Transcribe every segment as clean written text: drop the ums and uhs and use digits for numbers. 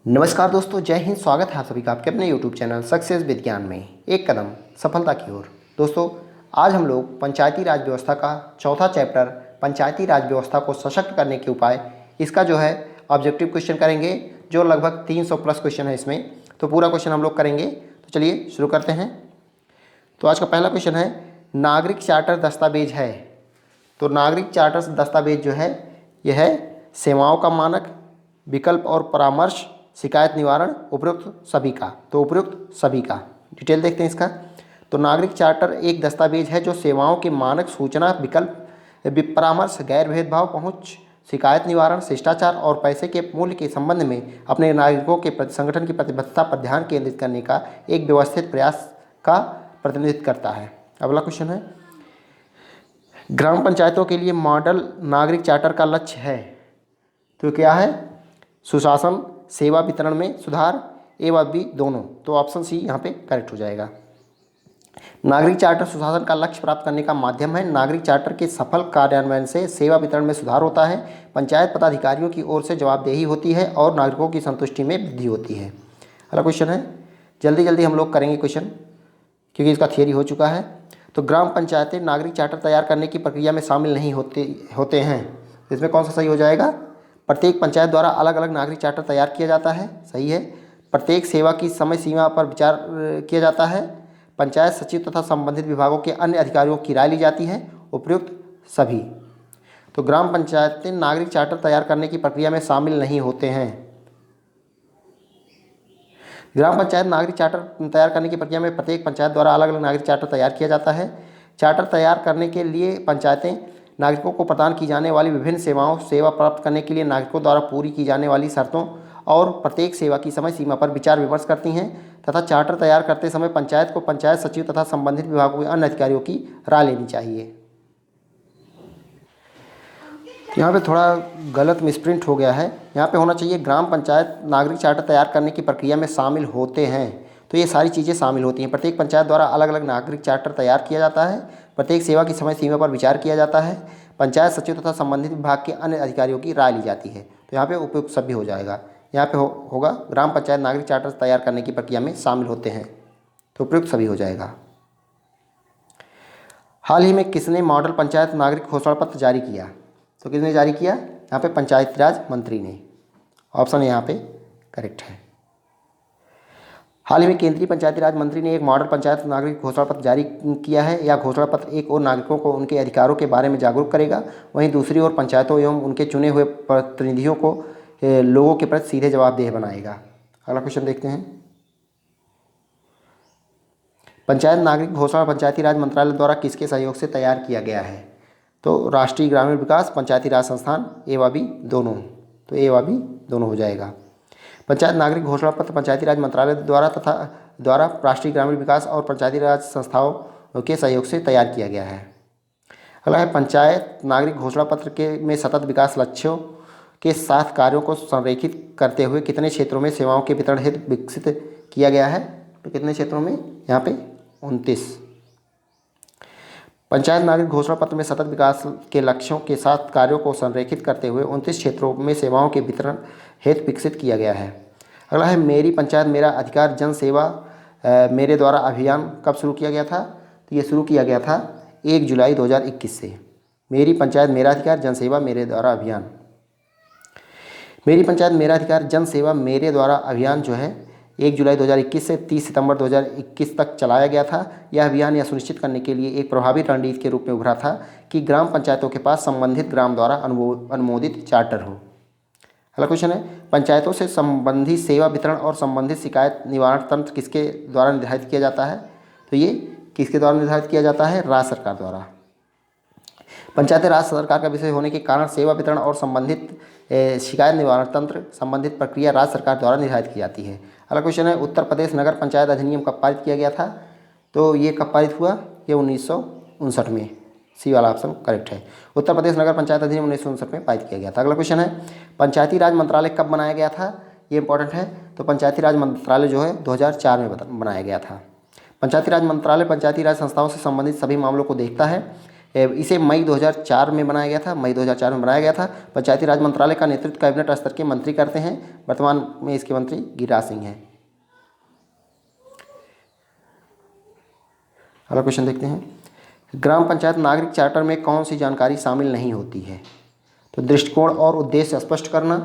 नमस्कार दोस्तों, जय हिंद। स्वागत है आप सभी का आपके अपने यूट्यूब चैनल सक्सेस विज्ञान में एक कदम सफलता की ओर। दोस्तों, आज हम लोग पंचायती राज व्यवस्था का चौथा चैप्टर पंचायती राज व्यवस्था को सशक्त करने के उपाय, इसका जो है ऑब्जेक्टिव क्वेश्चन करेंगे, जो लगभग 300 प्लस क्वेश्चन है इसमें। तो पूरा क्वेश्चन हम लोग करेंगे। तो चलिए शुरू करते हैं। तो आज का पहला क्वेश्चन है, नागरिक चार्टर दस्तावेज है। तो नागरिक चार्टर दस्तावेज जो है यह है सेवाओं का मानक, विकल्प और परामर्श, शिकायत निवारण, उपयुक्त सभी का। तो उपयुक्त सभी का डिटेल देखते हैं इसका। तो नागरिक चार्टर एक दस्तावेज है जो सेवाओं के मानक, सूचना, विकल्प, परामर्श, गैर भेदभाव, पहुंच, शिकायत निवारण, शिष्टाचार और पैसे के मूल्य के संबंध में अपने नागरिकों के प्रति संगठन की प्रतिबद्धता पर ध्यान केंद्रित करने का एक व्यवस्थित प्रयास का प्रतिनिधित्व करता है। अगला क्वेश्चन है, ग्राम पंचायतों के लिए मॉडल नागरिक चार्टर का लक्ष्य है। तो क्या है? सुशासन, सेवा वितरण में सुधार, ए व बी दोनों। तो ऑप्शन सी यहाँ पे करेक्ट हो जाएगा। नागरिक चार्टर सुशासन का लक्ष्य प्राप्त करने का माध्यम है। नागरिक चार्टर के सफल कार्यान्वयन से सेवा वितरण में सुधार होता है, पंचायत पदाधिकारियों की ओर से जवाबदेही होती है और नागरिकों की संतुष्टि में वृद्धि होती है। अगला क्वेश्चन है, जल्दी जल्दी हम लोग करेंगे क्वेश्चन क्योंकि इसका थियरी हो चुका है। तो ग्राम पंचायतें नागरिक चार्टर तैयार करने की प्रक्रिया में शामिल नहीं होते हैं। इसमें कौन सा सही हो जाएगा? प्रत्येक पंचायत द्वारा अलग अलग नागरिक चार्टर तैयार किया जाता है, सही है। प्रत्येक सेवा की समय सीमा पर विचार किया जाता है। पंचायत सचिव तथा संबंधित विभागों के अन्य अधिकारियों की राय ली जाती है, उपयुक्त सभी। तो ग्राम पंचायतें नागरिक चार्टर तैयार करने की प्रक्रिया में शामिल नहीं होते हैं। ग्राम पंचायत नागरिक चार्टर तैयार करने की प्रक्रिया में प्रत्येक पंचायत द्वारा अलग अलग नागरिक चार्टर तैयार किया जाता है। चार्टर तैयार करने के लिए पंचायतें नागरिकों को प्रदान की जाने वाली विभिन्न सेवाओं, सेवा प्राप्त करने के लिए नागरिकों द्वारा पूरी की जाने वाली शर्तों और प्रत्येक सेवा की समय सीमा पर विचार विमर्श करती हैं तथा चार्टर तैयार करते समय पंचायत को पंचायत सचिव तथा संबंधित विभागों के अन्य अधिकारियों की राय लेनी चाहिए। यहाँ पे थोड़ा गलत मिसप्रिंट हो गया है, यहाँ पे होना चाहिए ग्राम पंचायत नागरिक चार्टर तैयार करने की प्रक्रिया में शामिल होते हैं। तो ये सारी चीज़ें शामिल होती हैं। प्रत्येक पंचायत द्वारा अलग अलग नागरिक चार्टर तैयार किया जाता है, प्रत्येक सेवा की समय सीमा पर विचार किया जाता है, पंचायत सचिव तथा संबंधित विभाग के अन्य अधिकारियों की राय ली जाती है। तो यहाँ पे उपयुक्त सभी हो जाएगा। यहाँ पे होगा ग्राम पंचायत नागरिक चार्टर तैयार करने की प्रक्रिया में शामिल होते हैं, तो उपयुक्त सभी हो जाएगा। हाल ही में किसने मॉडल पंचायत नागरिक घोषणा पत्र जारी किया? तो किसने जारी किया? यहाँ पे पंचायती राज मंत्री ने। ऑप्शन यहाँ पे करेक्ट है। हाल ही में केंद्रीय पंचायती राज मंत्री ने एक मॉडल पंचायत नागरिक घोषणा पत्र जारी किया है। यह घोषणा पत्र एक ओर नागरिकों को उनके अधिकारों के बारे में जागरूक करेगा, वहीं दूसरी ओर पंचायतों एवं उनके चुने हुए प्रतिनिधियों को लोगों के प्रति सीधे जवाबदेह बनाएगा। अगला क्वेश्चन देखते हैं, पंचायत नागरिक घोषणा पंचायती राज मंत्रालय द्वारा किसके सहयोग से तैयार किया गया है? तो राष्ट्रीय ग्रामीण विकास, पंचायती राज संस्थान, ए व बी दोनों। तो ए व बी दोनों हो जाएगा। पंचायत नागरिक घोषणा पत्र पंचायती राज मंत्रालय द्वारा राष्ट्रीय ग्रामीण विकास और पंचायती राज संस्थाओं के सहयोग से तैयार किया गया है। अगला है, पंचायत नागरिक घोषणा पत्र के में सतत विकास लक्ष्यों के साथ कार्यों को संरेखित करते हुए कितने क्षेत्रों में सेवाओं के वितरण हेतु विकसित किया गया है? तो कितने क्षेत्रों में? यहाँ पे 29। पंचायत नागरिक घोषणा पत्र में सतत विकास के लक्ष्यों के साथ कार्यों को संरेखित करते हुए 29 क्षेत्रों में सेवाओं के वितरण हेतु विकसित किया गया है। अगला है, मेरी पंचायत मेरा अधिकार जन सेवा मेरे द्वारा अभियान कब शुरू किया गया था? तो ये शुरू किया गया था 1 जुलाई 2021 से। मेरी पंचायत मेरा अधिकार जन सेवा मेरे द्वारा अभियान, मेरी पंचायत मेरा अधिकार जन सेवा मेरे द्वारा अभियान जो है 1 जुलाई 2021 से 30 सितंबर 2021 तक चलाया गया था। यह अभियान यह सुनिश्चित करने के लिए एक प्रभावी रणनीति के रूप में उभरा था कि ग्राम पंचायतों के पास संबंधित ग्राम द्वारा अनुमोदित चार्टर हो। अगला क्वेश्चन है, पंचायतों से संबंधित सेवा वितरण और संबंधित शिकायत निवारण तंत्र किसके द्वारा निर्धारित किया जाता है? तो ये किसके द्वारा निर्धारित किया जाता है? राज्य सरकार द्वारा। पंचायतें राज्य सरकार का विषय होने के कारण सेवा वितरण और संबंधित शिकायत निवारण तंत्र संबंधित प्रक्रिया राज्य सरकार द्वारा निर्धारित की जाती है। अगला क्वेश्चन है, उत्तर प्रदेश नगर पंचायत अधिनियम कब पारित किया गया था? तो ये कब पारित हुआ? ये 1959 में। सी वाला ऑप्शन करेक्ट है। उत्तर प्रदेश नगर पंचायत अधिनियम 1959 में पारित किया गया था। अगला क्वेश्चन है, पंचायती राज मंत्रालय कब बनाया गया था? ये इंपॉर्टेंट है। तो पंचायती राज मंत्रालय जो है 2004 में बनाया गया था। पंचायती राज मंत्रालय पंचायती राज संस्थाओं से संबंधित सभी मामलों को देखता है। इसे मई 2004 में बनाया गया था, मई 2004 में बनाया गया था। पंचायती राज मंत्रालय का नेतृत्व कैबिनेट स्तर के मंत्री करते हैं। वर्तमान में इसके मंत्री गिरिराज सिंह हैं। अगला क्वेश्चन देखते हैं, ग्राम पंचायत नागरिक चार्टर में कौन सी जानकारी शामिल नहीं होती है? तो दृष्टिकोण और उद्देश्य स्पष्ट करना,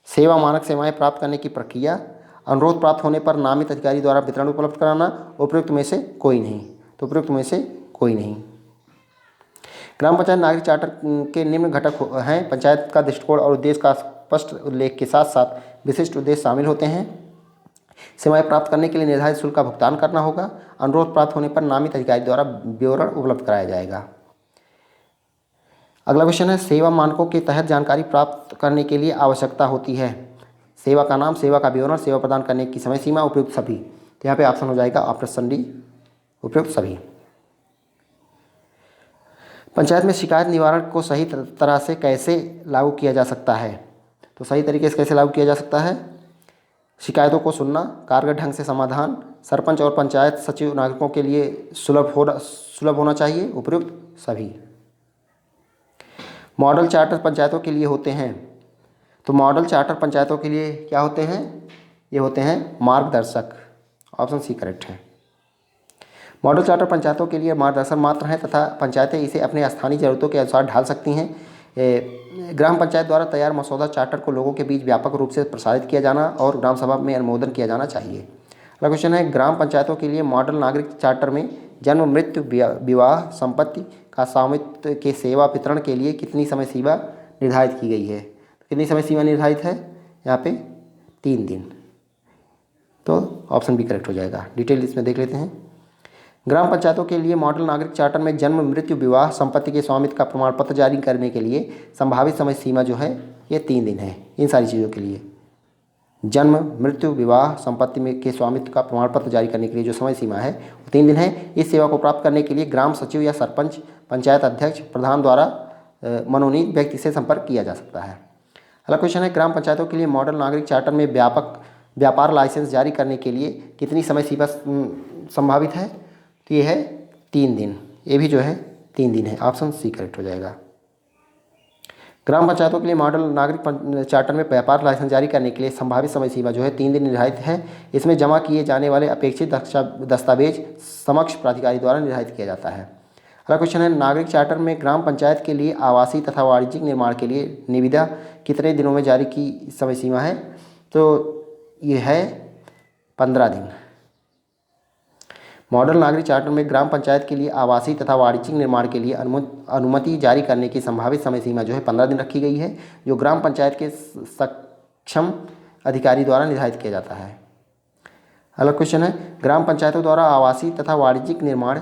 सेवा मानक सेवाएं प्राप्त करने की प्रक्रिया, अनुरोध प्राप्त होने पर नामित अधिकारी द्वारा वितरण उपलब्ध कराना, उपयुक्त में से कोई नहीं। तो उपयुक्त में से कोई नहीं। ग्राम पंचायत नागरिक चार्टर के निम्न घटक हैं। पंचायत का दृष्टिकोण और उद्देश्य का स्पष्ट उल्लेख के साथ साथ विशिष्ट उद्देश्य शामिल होते हैं। सेवाएं प्राप्त करने के लिए निर्धारित शुल्क का भुगतान करना होगा। अनुरोध प्राप्त होने पर नामित अधिकारी द्वारा विवरण उपलब्ध कराया जाएगा। अगला क्वेश्चन है, सेवा मानकों के तहत जानकारी प्राप्त करने के लिए आवश्यकता होती है। सेवा का नाम, सेवा का विवरण, सेवा प्रदान करने की समय सीमा, उपयुक्त सभी। तो यहाँ पे ऑप्शन हो जाएगा ऑप्शन डी, उपयुक्त सभी। पंचायत में शिकायत निवारण को सही तरह से कैसे लागू किया जा सकता है? तो सही तरीके से कैसे लागू किया जा सकता है? शिकायतों को सुनना, कारगर ढंग से समाधान, सरपंच और पंचायत सचिव नागरिकों के लिए सुलभ होना चाहिए, उपयुक्त सभी। मॉडल चार्टर पंचायतों के लिए होते हैं। तो मॉडल चार्टर पंचायतों के लिए क्या होते हैं? ये होते हैं मार्गदर्शक। ऑप्शन सी करेक्ट है। मॉडल चार्टर पंचायतों के लिए मार्गदर्शन मात्र हैं तथा पंचायतें इसे अपने स्थानीय जरूरतों के अनुसार ढाल सकती हैं। ग्राम पंचायत द्वारा तैयार मसौदा चार्टर को लोगों के बीच व्यापक रूप से प्रसारित किया जाना और ग्राम सभा में अनुमोदन किया जाना चाहिए। अगला क्वेश्चन है, ग्राम पंचायतों के लिए मॉडल नागरिक चार्टर में जन्म, मृत्यु, विवाह, संपत्ति का स्वामित्व के सेवा वितरण के लिए कितनी समय सीमा निर्धारित की गई है? कितनी समय सीमा निर्धारित है? यहाँ पे 3 दिन। तो ऑप्शन बी करेक्ट हो जाएगा। डिटेल इसमें देख लेते हैं। ग्राम पंचायतों के लिए मॉडल नागरिक चार्टर में जन्म, मृत्यु, विवाह, संपत्ति के स्वामित्व का प्रमाण पत्र जारी करने के लिए संभावित समय सीमा जो है ये 3 दिन है। इन सारी चीज़ों के लिए जन्म, मृत्यु, विवाह, संपत्ति में के स्वामित्व का प्रमाण पत्र जारी करने के लिए जो समय सीमा है वो 3 दिन है। इस सेवा को प्राप्त करने के लिए ग्राम सचिव या सरपंच, पंचायत अध्यक्ष, प्रधान द्वारा मनोनीत व्यक्ति से संपर्क किया जा सकता है। अगला क्वेश्चन है, ग्राम पंचायतों के लिए मॉडल नागरिक चार्टर में व्यापार लाइसेंस जारी करने के लिए कितनी समय सीमा संभावित है? तो ये है 3 दिन। ये भी जो है 3 दिन है। ऑप्शन सी करेक्ट हो जाएगा। ग्राम पंचायतों के लिए मॉडल नागरिक चार्टर में व्यापार लाइसेंस जारी करने के लिए संभावित समय सीमा जो है 3 दिन निर्धारित है। इसमें जमा किए जाने वाले अपेक्षित दस्तावेज समक्ष प्राधिकारी द्वारा निर्धारित किया जाता है। अगला क्वेश्चन है, नागरिक चार्टर में ग्राम पंचायत के लिए आवासीय तथा वाणिज्यिक निर्माण के लिए निविदा कितने दिनों में जारी की समय सीमा है? तो ये है 15 दिन। मॉडल नागरिक चार्टर में ग्राम पंचायत के लिए आवासीय तथा वाणिज्यिक निर्माण के लिए अनुमति जारी करने की संभावित समय सीमा जो है 15 दिन रखी गई है, जो ग्राम पंचायत के सक्षम अधिकारी द्वारा निर्धारित किया जाता है। अगला क्वेश्चन है, ग्राम पंचायतों द्वारा आवासीय तथा वाणिज्यिक निर्माण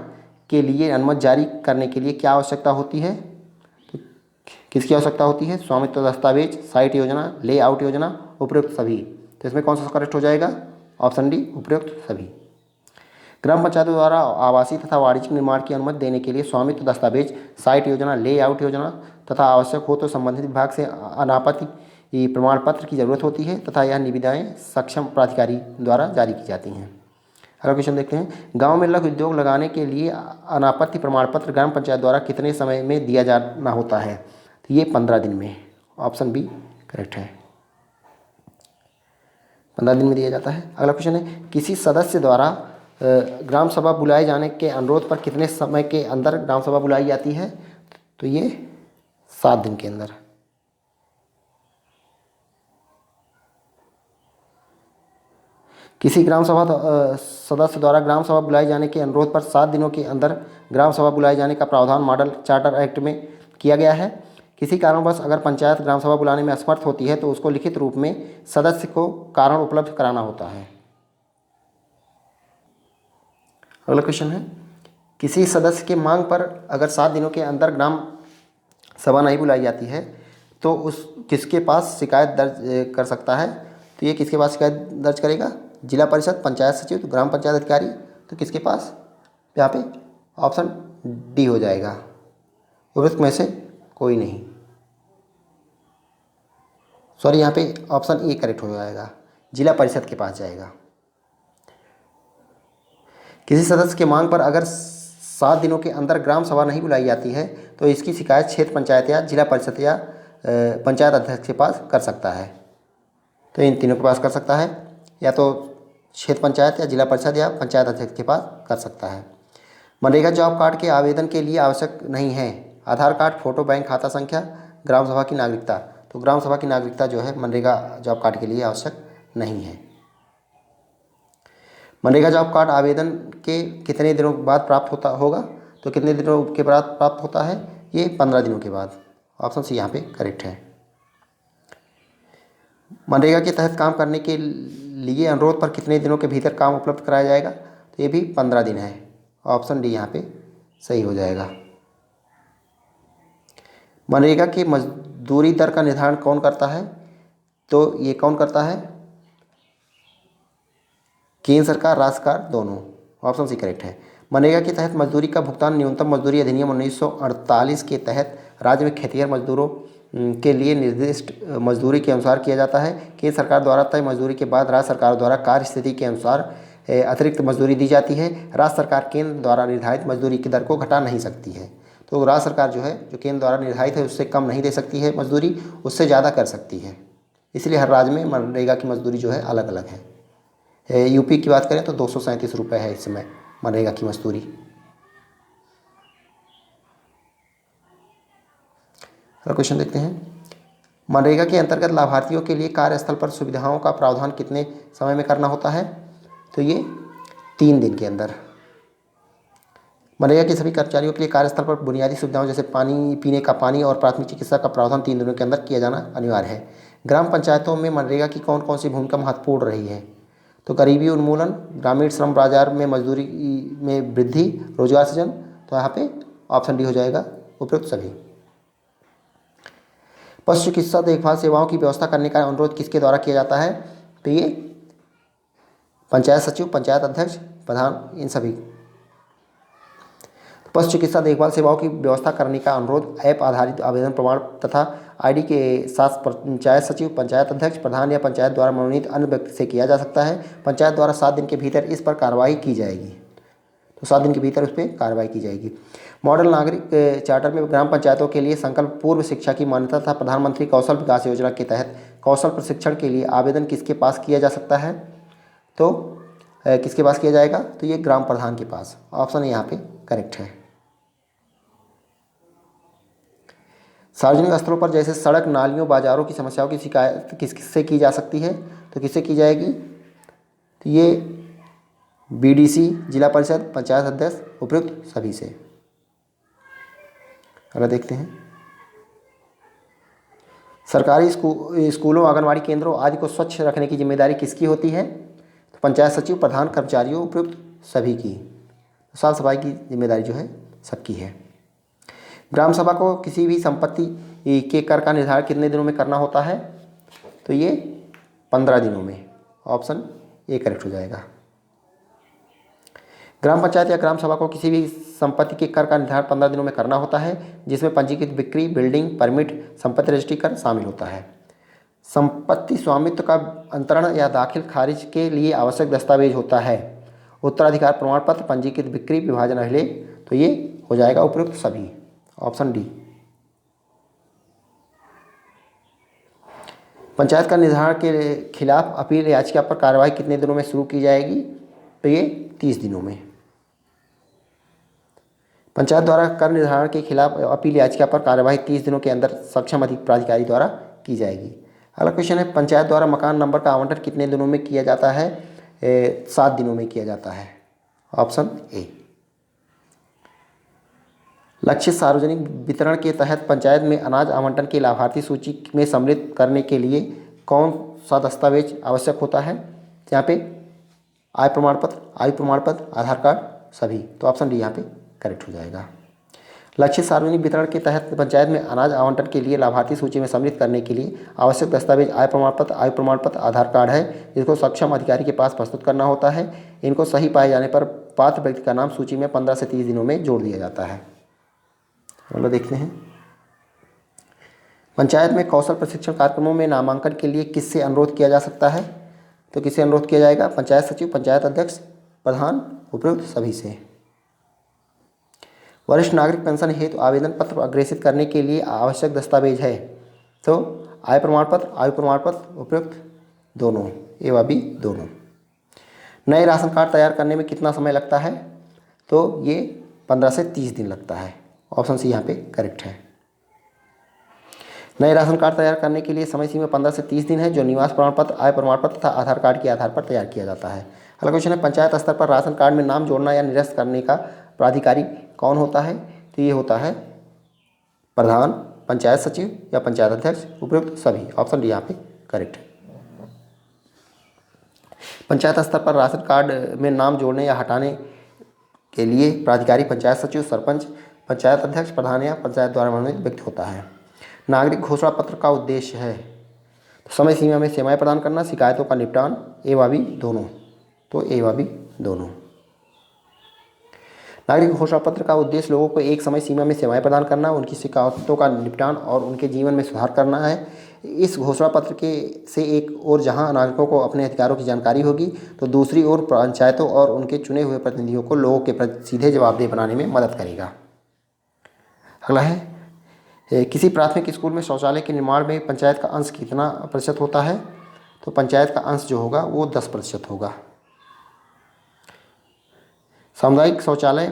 के लिए अनुमति जारी करने के लिए क्या आवश्यकता होती है? तो किसकी आवश्यकता होती है? स्वामित्व दस्तावेज, साइट योजना, लेआउट योजना, उपयुक्त सभी। तो इसमें कौन सा करेक्ट हो जाएगा? ऑप्शन डी, उपयुक्त सभी। ग्राम पंचायतों द्वारा आवासीय तथा वाणिज्यिक निर्माण की अनुमति देने के लिए स्वामित्व दस्तावेज, साइट योजना, लेआउट योजना तथा आवश्यक हो तो संबंधित विभाग से अनापत्ति प्रमाण पत्र की जरूरत होती है तथा यह निविदाएं सक्षम प्राधिकारी द्वारा जारी की जाती हैं। अगला क्वेश्चन देखते हैं, गांव में लघु उद्योग लगाने के लिए अनापत्ति प्रमाण पत्र ग्राम पंचायत द्वारा कितने समय में दिया जाना होता है? तो ये 15 दिन में। ऑप्शन बी करेक्ट है, 15 दिन में दिया जाता है। अगला क्वेश्चन है, किसी सदस्य द्वारा ग्राम सभा बुलाए जाने के अनुरोध पर कितने समय के अंदर ग्राम सभा बुलाई जाती है? तो ये 7 दिन के अंदर। किसी ग्राम सभा सदस्य द्वारा ग्राम सभा बुलाए जाने के अनुरोध पर 7 दिनों के अंदर ग्राम सभा बुलाए जाने का प्रावधान मॉडल चार्टर एक्ट में किया गया है। किसी कारणवश अगर पंचायत ग्राम सभा बुलाने में असमर्थ होती है तो उसको लिखित रूप में सदस्य को कारण उपलब्ध कराना होता है। अगला क्वेश्चन है, किसी सदस्य के मांग पर अगर 7 दिनों के अंदर ग्राम सभा नहीं बुलाई जाती है तो उस किसके पास शिकायत दर्ज कर सकता है? तो ये किसके पास शिकायत दर्ज करेगा? जिला परिषद, पंचायत सचिव, तो ग्राम पंचायत अधिकारी। तो किसके पास? यहाँ पे ऑप्शन डी हो जाएगा, उपयुक्त में से कोई नहीं। सॉरी, यहाँ पे ऑप्शन ए करेक्ट हो जाएगा, जिला परिषद के पास जाएगा। किसी सदस्य के मांग पर अगर 7 दिनों के अंदर ग्राम सभा नहीं बुलाई जाती है तो इसकी शिकायत क्षेत्र पंचायत या जिला परिषद या पंचायत अध्यक्ष के पास कर सकता है। तो इन तीनों के पास कर सकता है, या तो क्षेत्र पंचायत या जिला परिषद या पंचायत अध्यक्ष के पास कर सकता है। मनरेगा जॉब कार्ड के आवेदन के लिए आवश्यक नहीं है आधार कार्ड, फोटो, बैंक खाता संख्या, ग्राम सभा की नागरिकता। तो ग्राम सभा की नागरिकता जो है मनरेगा जॉब कार्ड के लिए आवश्यक नहीं है। मनरेगा जॉब कार्ड आवेदन के कितने दिनों के बाद प्राप्त होगा? तो कितने दिनों के बाद प्राप्त होता है? ये 15 दिनों के बाद। ऑप्शन सी यहाँ पे करेक्ट है। मनरेगा के तहत काम करने के लिए अनुरोध पर कितने दिनों के भीतर काम उपलब्ध कराया जाएगा? तो ये भी 15 दिन है। ऑप्शन डी यहाँ पे सही हो जाएगा। मनरेगा की मजदूरी दर का निर्धारण कौन करता है? तो ये कौन करता है? केंद्र सरकार, राज्य सरकार, दोनों। ऑप्शन सी करेक्ट है। मनरेगा के तहत मजदूरी का भुगतान न्यूनतम मजदूरी अधिनियम 1948 के तहत राज्य में खेतिहर मजदूरों के लिए निर्दिष्ट मजदूरी के अनुसार किया जाता है। केंद्र सरकार द्वारा तय मजदूरी के बाद राज्य सरकार द्वारा कार्य स्थिति के अनुसार अतिरिक्त मजदूरी दी जाती है। राज्य सरकार केंद्र द्वारा निर्धारित मजदूरी की दर को घटा नहीं सकती है। तो राज्य सरकार जो है, जो केंद्र द्वारा निर्धारित है उससे कम नहीं दे सकती है मजदूरी, उससे ज़्यादा कर सकती है। इसलिए हर राज्य में मनरेगा की मजदूरी जो है अलग अलग है। यूपी की बात करें तो 237 रुपये है इस समय मनरेगा की मजदूरी। अगला क्वेश्चन देखते हैं। मनरेगा के अंतर्गत लाभार्थियों के लिए कार्यस्थल पर सुविधाओं का प्रावधान कितने समय में करना होता है? तो ये 3 दिन के अंदर। मनरेगा के सभी कर्मचारियों के लिए कार्यस्थल पर बुनियादी सुविधाओं जैसे पानी, पीने का पानी और प्राथमिक चिकित्सा का प्रावधान 3 दिनों के अंदर किया जाना अनिवार्य है। ग्राम पंचायतों में मनरेगा की कौन कौन सी भूमिका महत्वपूर्ण रही है? तो गरीबी उन्मूलन, ग्रामीण श्रम बाजार में मजदूरी में वृद्धि, रोजगार सृजन। तो यहाँ पे ऑप्शन डी हो जाएगा उपयुक्त सभी। पशु चिकित्सा देखभाल सेवाओं की व्यवस्था करने का अनुरोध किसके द्वारा किया जाता है? तो ये पंचायत सचिव, पंचायत अध्यक्ष, प्रधान, इन सभी। पशु चिकित्सा देखभाल सेवाओं की व्यवस्था करने का अनुरोध ऐप आधारित आवेदन प्रमाण तथा आईडी के साथ पंचायत सचिव, पंचायत अध्यक्ष, प्रधान या पंचायत द्वारा मनोनीत अन्य व्यक्ति से किया जा सकता है। पंचायत द्वारा 7 दिन के भीतर इस पर कार्रवाई की जाएगी। तो 7 दिन के भीतर उस पर कार्रवाई की जाएगी। मॉडल नागरिक चार्टर में ग्राम पंचायतों के लिए संकल्प पूर्व शिक्षा की मान्यता तथा प्रधानमंत्री कौशल विकास योजना के तहत कौशल प्रशिक्षण के लिए आवेदन किसके पास किया जा सकता है? तो किसके पास किया जाएगा? तो ये ग्राम प्रधान के पास। ऑप्शन यहाँ पे करेक्ट है। सार्वजनिक स्थलों पर जैसे सड़क, नालियों, बाजारों की समस्याओं की शिकायत किससे की जा सकती है? तो किससे की जाएगी? तो ये बीडीसी, जिला परिषद, पंचायत अध्यक्ष, उपयुक्त सभी से। अगर देखते हैं, सरकारी स्कूलों, आंगनबाड़ी केंद्रों आदि को स्वच्छ रखने की जिम्मेदारी किसकी होती है? तो पंचायत सचिव, प्रधान, कर्मचारियों, उपयुक्त सभी की। साफ सफाई की जिम्मेदारी जो है सबकी है। ग्राम सभा को किसी भी संपत्ति के कर का निर्धारण कितने दिनों में करना होता है? तो ये 15 दिनों में। ऑप्शन ए करेक्ट हो जाएगा। ग्राम पंचायत या ग्राम सभा को किसी भी संपत्ति के कर का निर्धारण 15 दिनों में करना होता है, जिसमें पंजीकृत बिक्री, बिल्डिंग परमिट, संपत्ति रजिस्ट्री कर शामिल होता है। संपत्ति स्वामित्व का अंतरण या दाखिल खारिज के लिए आवश्यक दस्तावेज होता है उत्तराधिकार प्रमाण पत्र, पंजीकृत बिक्री, विभाजन अभिलेख। तो ये हो जाएगा उपयुक्त सभी। Option D. पंचायत का निर्धारण के खिलाफ अपील याचिका पर कार्रवाई कितने दिनों में शुरू की जाएगी? तो ये 30 दिनों में। पंचायत द्वारा कर निर्धारण के खिलाफ अपील याचिका पर कार्रवाई 30 दिनों के अंदर सक्षम अधिक प्राधिकारी द्वारा की जाएगी। अगला क्वेश्चन है, पंचायत द्वारा मकान नंबर का आवंटन कितने दिनों में किया जाता है? 7 दिनों में किया जाता है। Option A. लक्षित सार्वजनिक वितरण के तहत पंचायत में अनाज आवंटन के लाभार्थी सूची में सम्मिलित करने के लिए कौन सा दस्तावेज आवश्यक होता है? यहाँ पे आय प्रमाण पत्र, आयु प्रमाण पत्र, आधार कार्ड, सभी। तो ऑप्शन डी यहाँ पे करेक्ट हो जाएगा। लक्षित सार्वजनिक वितरण के तहत पंचायत में अनाज आवंटन के लिए लाभार्थी सूची में सम्मिलित करने के लिए आवश्यक दस्तावेज आय प्रमाण पत्र, आयु प्रमाण पत्र, आधार कार्ड है, जिसको सक्षम अधिकारी के पास प्रस्तुत करना होता है। इनको सही पाए जाने पर पात्र व्यक्ति का नाम सूची में 15 से 30 दिनों में जोड़ दिया जाता है। चलो देखते हैं, पंचायत में कौशल प्रशिक्षण कार्यक्रमों में नामांकन के लिए किससे अनुरोध किया जा सकता है? तो किससे अनुरोध किया जाएगा? पंचायत सचिव, पंचायत अध्यक्ष, प्रधान, उपयुक्त सभी से। वरिष्ठ नागरिक पेंशन हेतु आवेदन पत्र अग्रेसित करने के लिए आवश्यक दस्तावेज है। तो आय प्रमाण पत्र, आयु प्रमाण पत्र, उपयुक्त दोनों, ए व बी दोनों। नए राशन कार्ड तैयार करने में कितना समय लगता है? तो ये 15 से 30 दिन लगता है। ऑप्शन सी यहाँ पे करेक्ट है। नए राशन कार्ड तैयार करने के लिए समय सीमा 15 से 30 दिन है, जो निवास प्रमाण पत्र, आय प्रमाण पत्र तथा आधार कार्ड के आधार पर तैयार किया जाता है। अगला क्वेश्चन है, पंचायत स्तर पर राशन कार्ड में नाम जोड़ना या निरस्त करने का प्राधिकारी कौन होता है? तो ये होता है प्रधान, पंचायत सचिव या पंचायत अध्यक्ष, उपयुक्त सभी। ऑप्शन डी यहाँ पे करेक्ट है। पंचायत स्तर पर राशन कार्ड में नाम जोड़ने या हटाने के लिए प्राधिकारी पंचायत सचिव, सरपंच, पंचायत अध्यक्ष, प्रधान या पंचायत द्वारा मनोनीत व्यक्ति होता है। नागरिक घोषणा पत्र का उद्देश्य है समय सीमा में सेवाएं प्रदान करना, शिकायतों का निपटान, ए व बी दोनों। तो ए व बी दोनों। नागरिक घोषणा पत्र का उद्देश्य लोगों को एक समय सीमा में सेवाएं प्रदान करना, उनकी शिकायतों का निपटान और उनके जीवन में सुधार करना है। इस घोषणा पत्र के से एक ओर जहां नागरिकों को अपने अधिकारों की जानकारी होगी, तो दूसरी ओर पंचायतों और उनके चुने हुए प्रतिनिधियों को लोगों के प्रति सीधे जवाबदेह बनाने में मदद करेगा। अगला है, किसी प्राथमिक स्कूल में शौचालय के निर्माण में पंचायत का अंश कितना प्रतिशत होता है? तो पंचायत का अंश जो होगा वो 10% होगा। सामुदायिक शौचालय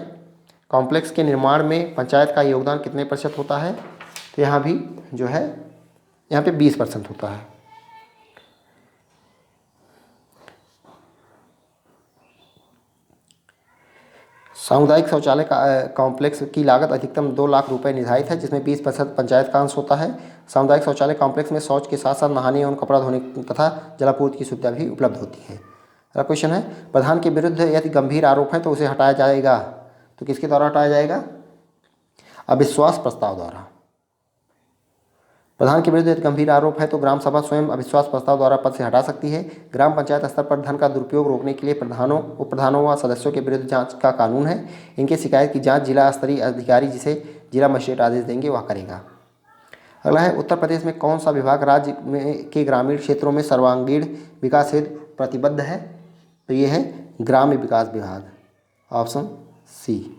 कॉम्प्लेक्स के निर्माण में पंचायत का योगदान कितने प्रतिशत होता है? तो यहाँ भी जो है यहाँ पे 20% होता है। सामुदायिक शौचालय का कॉम्प्लेक्स की लागत अधिकतम 2 लाख रुपए निर्धारित है, जिसमें 20% पंचायत का अंश होता है। सामुदायिक शौचालय कॉम्प्लेक्स में शौच के साथ साथ नहाने एवं कपड़ा धोने तथा जलापूर्ति की सुविधा भी उपलब्ध होती है। अगला क्वेश्चन है, प्रधान के विरुद्ध यदि गंभीर आरोप है तो उसे हटाया जाएगा। तो किसके द्वारा हटाया जाएगा? अविश्वास प्रस्ताव द्वारा। प्रधान के विरुद्ध यदि गंभीर आरोप है तो ग्राम सभा स्वयं अविश्वास प्रस्ताव द्वारा पद से हटा सकती है। ग्राम पंचायत स्तर पर धन का दुरुपयोग रोकने के लिए प्रधानों, उप प्रधानों व सदस्यों के विरुद्ध जांच का कानून है। इनके शिकायत की जांच जिला स्तरीय अधिकारी, जिसे जिला मजिस्ट्रेट आदेश देंगे, वह करेगा। अगला है, उत्तर प्रदेश में कौन सा विभाग राज्य में के ग्रामीण क्षेत्रों में सर्वांगीण विकास हेतु प्रतिबद्ध है? तो ये है ग्राम्य विकास विभाग। Option C.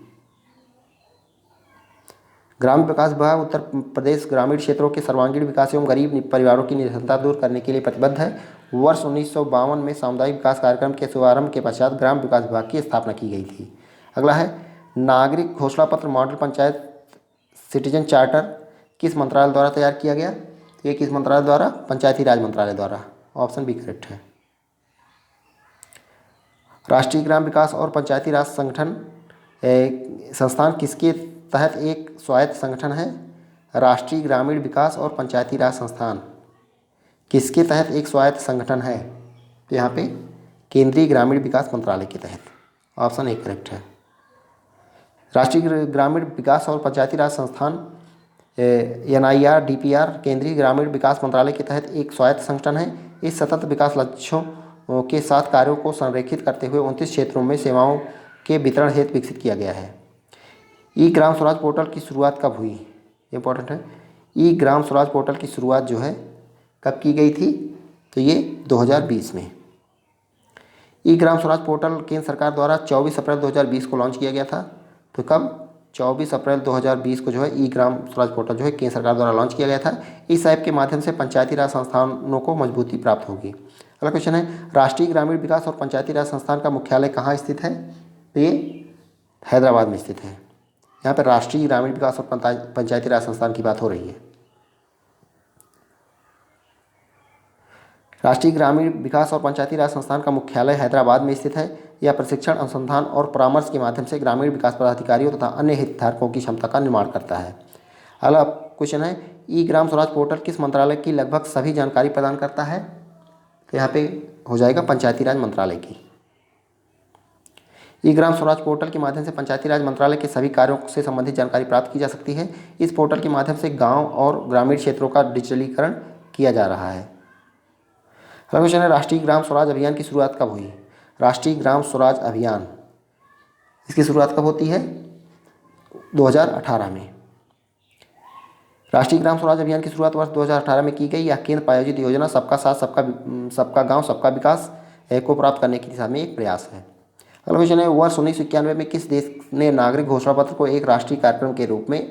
ग्रामीण विकास विभाग उत्तर प्रदेश ग्रामीण क्षेत्रों के सर्वांगीण विकास एवं गरीब परिवारों की निर्धनता दूर करने के लिए प्रतिबद्ध है। वर्ष 1952 में सामुदायिक विकास कार्यक्रम के शुभारंभ के पश्चात ग्राम विकास विभाग की स्थापना की गई थी। अगला है, नागरिक घोषणा पत्र मॉडल पंचायत सिटीजन चार्टर किस मंत्रालय द्वारा तैयार किया गया? ये किस मंत्रालय द्वारा? पंचायती राज मंत्रालय द्वारा। ऑप्शन बी करेक्ट है। राष्ट्रीय ग्राम विकास और पंचायती राज संस्थान किसके तहत एक स्वायत्त संगठन है? राष्ट्रीय ग्रामीण विकास और पंचायती राज संस्थान किसके तहत एक स्वायत्त संगठन है? तो यहाँ पे केंद्रीय ग्रामीण विकास मंत्रालय के तहत। ऑप्शन ए करेक्ट है। राष्ट्रीय ग्रामीण विकास और पंचायती राज संस्थान NIR DPR केंद्रीय ग्रामीण विकास मंत्रालय के तहत एक स्वायत्त संगठन है। इस सतत विकास लक्ष्यों के साथ कार्यों को संरेखित करते हुए 29 क्षेत्रों में सेवाओं के वितरण हेतु विकसित किया गया है। ई ग्राम स्वराज पोर्टल की शुरुआत कब हुई? इंपॉर्टेंट है। ई ग्राम स्वराज पोर्टल की शुरुआत जो है कब की गई थी? तो ये 2020 में। ई ग्राम स्वराज पोर्टल केंद्र सरकार द्वारा 24 अप्रैल 2020 को लॉन्च किया गया था। तो कब? 24 अप्रैल 2020 को जो है ई ग्राम स्वराज पोर्टल जो है केंद्र सरकार द्वारा लॉन्च किया गया था। इस ऐप के माध्यम से पंचायती राज संस्थानों को मजबूती प्राप्त होगी। अगला क्वेश्चन है, राष्ट्रीय ग्रामीण विकास और पंचायती राज संस्थान का मुख्यालय कहाँ स्थित है? तो ये हैदराबाद में स्थित है। यहाँ पर राष्ट्रीय ग्रामीण विकास और पंचायती राज संस्थान की बात हो रही है। राष्ट्रीय ग्रामीण विकास और पंचायती राज संस्थान का मुख्यालय हैदराबाद में स्थित है। यह प्रशिक्षण, अनुसंधान और परामर्श के माध्यम से ग्रामीण विकास पदाधिकारियों तथा अन्य हितधारकों की क्षमता का निर्माण करता है। अगला क्वेश्चन है, ई ग्राम स्वराज पोर्टल किस मंत्रालय की लगभग सभी जानकारी प्रदान करता है? तो यहाँ पे हो जाएगा पंचायती राज मंत्रालय की। ई ग्राम स्वराज पोर्टल के माध्यम से पंचायती राज मंत्रालय के सभी कार्यों से संबंधित जानकारी प्राप्त की जा सकती है। इस पोर्टल के माध्यम से गांव और ग्रामीण क्षेत्रों का डिजिटलीकरण किया जा रहा है। अगला क्वेश्चन है, राष्ट्रीय ग्राम स्वराज अभियान की शुरुआत कब हुई? राष्ट्रीय ग्राम स्वराज अभियान, इसकी शुरुआत कब होती है? 2018 में। राष्ट्रीय ग्राम स्वराज अभियान की शुरुआत वर्ष 2018 में की गई। यह केंद्र प्रायोजित योजना सबका साथ सबका गांव सबका विकास को प्राप्त करने की दिशा में एक प्रयास है। अगला क्वेश्चन है, वर्ष 1991 में किस देश ने नागरिक घोषणा पत्र को एक राष्ट्रीय कार्यक्रम के रूप में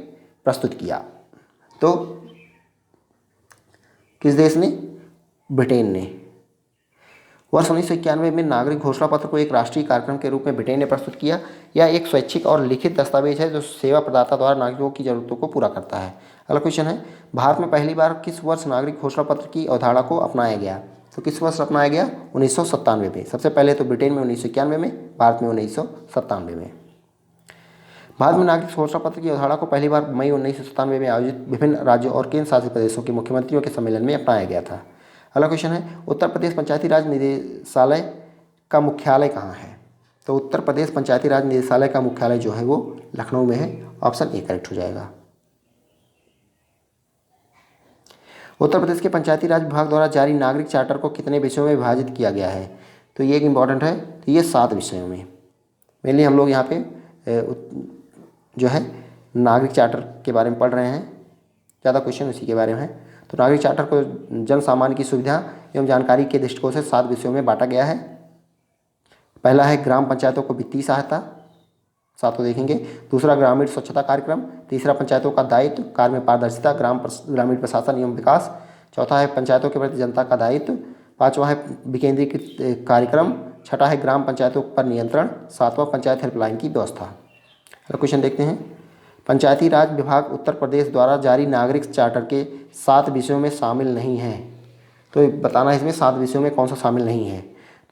प्रस्तुत किया? तो किस देश ने? ब्रिटेन ने। वर्ष 1991 में नागरिक घोषणा पत्र को एक राष्ट्रीय कार्यक्रम के रूप में ब्रिटेन ने प्रस्तुत किया। यह एक स्वैच्छिक और लिखित दस्तावेज है जो सेवा प्रदाता द्वारा नागरिकों की जरूरतों को पूरा करता है। अगला क्वेश्चन है, भारत में पहली बार किस वर्ष नागरिक घोषणा पत्र की अवधारणा को अपनाया गया? तो किस वर्ष अपनाया गया? 1997 में। सबसे पहले तो ब्रिटेन में 1991 में, भारत में 1997 में। भारत में नागरिक घोषणा पत्र की अवधारणा को पहली बार मई 1997 में आयोजित विभिन्न राज्यों और केंद्र शासित प्रदेशों के मुख्यमंत्रियों के सम्मेलन में अपनाया गया था। अगला क्वेश्चन है, उत्तर प्रदेश पंचायती राज निदेशालय का मुख्यालय कहाँ है? तो उत्तर प्रदेश पंचायती राज निदेशालय का मुख्यालय जो है वो लखनऊ में है। ऑप्शन ए करेक्ट हो जाएगा। उत्तर प्रदेश के पंचायती राज विभाग द्वारा जारी नागरिक चार्टर को कितने विषयों में विभाजित किया गया है? तो ये एक इंपॉर्टेंट है, तो ये 7 विषयों में। मेनली हम लोग यहाँ पे जो है नागरिक चार्टर के बारे में पढ़ रहे हैं, ज़्यादा क्वेश्चन उसी के बारे में है। तो नागरिक चार्टर को जन सामान्य की सुविधा एवं जानकारी के दृष्टिकोण से 7 विषयों में बांटा गया है। पहला है ग्राम पंचायतों को वित्तीय सहायता, 7 देखेंगे। दूसरा ग्रामीण स्वच्छता कार्यक्रम। तीसरा पंचायतों का दायित्व, कार्य में पारदर्शिता, ग्रामीण प्रशासन एवं विकास। चौथा है पंचायतों के प्रति जनता का दायित्व। 5वां है विकेंद्रीकृत कार्यक्रम। 6ठा है ग्राम पंचायतों पर नियंत्रण। 7वां पंचायत हेल्पलाइन की व्यवस्था। अगला क्वेश्चन देखते हैं, पंचायती राज विभाग उत्तर प्रदेश द्वारा जारी नागरिक चार्टर के 7 विषयों में शामिल नहीं है। तो बताना है इसमें 7 विषयों में कौन सा शामिल नहीं है।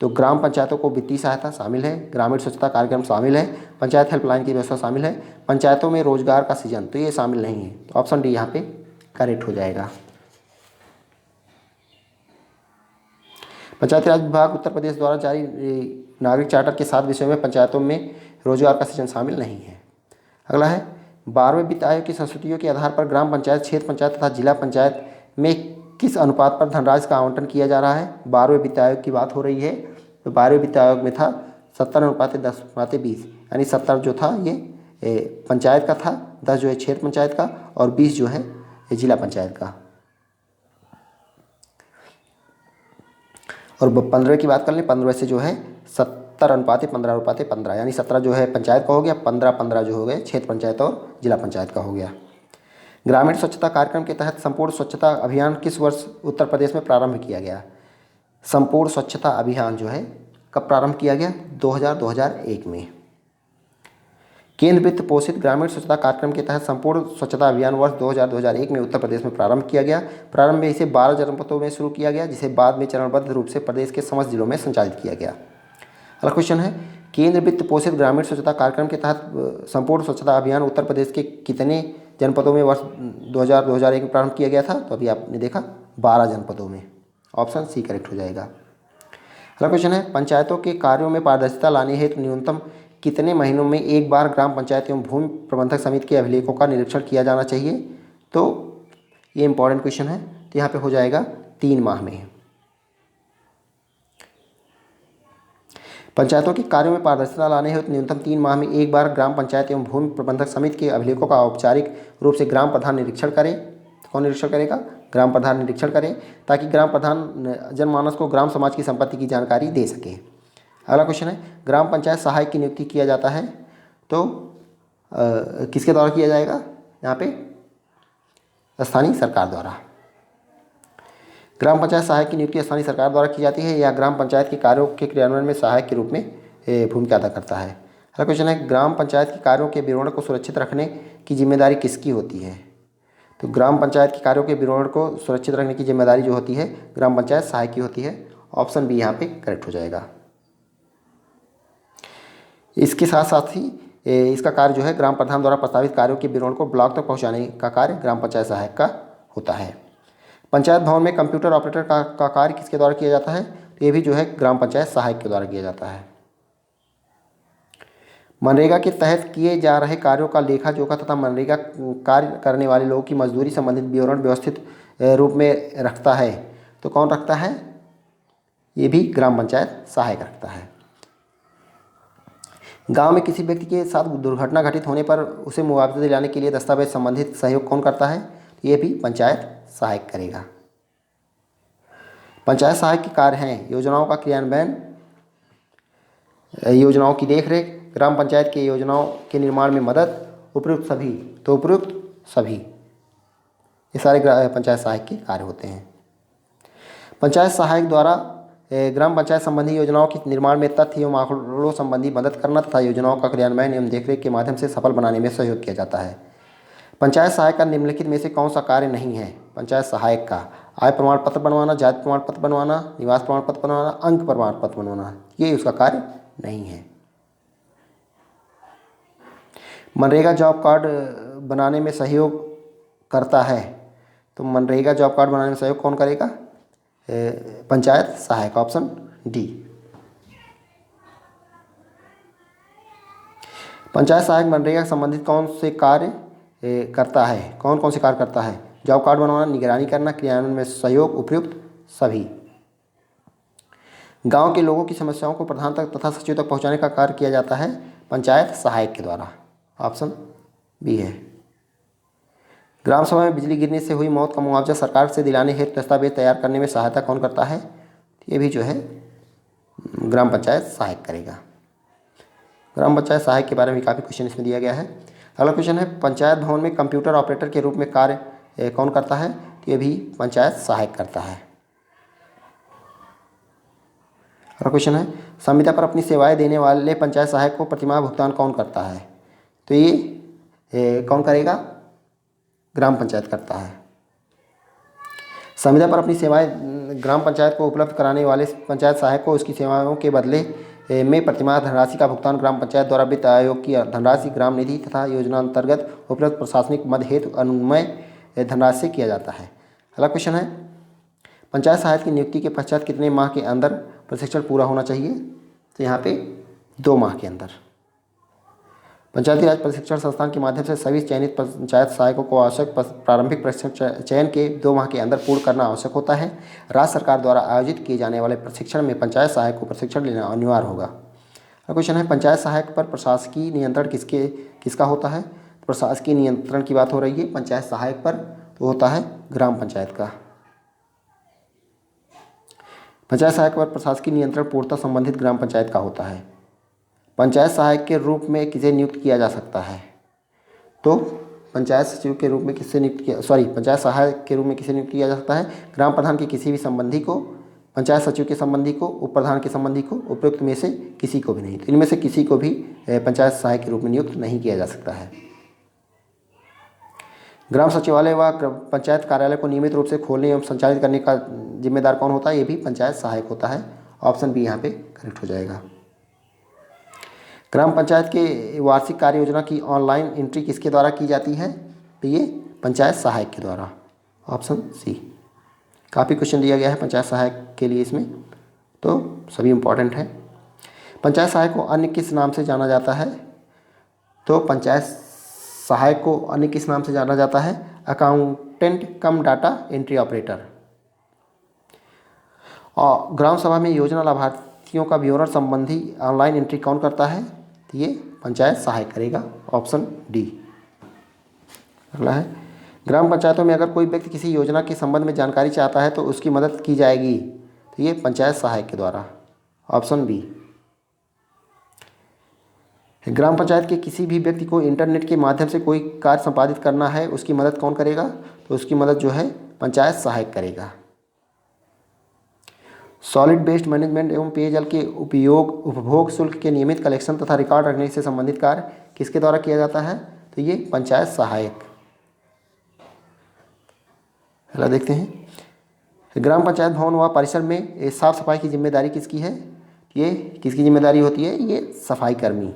तो ग्राम पंचायतों को वित्तीय सहायता शामिल है, ग्रामीण स्वच्छता कार्यक्रम शामिल है, पंचायत हेल्पलाइन की व्यवस्था शामिल है, पंचायतों में रोजगार का सृजन, तो ये शामिल नहीं है। तो ऑप्शन डी यहाँ पे करेक्ट हो जाएगा। पंचायती राज विभाग उत्तर प्रदेश द्वारा जारी नागरिक चार्टर के 7 विषयों में पंचायतों में रोजगार का सृजन शामिल नहीं है। अगला है, 12वें वित्त आयोग की संस्तुतियों के आधार पर ग्राम पंचायत, क्षेत्र पंचायत तथा जिला पंचायत में किस अनुपात पर धनराशि का आवंटन किया जा रहा है? 12वें वित्त आयोग की बात हो रही है। तो 12वें वित्त आयोग में था 70:10:20, यानी 70 जो था ये पंचायत का था, 10 जो है क्षेत्र पंचायत का और 20 जो है जिला पंचायत का। और 15 की बात कर लें, 15 से जो है 70:15:15, यानी 17 जो है पंचायत का हो गया, 15 जो हो गए क्षेत्र पंचायत और जिला पंचायत का हो गया। ग्रामीण स्वच्छता कार्यक्रम के तहत संपूर्ण स्वच्छता अभियान किस वर्ष उत्तर प्रदेश में प्रारंभ किया गया? संपूर्ण स्वच्छता अभियान जो है कब प्रारंभ किया गया? 2001 में। केंद्र वित्त पोषित ग्रामीण स्वच्छता कार्यक्रम के तहत संपूर्ण स्वच्छता अभियान वर्ष 2001 में उत्तर प्रदेश में प्रारंभ किया गया। प्रारंभ में इसे 12 जनपदों में शुरू किया गया, जिसे बाद में चरणबद्ध रूप से प्रदेश के समस्त जिलों में संचालित किया गया। अगला क्वेश्चन है, केंद्र वित्त पोषित ग्रामीण स्वच्छता कार्यक्रम के तहत संपूर्ण स्वच्छता अभियान उत्तर प्रदेश के कितने जनपदों में वर्ष 2001 में प्रारंभ किया गया था? तो अभी आपने देखा 12 जनपदों में। ऑप्शन सी करेक्ट हो जाएगा। अगला क्वेश्चन है, पंचायतों के कार्यों में पारदर्शिता लाने हेतु न्यूनतम कितने महीनों में एक बार ग्राम पंचायत एवं भूमि प्रबंधक समिति के अभिलेखों का निरीक्षण किया जाना चाहिए? तो ये इंपॉर्टेंट क्वेश्चन है, तो यहाँ पे हो जाएगा 3 माह में। पंचायतों के कार्यों में पारदर्शिता लाने हेतु न्यूनतम 3 माह में एक बार ग्राम पंचायत एवं भूमि प्रबंधक समिति के अभिलेखों का औपचारिक रूप से ग्राम प्रधान निरीक्षण करें। कौन निरीक्षण करेगा? ग्राम प्रधान निरीक्षण करें, ताकि ग्राम प्रधान जनमानस को ग्राम समाज की संपत्ति की जानकारी दे सके। अगला क्वेश्चन है, ग्राम पंचायत सहायक की नियुक्ति किया जाता है, तो किसके द्वारा किया जाएगा? यहाँ पे स्थानीय सरकार द्वारा। ग्राम पंचायत सहायक की नियुक्ति स्थानीय सरकार द्वारा की जाती है या ग्राम पंचायत के कार्यों के क्रियान्वयन में सहायक के रूप में भूमिका अदा करता है। अगला क्वेश्चन है, ग्राम पंचायत के कार्यों के विवरण को सुरक्षित रखने की जिम्मेदारी किसकी होती है? तो ग्राम पंचायत के कार्यों के विवरण को सुरक्षित रखने की जिम्मेदारी जो होती है ग्राम पंचायत सहायक की होती है। ऑप्शन बी यहाँ पे करेक्ट हो जाएगा। इसके साथ साथ ही इसका कार्य जो है ग्राम प्रधान द्वारा प्रस्तावित कार्यों के विवरण को ब्लॉक तक पहुँचाने का कार्य ग्राम पंचायत सहायक का होता है। पंचायत भवन में कंप्यूटर ऑपरेटर का कार्य किसके द्वारा किया जाता है? तो ये भी जो है ग्राम पंचायत सहायक के द्वारा किया जाता है। मनरेगा के तहत किए जा रहे कार्यों का लेखा जोखा तथा मनरेगा कार्य करने वाले लोगों की मजदूरी संबंधित विवरण व्यवस्थित रूप में रखता है, तो कौन रखता है? ये भी ग्राम पंचायत सहायक रखता है। गांव में किसी व्यक्ति के साथ दुर्घटना घटित होने पर उसे मुआवजा दिलाने के लिए दस्तावेज संबंधित सहयोग कौन करता है? ये भी पंचायत सहायक करेगा। पंचायत सहायक के कार्य हैं योजनाओं का क्रियान्वयन, योजनाओं की देखरेख, ग्राम पंचायत के योजनाओं के निर्माण में मदद, उपयुक्त सभी। तो उपयुक्त सभी ये सारे पंचायत सहायक के कार्य होते हैं। पंचायत सहायक द्वारा ग्राम पंचायत संबंधी योजनाओं के निर्माण में तथ्य एवं आंकड़ों संबंधी मदद करना तथा योजनाओं का क्रियान्वयन एवं देखरेख के माध्यम से सफल बनाने में सहयोग किया जाता है। पंचायत सहायक का निम्नलिखित में से कौन सा कार्य नहीं है? पंचायत सहायक का आय प्रमाण पत्र बनवाना, जाति प्रमाण पत्र बनवाना, निवास प्रमाण पत्र बनवाना, अंक प्रमाण पत्र बनवाना, ये उसका कार्य नहीं है। मनरेगा जॉब कार्ड बनाने में सहयोग करता है, तो मनरेगा जॉब कार्ड बनाने में सहयोग कौन करेगा? पंचायत सहायक, ऑप्शन डी। पंचायत सहायक मनरेगा संबंधित कौन से कार्य करता है? कौन कौन से कार्य करता है? जॉब कार्ड बनवाना, निगरानी करना, क्रियान्वयन में सहयोग, उपयुक्त सभी। गांव के लोगों की समस्याओं को प्रधान तक तथा सचिव तक पहुंचाने का कार्य किया जाता है पंचायत सहायक के द्वारा, ऑप्शन बी है। ग्राम सभा में बिजली गिरने से हुई मौत का मुआवजा सरकार से दिलाने हेतु दस्तावेज तैयार करने में सहायता कौन करता है? ये भी जो है ग्राम पंचायत सहायक करेगा। ग्राम पंचायत सहायक के बारे में काफ़ी क्वेश्चन इसमें दिया गया है। अगला क्वेश्चन है, पंचायत भवन में कंप्यूटर ऑपरेटर के रूप में कार्य कौन करता है? तो ये भी पंचायत सहायक करता है। अगला क्वेश्चन है, संविदा पर अपनी सेवाएं देने वाले पंचायत सहायक को प्रतिमाह भुगतान कौन करता है? तो ये कौन करेगा? ग्राम पंचायत करता है। संविदा पर अपनी सेवाएं ग्राम पंचायत को उपलब्ध कराने वाले पंचायत सहायक को उसकी सेवाओं के बदले में प्रतिमाह धनराशि का भुगतान ग्राम पंचायत द्वारा वित्त आयोग की धनराशि, ग्राम निधि तथा योजना अंतर्गत उपलब्ध प्रशासनिक मद हेतु अनुमय धनराशि से किया जाता है। अगला क्वेश्चन है, पंचायत सहायक की नियुक्ति के पश्चात कितने माह के अंदर प्रशिक्षण पूरा होना चाहिए? तो यहाँ पे 2 माह के अंदर। पंचायती राज प्रशिक्षण संस्थान के माध्यम से सभी चयनित पंचायत सहायकों को आवश्यक प्रारंभिक प्रशिक्षण चयन के 2 माह के अंदर पूर्ण करना आवश्यक होता है। राज्य सरकार द्वारा आयोजित किए जाने वाले प्रशिक्षण में पंचायत सहायक को प्रशिक्षण लेना अनिवार्य होगा। अगला क्वेश्चन है, पंचायत सहायक पर प्रशासकीय नियंत्रण किसका होता है? प्रशासकीय नियंत्रण की बात हो रही है पंचायत सहायक पर, तो होता है ग्राम पंचायत का। पंचायत सहायक पर प्रशासकीय नियंत्रण पूर्णतः संबंधित ग्राम पंचायत का होता है। पंचायत सहायक के रूप में किसे नियुक्त किया जा सकता है? तो पंचायत सचिव के रूप में पंचायत सहायक के रूप में किसे नियुक्त किया जा सकता है? ग्राम प्रधान के किसी भी संबंधी को, पंचायत सचिव के संबंधी को, उप प्रधान के संबंधी को, उपयुक्त में से किसी को भी नहीं। तो इनमें से किसी को भी पंचायत सहायक के रूप में नियुक्त नहीं किया जा सकता है। ग्राम सचिवालय व पंचायत कार्यालय को नियमित रूप से खोलने एवं संचालित करने का जिम्मेदार कौन होता है? ये भी पंचायत सहायक होता है, ऑप्शन बी यहाँ पे करेक्ट हो जाएगा। ग्राम पंचायत के वार्षिक कार्य योजना की ऑनलाइन एंट्री किसके द्वारा की जाती है? तो ये पंचायत सहायक के द्वारा, ऑप्शन सी। काफ़ी क्वेश्चन दिया गया है पंचायत सहायक के लिए इसमें, तो सभी इम्पॉर्टेंट है। पंचायत सहायक को अन्य किस नाम से जाना जाता है? तो पंचायत सहायक को अन्य किस नाम से जाना जाता है? अकाउंटेंट कम डाटा एंट्री ऑपरेटर। और ग्राम सभा में योजना लाभार्थियों का विवरण संबंधी ऑनलाइन एंट्री कौन करता है? तो ये पंचायत सहायक करेगा, ऑप्शन डी। अगला है, ग्राम पंचायतों में अगर कोई व्यक्ति किसी योजना के संबंध में जानकारी चाहता है तो उसकी मदद की जाएगी, तो ये पंचायत सहायक के द्वारा, ऑप्शन बी। ग्राम पंचायत के किसी भी व्यक्ति को इंटरनेट के माध्यम से कोई कार्य संपादित करना है, उसकी मदद कौन करेगा? तो उसकी मदद जो है पंचायत सहायक करेगा। सॉलिड वेस्ट मैनेजमेंट एवं पेयजल के उपभोग शुल्क के नियमित कलेक्शन तथा रिकॉर्ड रखने से संबंधित कार्य किसके द्वारा किया जाता है? तो ये पंचायत सहायक। अगला देखते हैं, ग्राम पंचायत भवन व परिसर में साफ सफाई की जिम्मेदारी किसकी है? ये किसकी जिम्मेदारी होती है? ये सफाई कर्मी।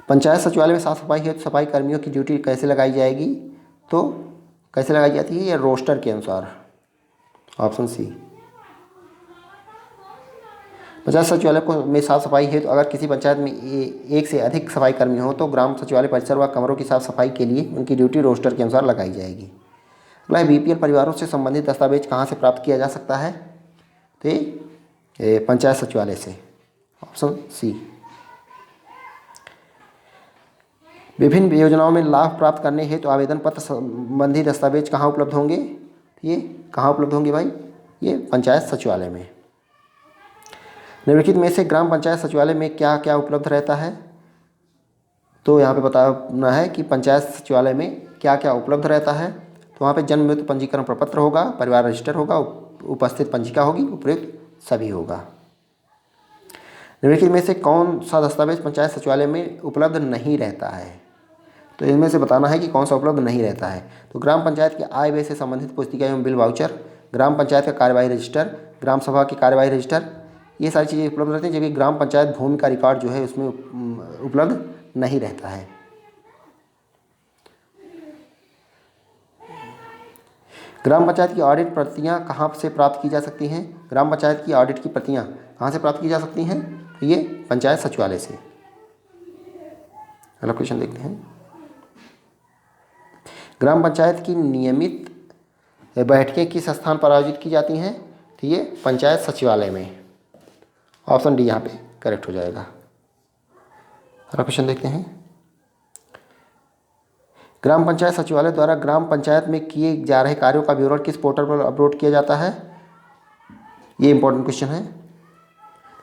पंचायत सचिवालय में साफ सफाई हेतु सफाई कर्मियों की ड्यूटी कैसे लगाई जाएगी? तो कैसे लगाई जाती है? ये रोस्टर के अनुसार, ऑप्शन सी। पंचायत सचिवालय को में साफ सफाई हेतु अगर किसी पंचायत में एक से अधिक सफाई कर्मी हो तो ग्राम सचिवालय परिसर व कमरों की साफ सफाई के लिए उनकी ड्यूटी रोस्टर के अनुसार लगाई जाएगी। अगला, बीपीएल परिवारों से संबंधित दस्तावेज कहाँ से प्राप्त किया जा सकता है? तो ये पंचायत सचिवालय से, ऑप्शन सी। विभिन्न योजनाओं में लाभ प्राप्त करने हेतु आवेदन पत्र संबंधी दस्तावेज कहाँ उपलब्ध होंगे? ये कहाँ उपलब्ध होंगे भाई? ये पंचायत सचिवालय में। निम्नलिखित में से ग्राम पंचायत सचिवालय में क्या क्या उपलब्ध रहता है? तो यहाँ पे बताना है कि पंचायत सचिवालय में क्या क्या उपलब्ध रहता है। तो वहाँ पे जन्म मृत्यु पंजीकरण प्रपत्र होगा, परिवार रजिस्टर होगा, उपस्थित पंजिका होगी, उपयुक्त सभी होगा। निम्नलिखित में से कौन सा दस्तावेज पंचायत सचिवालय में उपलब्ध नहीं रहता है? तो इनमें से बताना है कि कौन सा उपलब्ध नहीं रहता है। तो ग्राम पंचायत के आय व्यय से संबंधित पुस्तिका एवं बिल वाउचर, ग्राम पंचायत का कार्यवाही रजिस्टर, ग्राम सभा की कार्यवाही रजिस्टर, ये सारी चीज़ें उपलब्ध रहती हैं, जबकि ग्राम पंचायत भूमि का रिकॉर्ड जो है उसमें उपलब्ध नहीं रहता है। ग्राम पंचायत की ऑडिट प्रतियां कहाँ से प्राप्त की जा सकती हैं? ग्राम पंचायत की ऑडिट की प्रतियां कहाँ से प्राप्त की जा सकती हैं? ये पंचायत सचिवालय से। अगला क्वेश्चन देखते हैं। ग्राम पंचायत की नियमित बैठकें किस स्थान पर आयोजित की जाती हैं? तो ये पंचायत सचिवालय में। ऑप्शन डी यहाँ पे करेक्ट हो जाएगा। अगला क्वेश्चन देखते हैं। ग्राम पंचायत सचिवालय द्वारा ग्राम पंचायत में किए जा रहे कार्यों का विवरण किस पोर्टल पर अपलोड किया जाता है? ये इंपॉर्टेंट क्वेश्चन है।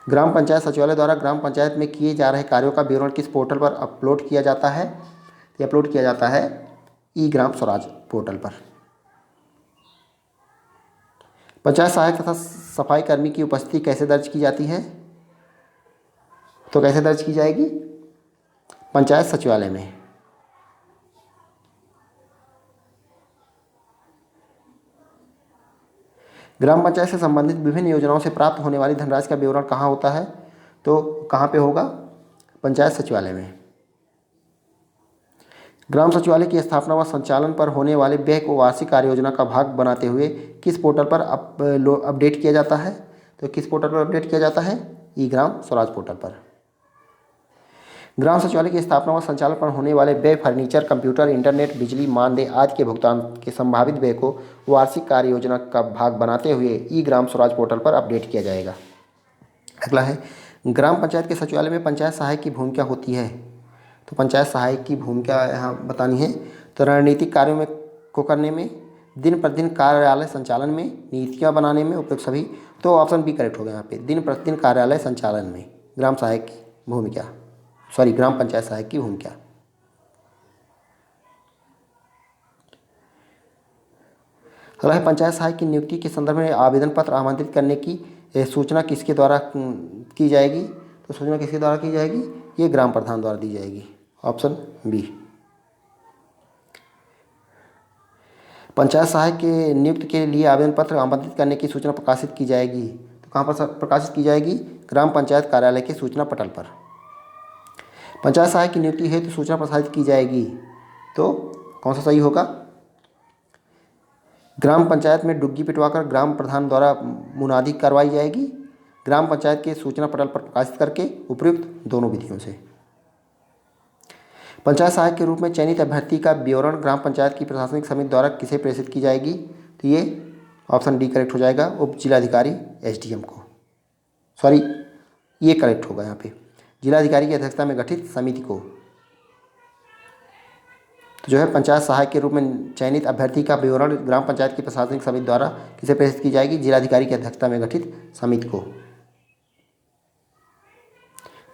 ग्राम पंचायत सचिवालय द्वारा ग्राम पंचायत में किए जा रहे कार्यों का विवरण किस पोर्टल पर अपलोड किया जाता है? ये अपलोड किया जाता है ई ग्राम स्वराज पोर्टल पर। पंचायत सहायक तथा सफाई कर्मी की उपस्थिति कैसे दर्ज की जाती है? तो कैसे दर्ज की जाएगी? पंचायत सचिवालय में। ग्राम पंचायत से संबंधित विभिन्न योजनाओं से प्राप्त होने वाली धनराशि का विवरण कहाँ होता है? तो कहाँ पे होगा? पंचायत सचिवालय में। ग्राम सचिवालय की स्थापना व संचालन पर होने वाले व्यय को वार्षिक कार्य योजना का भाग बनाते हुए किस पोर्टल पर अपडेट किया जाता है? तो किस पोर्टल पर अपडेट किया जाता है? ई ग्राम स्वराज पोर्टल पर। ग्राम सचिवालय की स्थापना व संचालन पर होने वाले व्यय फर्नीचर, कंप्यूटर, इंटरनेट, बिजली, मानदेय आदि के भुगतान के संभावित व्यय को वार्षिक कार्य योजना का भाग बनाते हुए ई ग्राम स्वराज पोर्टल पर अपडेट किया जाएगा। अगला है, ग्राम पंचायत के सचिवालय में पंचायत सहायक की भूमिका होती है। तो पंचायत सहायक की भूमिका यहाँ बतानी है। तो रणनीतिक कार्यों में को करने में, दिन प्रतिदिन कार्यालय संचालन में, नीतियाँ बनाने में, उपयुक्त सभी। तो ऑप्शन बी करेक्ट होगा यहाँ पे। दिन प्रतिदिन कार्यालय संचालन में ग्राम सहायक की भूमिका, ग्राम पंचायत सहायक की भूमिका। अगला है, पंचायत सहायक की नियुक्ति के संदर्भ में आवेदन पत्र आमंत्रित करने की सूचना किसके द्वारा की जाएगी? तो सूचना किसके द्वारा की जाएगी? ये ग्राम प्रधान द्वारा दी जाएगी। Option B. पंचायत सहायक के नियुक्ति के लिए आवेदन पत्र आमंत्रित करने की सूचना प्रकाशित की जाएगी। तो कहाँ पर प्रकाशित की जाएगी? ग्राम पंचायत कार्यालय के सूचना पटल पर। पंचायत सहायक की नियुक्ति हेतु सूचना प्रसारित की जाएगी। तो कौन सा सही होगा? ग्राम पंचायत में डुग्गी पिटवाकर ग्राम प्रधान द्वारा मुनादी करवाई जाएगी, ग्राम पंचायत के सूचना पटल पर प्रकाशित करके, उपयुक्त दोनों विधियों से। पंचायत सहायक के रूप में चयनित अभ्यर्थी का विवरण ग्राम पंचायत की प्रशासनिक समिति द्वारा किसे प्रेषित की जाएगी? तो ये ऑप्शन डी करेक्ट हो जाएगा, उप जिलाधिकारी एसडीएम को। ये करेक्ट होगा यहाँ पे, जिलाधिकारी की अध्यक्षता में गठित समिति को। तो जो है पंचायत सहायक के रूप में चयनित अभ्यर्थी का विवरण ग्राम पंचायत की प्रशासनिक समिति द्वारा किसे प्रेषित की जाएगी? जिलाधिकारी की अध्यक्षता में गठित समिति को।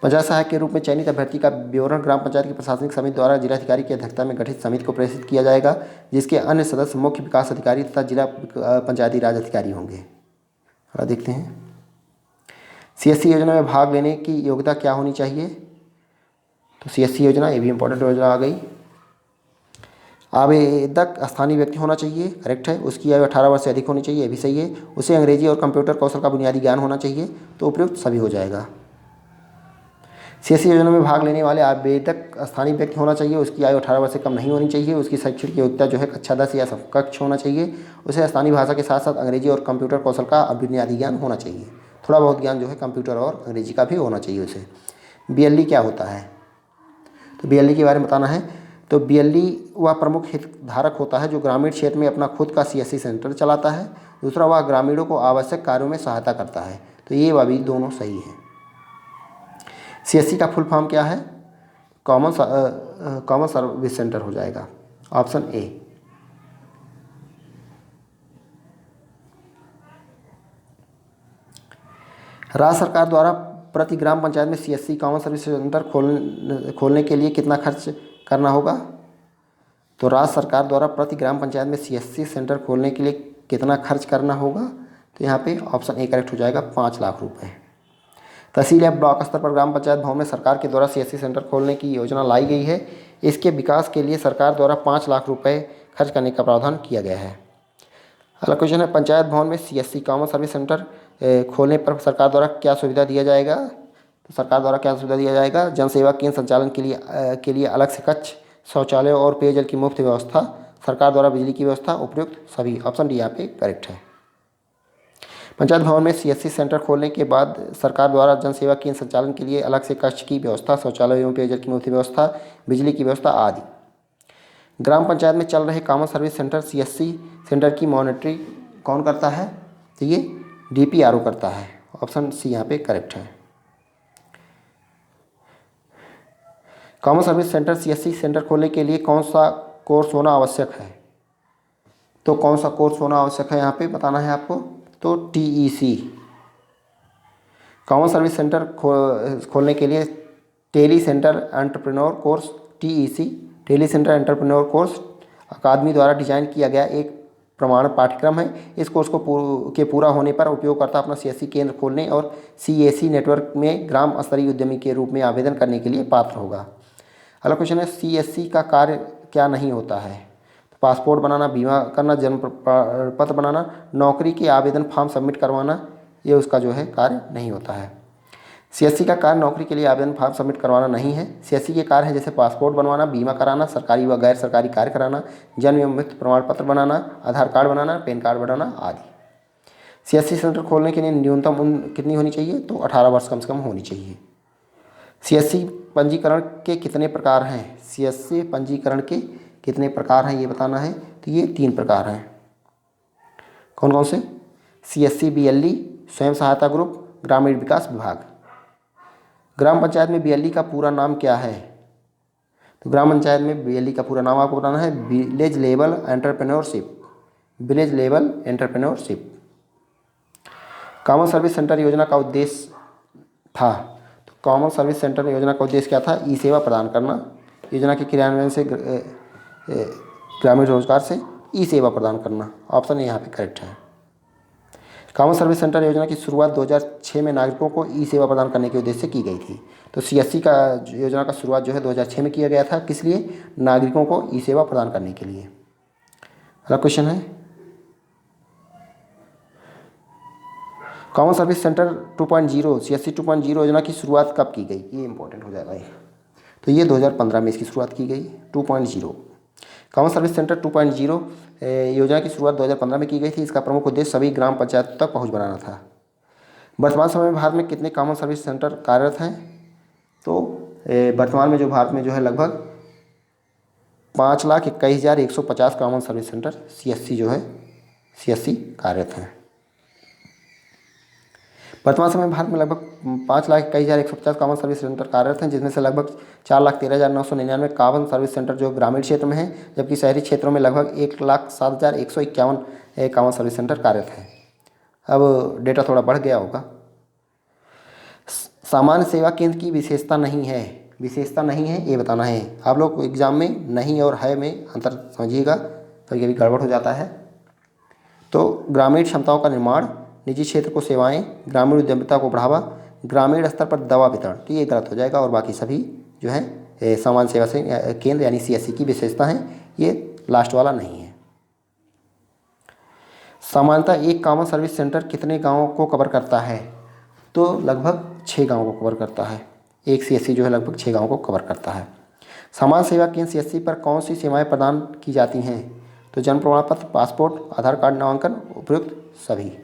पंचायत सहायक के रूप में चयनित अभ्यर्थी का विवरण ग्राम पंचायत की प्रशासनिक समिति द्वारा जिलाधिकारी की अध्यक्षता में गठित समिति को प्रेषित किया जाएगा, जिसके अन्य सदस्य मुख्य विकास अधिकारी तथा जिला पंचायती राज अधिकारी होंगे। देखते हैं, सीएससी योजना में भाग लेने की योग्यता क्या होनी चाहिए? तो सीएससी योजना, ये भी इंपॉर्टेंट योजना आ गई। आवेदक स्थानीय व्यक्ति होना चाहिए, करेक्ट है। उसकी आयु 18 वर्ष से अधिक होनी चाहिए, ये भी सही है। उसे अंग्रेजी और कंप्यूटर कौशल का बुनियादी ज्ञान होना चाहिए, तो उपयुक्त सभी हो जाएगा। सीएससी योजना में भाग लेने वाले आवेदक स्थानीय व्यक्ति होना चाहिए, उसकी आयु 18 वर्ष से कम नहीं होनी चाहिए, उसकी शैक्षणिक योग्यता जो है कक्षा 10 या समकक्ष होना चाहिए, उसे स्थानीय भाषा के साथ साथ अंग्रेजी और कंप्यूटर कौशल का बुनियादी ज्ञान होना चाहिए, थोड़ा बहुत ज्ञान जो है कंप्यूटर और अंग्रेजी का भी होना चाहिए उसे। बीएलडी क्या होता है? तो बीएलडी के बारे में बताना है। तो बीएलडी वह प्रमुख हितधारक होता है जो ग्रामीण क्षेत्र में अपना खुद का सीएससी सेंटर चलाता है। दूसरा, वह ग्रामीणों को आवश्यक कार्यों में सहायता करता है। तो ये वह भी दोनों सही है। सीएससी का फुल फॉर्म क्या है? कॉमन सर्विस सेंटर हो जाएगा, ऑप्शन ए। राज्य सरकार द्वारा प्रति ग्राम पंचायत में सीएससी कॉमन सर्विस सेंटर खोलने के लिए कितना खर्च करना होगा? तो राज्य सरकार द्वारा प्रति ग्राम पंचायत में सीएससी सेंटर खोलने के लिए कितना खर्च करना होगा? तो यहाँ पे ऑप्शन ए करेक्ट हो जाएगा, 5 लाख रुपए। तहसील या ब्लॉक स्तर पर ग्राम पंचायत भवन में सरकार के द्वारा सीएससी सेंटर खोलने की योजना लाई गई है। इसके विकास के लिए सरकार द्वारा 5 लाख रुपए खर्च करने का प्रावधान किया गया है। अगला क्वेश्चन है, पंचायत भवन में सीएससी कॉमन सर्विस सेंटर खोलने पर सरकार द्वारा क्या सुविधा दिया जाएगा? तो सरकार द्वारा क्या सुविधा दिया जाएगा? जनसेवा केंद्र संचालन के लिए अलग से कक्ष, शौचालय और पेयजल की मुफ्त व्यवस्था, सरकार द्वारा बिजली की व्यवस्था, उपयुक्त सभी। ऑप्शन डी यहाँ पे करेक्ट है। पंचायत भवन में सीएससी सेंटर खोलने के बाद सरकार द्वारा जनसेवा केंद्र संचालन के लिए अलग से कक्ष की व्यवस्था, शौचालय एवं पेयजल की मुफ्त व्यवस्था, बिजली की व्यवस्था आदि। ग्राम पंचायत में चल रहे common service centre CSC centre की मॉनिटरिंग कौन करता है? तो ये डीपीआरओ करता है। ऑप्शन सी यहाँ पे करेक्ट है। Common service centre CSC centre खोलने के लिए कौन सा कोर्स होना आवश्यक है? तो कौन सा कोर्स होना आवश्यक है यहाँ पे बताना है आपको। तो टीईसी, कॉमन सर्विस सेंटर खोलने के लिए tele centre entrepreneur course, TEC tele centre entrepreneur course अकादमी द्वारा डिजाइन किया गया एक प्रमाण पाठ्यक्रम है। इस कोर्स के पूरा होने पर उपयोगकर्ता अपना सीएससी केंद्र खोलने और सीएसी नेटवर्क में ग्राम स्तरीय उद्यमी के रूप में आवेदन करने के लिए पात्र होगा। अगला क्वेश्चन है, सीएससी का कार्य क्या नहीं होता है? तो पासपोर्ट बनाना, बीमा करना, जन्म पत्र बनाना, नौकरी के आवेदन फॉर्म सबमिट करवाना, ये उसका जो है कार्य नहीं होता है। सीएससी का कार्य नौकरी के लिए आवेदन फॉर्म सबमिट करवाना नहीं है। सीएससी के कार्य हैं जैसे पासपोर्ट बनवाना, बीमा कराना, सरकारी व गैर सरकारी कार्य कराना, जन्म एवं मृत्यु प्रमाण पत्र बनाना, आधार कार्ड बनाना, पैन कार्ड बनाना आदि। सीएससी सेंटर खोलने के लिए न्यूनतम उम्र कितनी होनी चाहिए? तो 18 वर्ष कम से कम होनी चाहिए। सीएससी पंजीकरण के कितने प्रकार हैं? सीएससी पंजीकरण के कितने प्रकार हैं ये बताना है। तो ये 3 प्रकार हैं। कौन कौन से? सीएससी बीएलई स्वयं सहायता ग्रुप, ग्रामीण विकास विभाग। ग्राम पंचायत में बीएलई का पूरा नाम क्या है? तो ग्राम पंचायत में बीएलई का पूरा नाम आपको बताना है, village level entrepreneurship, village level entrepreneurship. Common service centre योजना का उद्देश्य था। तो कॉमन सर्विस सेंटर योजना का उद्देश्य क्या था? ई सेवा प्रदान करना। योजना के क्रियान्वयन से ग्रामीण रोजगार से ई सेवा प्रदान करना। ऑप्शन यहाँ पे करेक्ट है। कॉमन सर्विस सेंटर योजना की शुरुआत 2006 में नागरिकों को ई सेवा प्रदान करने के उद्देश्य से की गई थी। तो सीएससी का योजना का शुरुआत जो है 2006 में किया गया था। किस लिए? नागरिकों को ई सेवा प्रदान करने के लिए। अगला क्वेश्चन है, कॉमन सर्विस सेंटर 2.0 सीएससी 2.0 योजना की शुरुआत कब की गई? ये इंपॉर्टेंट हो जाएगा ये। तो ये 2015 में इसकी शुरुआत की गई। 2.0 कॉमन सर्विस सेंटर 2.0 योजना की शुरुआत 2015 में की गई थी। इसका प्रमुख उद्देश्य सभी ग्राम पंचायतों तक पहुंच बनाना था। वर्तमान समय में भारत में कितने कॉमन सर्विस सेंटर कार्यरत हैं? तो वर्तमान में जो भारत में जो है लगभग 5,21,150 कॉमन सर्विस सेंटर सीएससी जो है सीएससी कार्यरत हैं। वर्तमान समय में भारत में लगभग 5,21,150 कॉमन सर्विस सेंटर कार्यरत हैं, जिसमें से लगभग 4,13,999 कॉमन सर्विस सेंटर जो ग्रामीण क्षेत्र में हैं, जबकि शहरी क्षेत्रों में लगभग 1,07,151 कॉमन सर्विस सेंटर कार्यरत हैं। अब डेटा थोड़ा बढ़ गया होगा। सामान्य सेवा केंद्र की विशेषता नहीं है, विशेषता नहीं है ये बताना है। आप लोग एग्जाम में नहीं और है में अंतर समझिएगा, कभी कभी गड़बड़ हो जाता है। तो ग्रामीण क्षमताओं का निर्माण, निजी क्षेत्र को सेवाएं, ग्रामीण उद्यमिता को बढ़ावा, ग्रामीण स्तर पर दवा वितरण, तो ये गलत हो जाएगा। और बाकी सभी जो है सामान्य सेवा से केंद्र यानी सीएससी की विशेषता हैं, ये लास्ट वाला नहीं है। सामान्यतः एक कॉमन सर्विस सेंटर कितने गाँवों को कवर करता है? तो लगभग 6 गाँवों को कवर करता है। एक सीएससी जो है लगभग 6 गाँवों को कवर करता है। सामान्य सेवा केंद्र सीएससी पर कौन सी सेवाएं प्रदान की जाती हैं? तो जन्म प्रमाण पत्र, पासपोर्ट, आधार कार्ड, नामांकन, उपयुक्त सभी।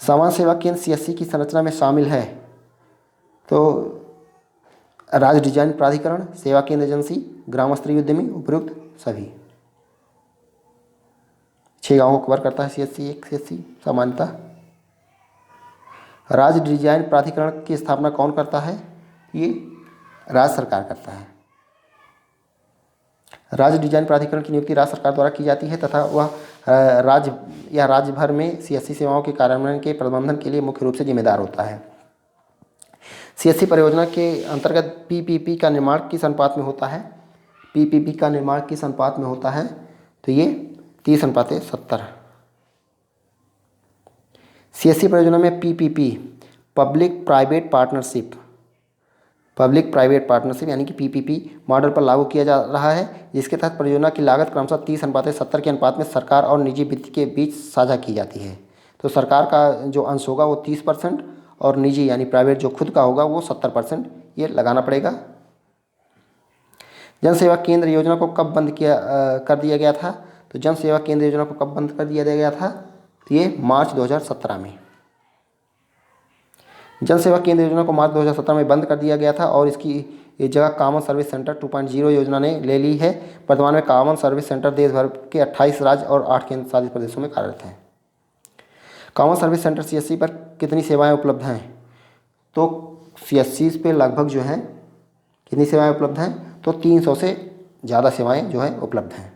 सामान्य सेवा केंद्र सीएससी की संरचना में शामिल है। तो राज्य डिजाइन प्राधिकरण, सेवा केंद्र एजेंसी, ग्राम स्तरीय उद्यमी, उपयुक्त सभी। 6 गाँवों को कवर करता है सीएससी। एक सीएससी सामान्यतः। राज्य डिजाइन प्राधिकरण की स्थापना कौन करता है? ये राज्य सरकार करता है। राज्य डिजाइन प्राधिकरण की नियुक्ति राज्य सरकार द्वारा की जाती है तथा वह राज्य या राज्य भर में सीएससी सेवाओं के कार्यान्वयन के प्रबंधन के लिए मुख्य रूप से जिम्मेदार होता है। सीएससी परियोजना के अंतर्गत पीपीपी का निर्माण किस अनुपात में होता है? पीपीपी का निर्माण किस अनुपात में होता है? तो ये 30:70। सीएससी परियोजना में पीपीपी पब्लिक प्राइवेट पार्टनरशिप यानी कि पीपीपी मॉडल पर लागू किया जा रहा है, जिसके तहत परियोजना की लागत क्रमशः 30:70 के अनुपात में सरकार और निजी वित्त के बीच साझा की जाती है। तो सरकार का जो अंश होगा वो 30% और निजी यानी प्राइवेट जो खुद का होगा वो 70% ये लगाना पड़ेगा। जन सेवा केंद्र योजना को कब बंद कर दिया गया था? तो जन सेवा केंद्र योजना को कब बंद कर दिया गया था? तो ये मार्च 2017 में। जन सेवा केंद्र योजना को मार्च 2017 में बंद कर दिया गया था और इसकी जगह कॉमन सर्विस सेंटर 2.0 योजना ने ले ली है। वर्तमान में कॉमन सर्विस सेंटर देश भर के 28 राज्य और 8 केंद्र शासित प्रदेशों में कार्यरत हैं। कॉमन सर्विस सेंटर सीएससी पर कितनी सेवाएं उपलब्ध हैं? तो सीएससी पे लगभग जो है कितनी सेवाएं उपलब्ध हैं? तो 300 से ज़्यादा सेवाएं जो है उपलब्ध हैं।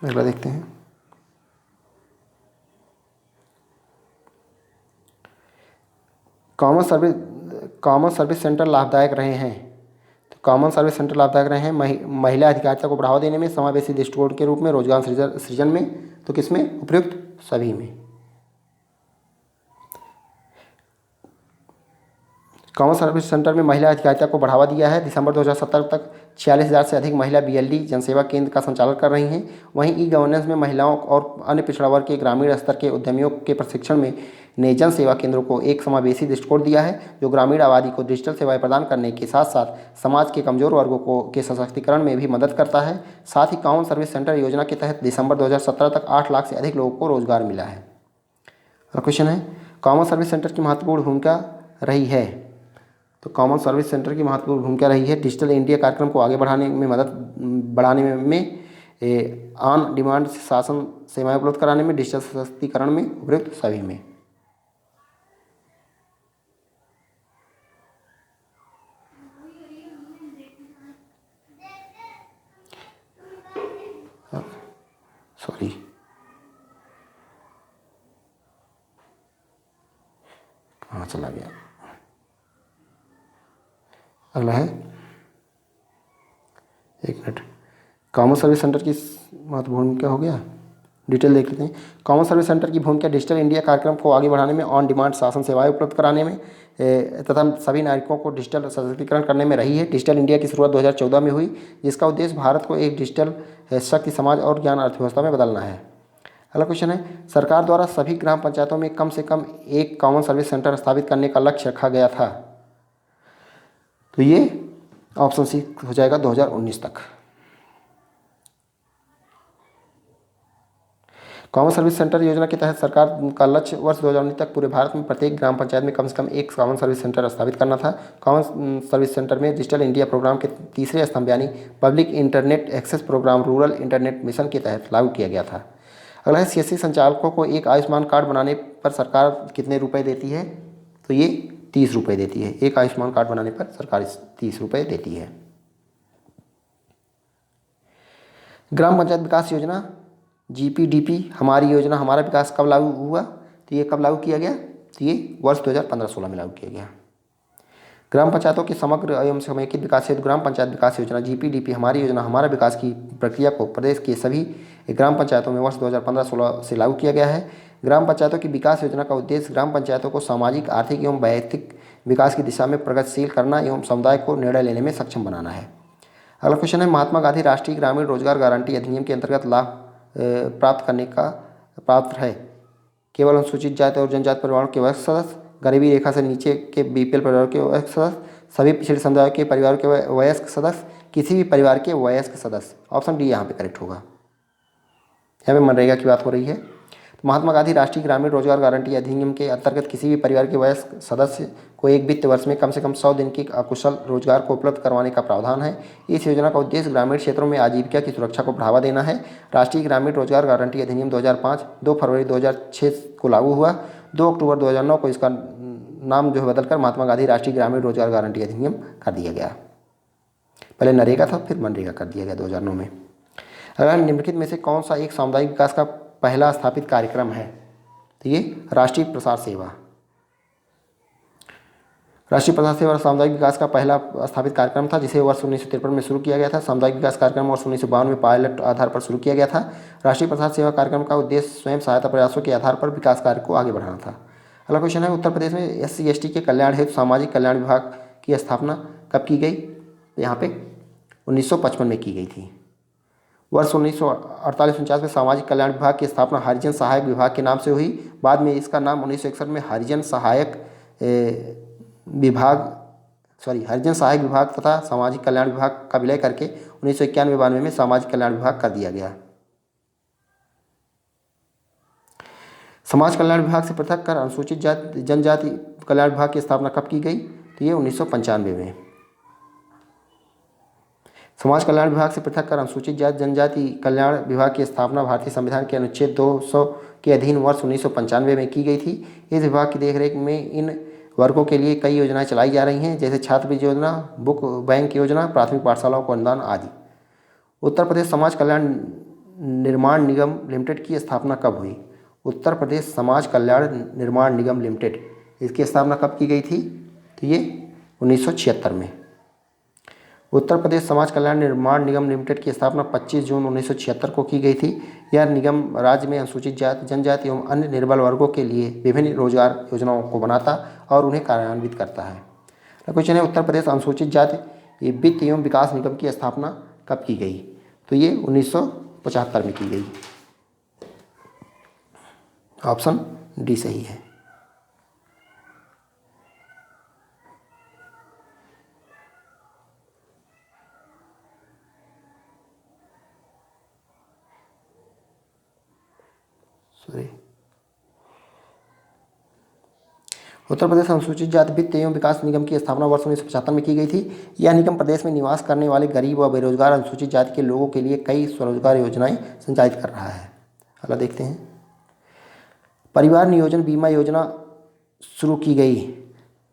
अगला देखते हैं। कॉमन सर्विस सेंटर लाभदायक रहे हैं। तो कॉमन सर्विस सेंटर लाभदायक रहे हैं महिला अधिकारिता को बढ़ावा देने में, समावेशी दृष्टिकोण के रूप में, रोजगार सृजन में। तो किसमें? उपयुक्त सभी में। कॉमन सर्विस सेंटर में महिला अधिकारिता को बढ़ावा दिया है। दिसंबर 2017 तक 46,000 से अधिक महिला बीएलडी जनसेवा केंद्र का संचालन कर रही हैं। वहीं ई गवर्नेंस में महिलाओं और अन्य पिछड़ा वर्ग के ग्रामीण स्तर के उद्यमियों के प्रशिक्षण में ने जन सेवा केंद्रों को एक समावेशी दृष्टिकोण दिया है, जो ग्रामीण आबादी को डिजिटल सेवाएं प्रदान करने के साथ साथ समाज के कमजोर वर्गों को के सशक्तिकरण में भी मदद करता है। साथ ही कॉमन सर्विस सेंटर योजना के तहत दिसंबर 2017 तक 8 लाख से अधिक लोगों को रोजगार मिला है। और क्वेश्चन है, कॉमन सर्विस सेंटर की महत्वपूर्ण भूमिका रही है। तो कॉमन सर्विस सेंटर की महत्वपूर्ण भूमिका रही है डिजिटल इंडिया कार्यक्रम को आगे बढ़ाने में ऑन डिमांड शासन सेवाएं उपलब्ध कराने में, डिजिटल सशक्तिकरण में, उपयुक्त सभी में। सॉरी, कहाँ चला गया? अगला है, एक मिनट, कॉमन सर्विस सेंटर की महत्वपूर्ण भूमिका हो गया, डिटेल देख लेते हैं। कॉमन सर्विस सेंटर की भूमिका डिजिटल इंडिया कार्यक्रम को आगे बढ़ाने में, ऑन डिमांड शासन सेवाएं उपलब्ध कराने में तथा सभी नागरिकों को डिजिटल सशक्तिकरण करने में रही है। डिजिटल इंडिया की शुरुआत 2014 में हुई, जिसका उद्देश्य भारत को एक डिजिटल शक्ति समाज और ज्ञान अर्थव्यवस्था में बदलना है। अगला क्वेश्चन है, सरकार द्वारा सभी ग्राम पंचायतों में कम से कम एक कॉमन सर्विस सेंटर स्थापित करने का लक्ष्य रखा गया था। तो ये ऑप्शन सी हो जाएगा 2019 तक। कॉमन सर्विस सेंटर योजना के तहत सरकार का लक्ष्य वर्ष 2019 तक पूरे भारत में प्रत्येक ग्राम पंचायत में कम से कम एक कॉमन सर्विस सेंटर स्थापित करना था। कॉमन सर्विस सेंटर में डिजिटल इंडिया प्रोग्राम के तीसरे स्तंभ यानी public internet access programme rural internet mission के तहत लागू किया गया था। अगला है, सीएससी संचालकों को एक आयुष्मान कार्ड बनाने पर सरकार कितने रुपए देती है? तो ये 30 रुपये देती है। एक आयुष्मान कार्ड बनाने पर सरकार 30 रुपये देती है। ग्राम पंचायत विकास योजना जीपीडीपी हमारी योजना हमारा विकास कब लागू हुआ? तो ये कब लागू किया गया? तो ये वर्ष 2015-16 में लागू किया गया। ग्राम पंचायतों के समग्र एवं समेकित विकास हेतु ग्राम पंचायत विकास योजना जीपीडीपी हमारी योजना हमारा विकास की प्रक्रिया को प्रदेश के सभी ग्राम पंचायतों में वर्ष 2015-16 से लागू किया गया है। ग्राम पंचायतों की विकास योजना का उद्देश्य ग्राम पंचायतों को सामाजिक, आर्थिक एवं वैयक्तिक विकास की दिशा में प्रगतिशील करना एवं समुदाय को निर्णय लेने में सक्षम बनाना है। अगला क्वेश्चन है, महात्मा गांधी राष्ट्रीय ग्रामीण रोजगार गारंटी अधिनियम के अंतर्गत लाभ प्राप्त करने का पात्र है केवल अनुसूचित जाति और जनजाति परिवारों के वयस्क सदस्य, गरीबी रेखा से नीचे के बीपीएल परिवारों के वयस्क सदस्य, सभी पिछड़े समुदायों के परिवारों के वयस्क सदस्य, किसी भी परिवार के वयस्क सदस्य। ऑप्शन डी यहाँ पे करेक्ट होगा। यहाँ पे मनरेगा की बात हो रही है। तो महात्मा गांधी राष्ट्रीय ग्रामीण रोजगार गारंटी अधिनियम के अंतर्गत किसी भी परिवार के वयस्क सदस्य को एक वित्त वर्ष में कम से कम 100 दिन की अकुशल रोजगार को उपलब्ध करवाने का प्रावधान है। इस योजना का उद्देश्य ग्रामीण क्षेत्रों में आजीविका की सुरक्षा को बढ़ावा देना है। राष्ट्रीय ग्रामीण रोजगार गारंटी अधिनियम 2005 2 फरवरी 2006 को लागू हुआ। 2 अक्टूबर 2009 को इसका नाम जो है बदलकर महात्मा गांधी राष्ट्रीय ग्रामीण रोजगार गारंटी अधिनियम कर दिया गया। पहले नरेगा था फिर मनरेगा कर दिया गया 2009 में। अगर निम्नलिखित में से कौन सा एक सामुदायिक विकास का पहला स्थापित कार्यक्रम है, तो ये राष्ट्रीय प्रसार सेवा। राष्ट्रीय प्रसार सेवा सामुदायिक विकास का पहला स्थापित कार्यक्रम था, जिसे वर्ष 1953 में शुरू किया गया था। सामुदायिक विकास कार्यक्रम वर्ष 1952 में पायलट आधार पर शुरू किया गया था। राष्ट्रीय प्रसार सेवा कार्यक्रम का उद्देश्य स्वयं सहायता प्रयासों के आधार पर विकास कार्य को आगे बढ़ाना था। अगला क्वेश्चन है, उत्तर प्रदेश में SC/ST के कल्याण हेतु सामाजिक कल्याण विभाग की स्थापना कब की गई? यहाँ पे 1955 में की गई थी। वर्ष 1948-49 में सामाजिक कल्याण विभाग की स्थापना हरिजन सहायक विभाग के नाम से हुई। बाद में इसका नाम 1961 में हरिजन सहायक विभाग तथा सामाजिक कल्याण विभाग का विलय करके 1991-92 में सामाजिक कल्याण विभाग कर दिया गया। समाज कल्याण विभाग से पृथक कर अनुसूचित जाति जनजाति कल्याण विभाग की स्थापना कब की गई? तो ये 1995 में। समाज कल्याण विभाग से पृथक कर अनुसूचित जाति जनजाति कल्याण विभाग की स्थापना भारतीय संविधान के अनुच्छेद 200 के अधीन वर्ष 1995 में की गई थी। इस विभाग की देखरेख में इन वर्गों के लिए कई योजनाएं चलाई जा रही हैं, जैसे छात्रवृत्ति योजना, बुक बैंक योजना, प्राथमिक पाठशालाओं को अनुदान आदि। उत्तर प्रदेश समाज कल्याण निर्माण निगम लिमिटेड की स्थापना कब हुई? उत्तर प्रदेश समाज कल्याण निर्माण निगम लिमिटेड, इसकी स्थापना कब की गई थी? तो ये 1976 में। उत्तर प्रदेश समाज कल्याण निर्माण निगम लिमिटेड की स्थापना 25 जून 1976 को की गई थी। यह निगम राज्य में अनुसूचित जाति जनजाति एवं अन्य निर्बल वर्गों के लिए विभिन्न रोजगार योजनाओं को बनाता और उन्हें कार्यान्वित करता है। क्वेश्चन है, उत्तर प्रदेश अनुसूचित जाति वित्त एवं विकास निगम की स्थापना कब की गई? तो ये 1975 में की गई। ऑप्शन डी सही है। उत्तर प्रदेश अनुसूचित जाति वित्त एवं विकास निगम की स्थापना वर्ष 1975 में की गई थी। यह निगम प्रदेश में निवास करने वाले गरीब व बेरोजगार अनुसूचित जाति के लोगों के लिए कई स्वरोजगार योजनाएं संचालित कर रहा है। अगला देखते हैं, परिवार नियोजन बीमा योजना शुरू की गई।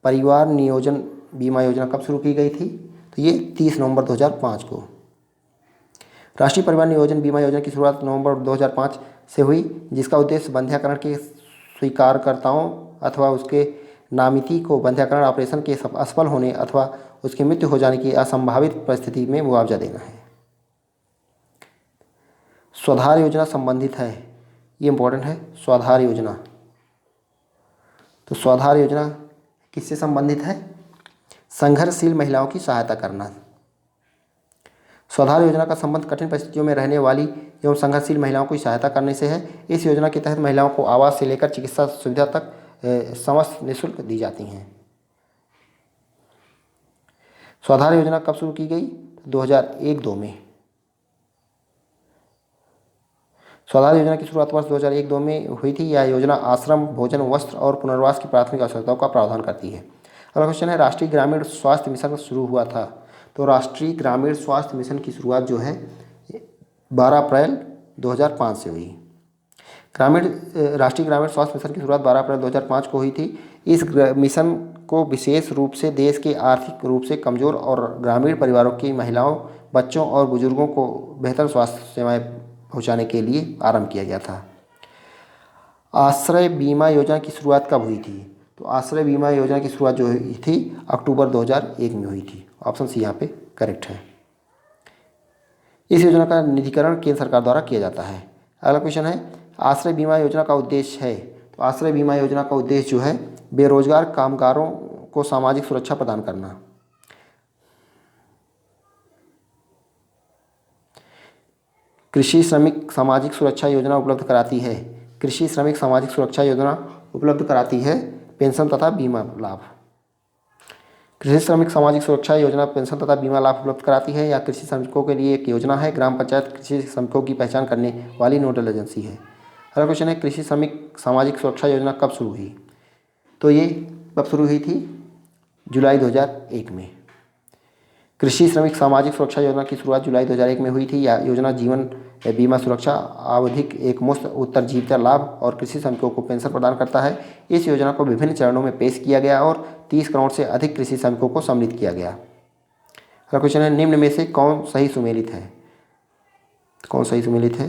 परिवार नियोजन बीमा योजना कब शुरू की गई थी? तो ये 30 नवंबर 2005 को। राष्ट्रीय परिवार नियोजन बीमा योजना की शुरुआत नवंबर 2005 से हुई, जिसका उद्देश्य बंध्याकरण के स्वीकारकर्ताओं अथवा उसके नामिती को बंध्याकरण ऑपरेशन के असफल होने अथवा उसकी मृत्यु हो जाने की असंभावित परिस्थिति में मुआवजा देना है। स्वाधार योजना संबंधित है, ये इंपॉर्टेंट है। स्वाधार योजना, तो स्वाधार योजना किससे संबंधित है? संघर्षशील महिलाओं की सहायता करना। स्वाधार योजना का संबंध कठिन परिस्थितियों में रहने वाली एवं संघर्षशील महिलाओं की सहायता करने से है। इस योजना के तहत महिलाओं को आवास से लेकर चिकित्सा सुविधा तक समस्त निःशुल्क दी जाती हैं। स्वाधार योजना कब शुरू की गई? 2001-2 में। स्वाधार योजना की शुरुआत वर्ष 2001-2 में हुई थी। यह योजना आश्रम, भोजन, वस्त्र और पुनर्वास की प्राथमिक आवश्यकताओं का प्रावधान करती है। अगला क्वेश्चन है, राष्ट्रीय ग्रामीण स्वास्थ्य मिशन शुरू हुआ था। तो राष्ट्रीय ग्रामीण स्वास्थ्य मिशन की शुरुआत जो है 12 अप्रैल 2005 से हुई। राष्ट्रीय ग्रामीण स्वास्थ्य मिशन की शुरुआत 12 अप्रैल 2005 को हुई थी। इस मिशन को विशेष रूप से देश के आर्थिक रूप से कमजोर और ग्रामीण परिवारों की महिलाओं, बच्चों और बुजुर्गों को बेहतर स्वास्थ्य सेवाएं पहुंचाने के लिए आरंभ किया गया था। आश्रय बीमा योजना की शुरुआत कब हुई थी? तो आश्रय बीमा योजना की शुरुआत जो हुई थी अक्टूबर 2001 में हुई थी। ऑप्शन सी यहाँ पे करेक्ट है। इस योजना का निधिकरण केंद्र सरकार द्वारा किया जाता है। अगला क्वेश्चन है, आश्रय बीमा योजना का उद्देश्य है। तो आश्रय बीमा योजना का उद्देश्य जो है बेरोजगार कामगारों को सामाजिक सुरक्षा प्रदान करना। कृषि श्रमिक सामाजिक सुरक्षा योजना उपलब्ध कराती है। कृषि श्रमिक सामाजिक सुरक्षा योजना उपलब्ध कराती है पेंशन तथा बीमा लाभ। कृषि श्रमिक सामाजिक सुरक्षा योजना पेंशन तथा बीमा लाभ उपलब्ध कराती है। या कृषि श्रमिकों के लिए एक योजना है। ग्राम पंचायत कृषि श्रमिकों की पहचान करने वाली नोडल एजेंसी है। अगला क्वेश्चन है, कृषि श्रमिक सामाजिक सुरक्षा योजना कब शुरू हुई? तो ये कब शुरू हुई थी? जुलाई 2001 में। कृषि श्रमिक सामाजिक सुरक्षा योजना की शुरुआत जुलाई 2001 में हुई थी। यह योजना जीवन बीमा सुरक्षा, आवधिक एक मुश्त उत्तरजीविता लाभ और कृषि श्रमिकों को पेंशन प्रदान करता है। इस योजना को विभिन्न चरणों में पेश किया गया और 30 करोड़ से अधिक कृषि श्रमिकों को सम्मिलित किया गया। अगला क्वेश्चन है, निम्न में से कौन सही सुमेलित है? कौन सही सुमेलित है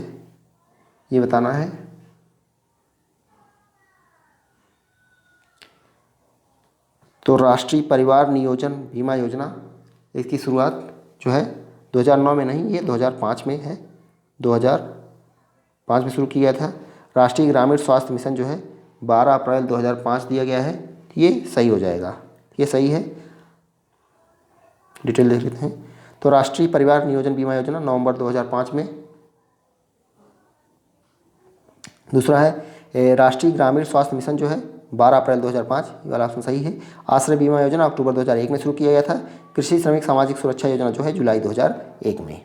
ये बताना है। तो राष्ट्रीय परिवार नियोजन बीमा योजना, इसकी शुरुआत जो है 2009 में नहीं, ये 2005 में है। 2005 में शुरू किया गया था। राष्ट्रीय ग्रामीण स्वास्थ्य मिशन जो है 12 अप्रैल 2005 दिया गया है। ये सही हो जाएगा, ये सही है। डिटेल देख लेते हैं। तो राष्ट्रीय परिवार नियोजन बीमा योजना नवंबर 2005 में। दूसरा है राष्ट्रीय ग्रामीण स्वास्थ्य मिशन जो है 12 अप्रैल 2005, ये वाला ऑप्शन सही है। आश्रय बीमा योजना अक्टूबर 2001 में शुरू किया गया था। कृषि श्रमिक सामाजिक सुरक्षा योजना जो है जुलाई 2001 में।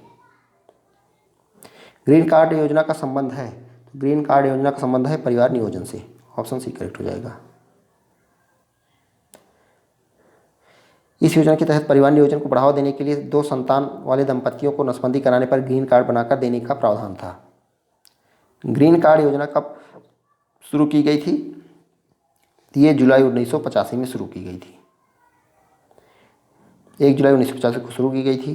ग्रीन कार्ड योजना का संबंध है, ग्रीन कार्ड योजना का संबंध है परिवार नियोजन से। ऑप्शन सी करेक्ट हो जाएगा। इस योजना के तहत परिवार नियोजन को बढ़ावा देने के लिए 2 संतान वाले दंपतियों को नसबंदी कराने पर ग्रीन कार्ड बनाकर देने का प्रावधान था। ग्रीन कार्ड योजना कब शुरू की गई थी? ये जुलाई 1985 में शुरू की गई थी। 1 जुलाई 1985 को शुरू की गई थी।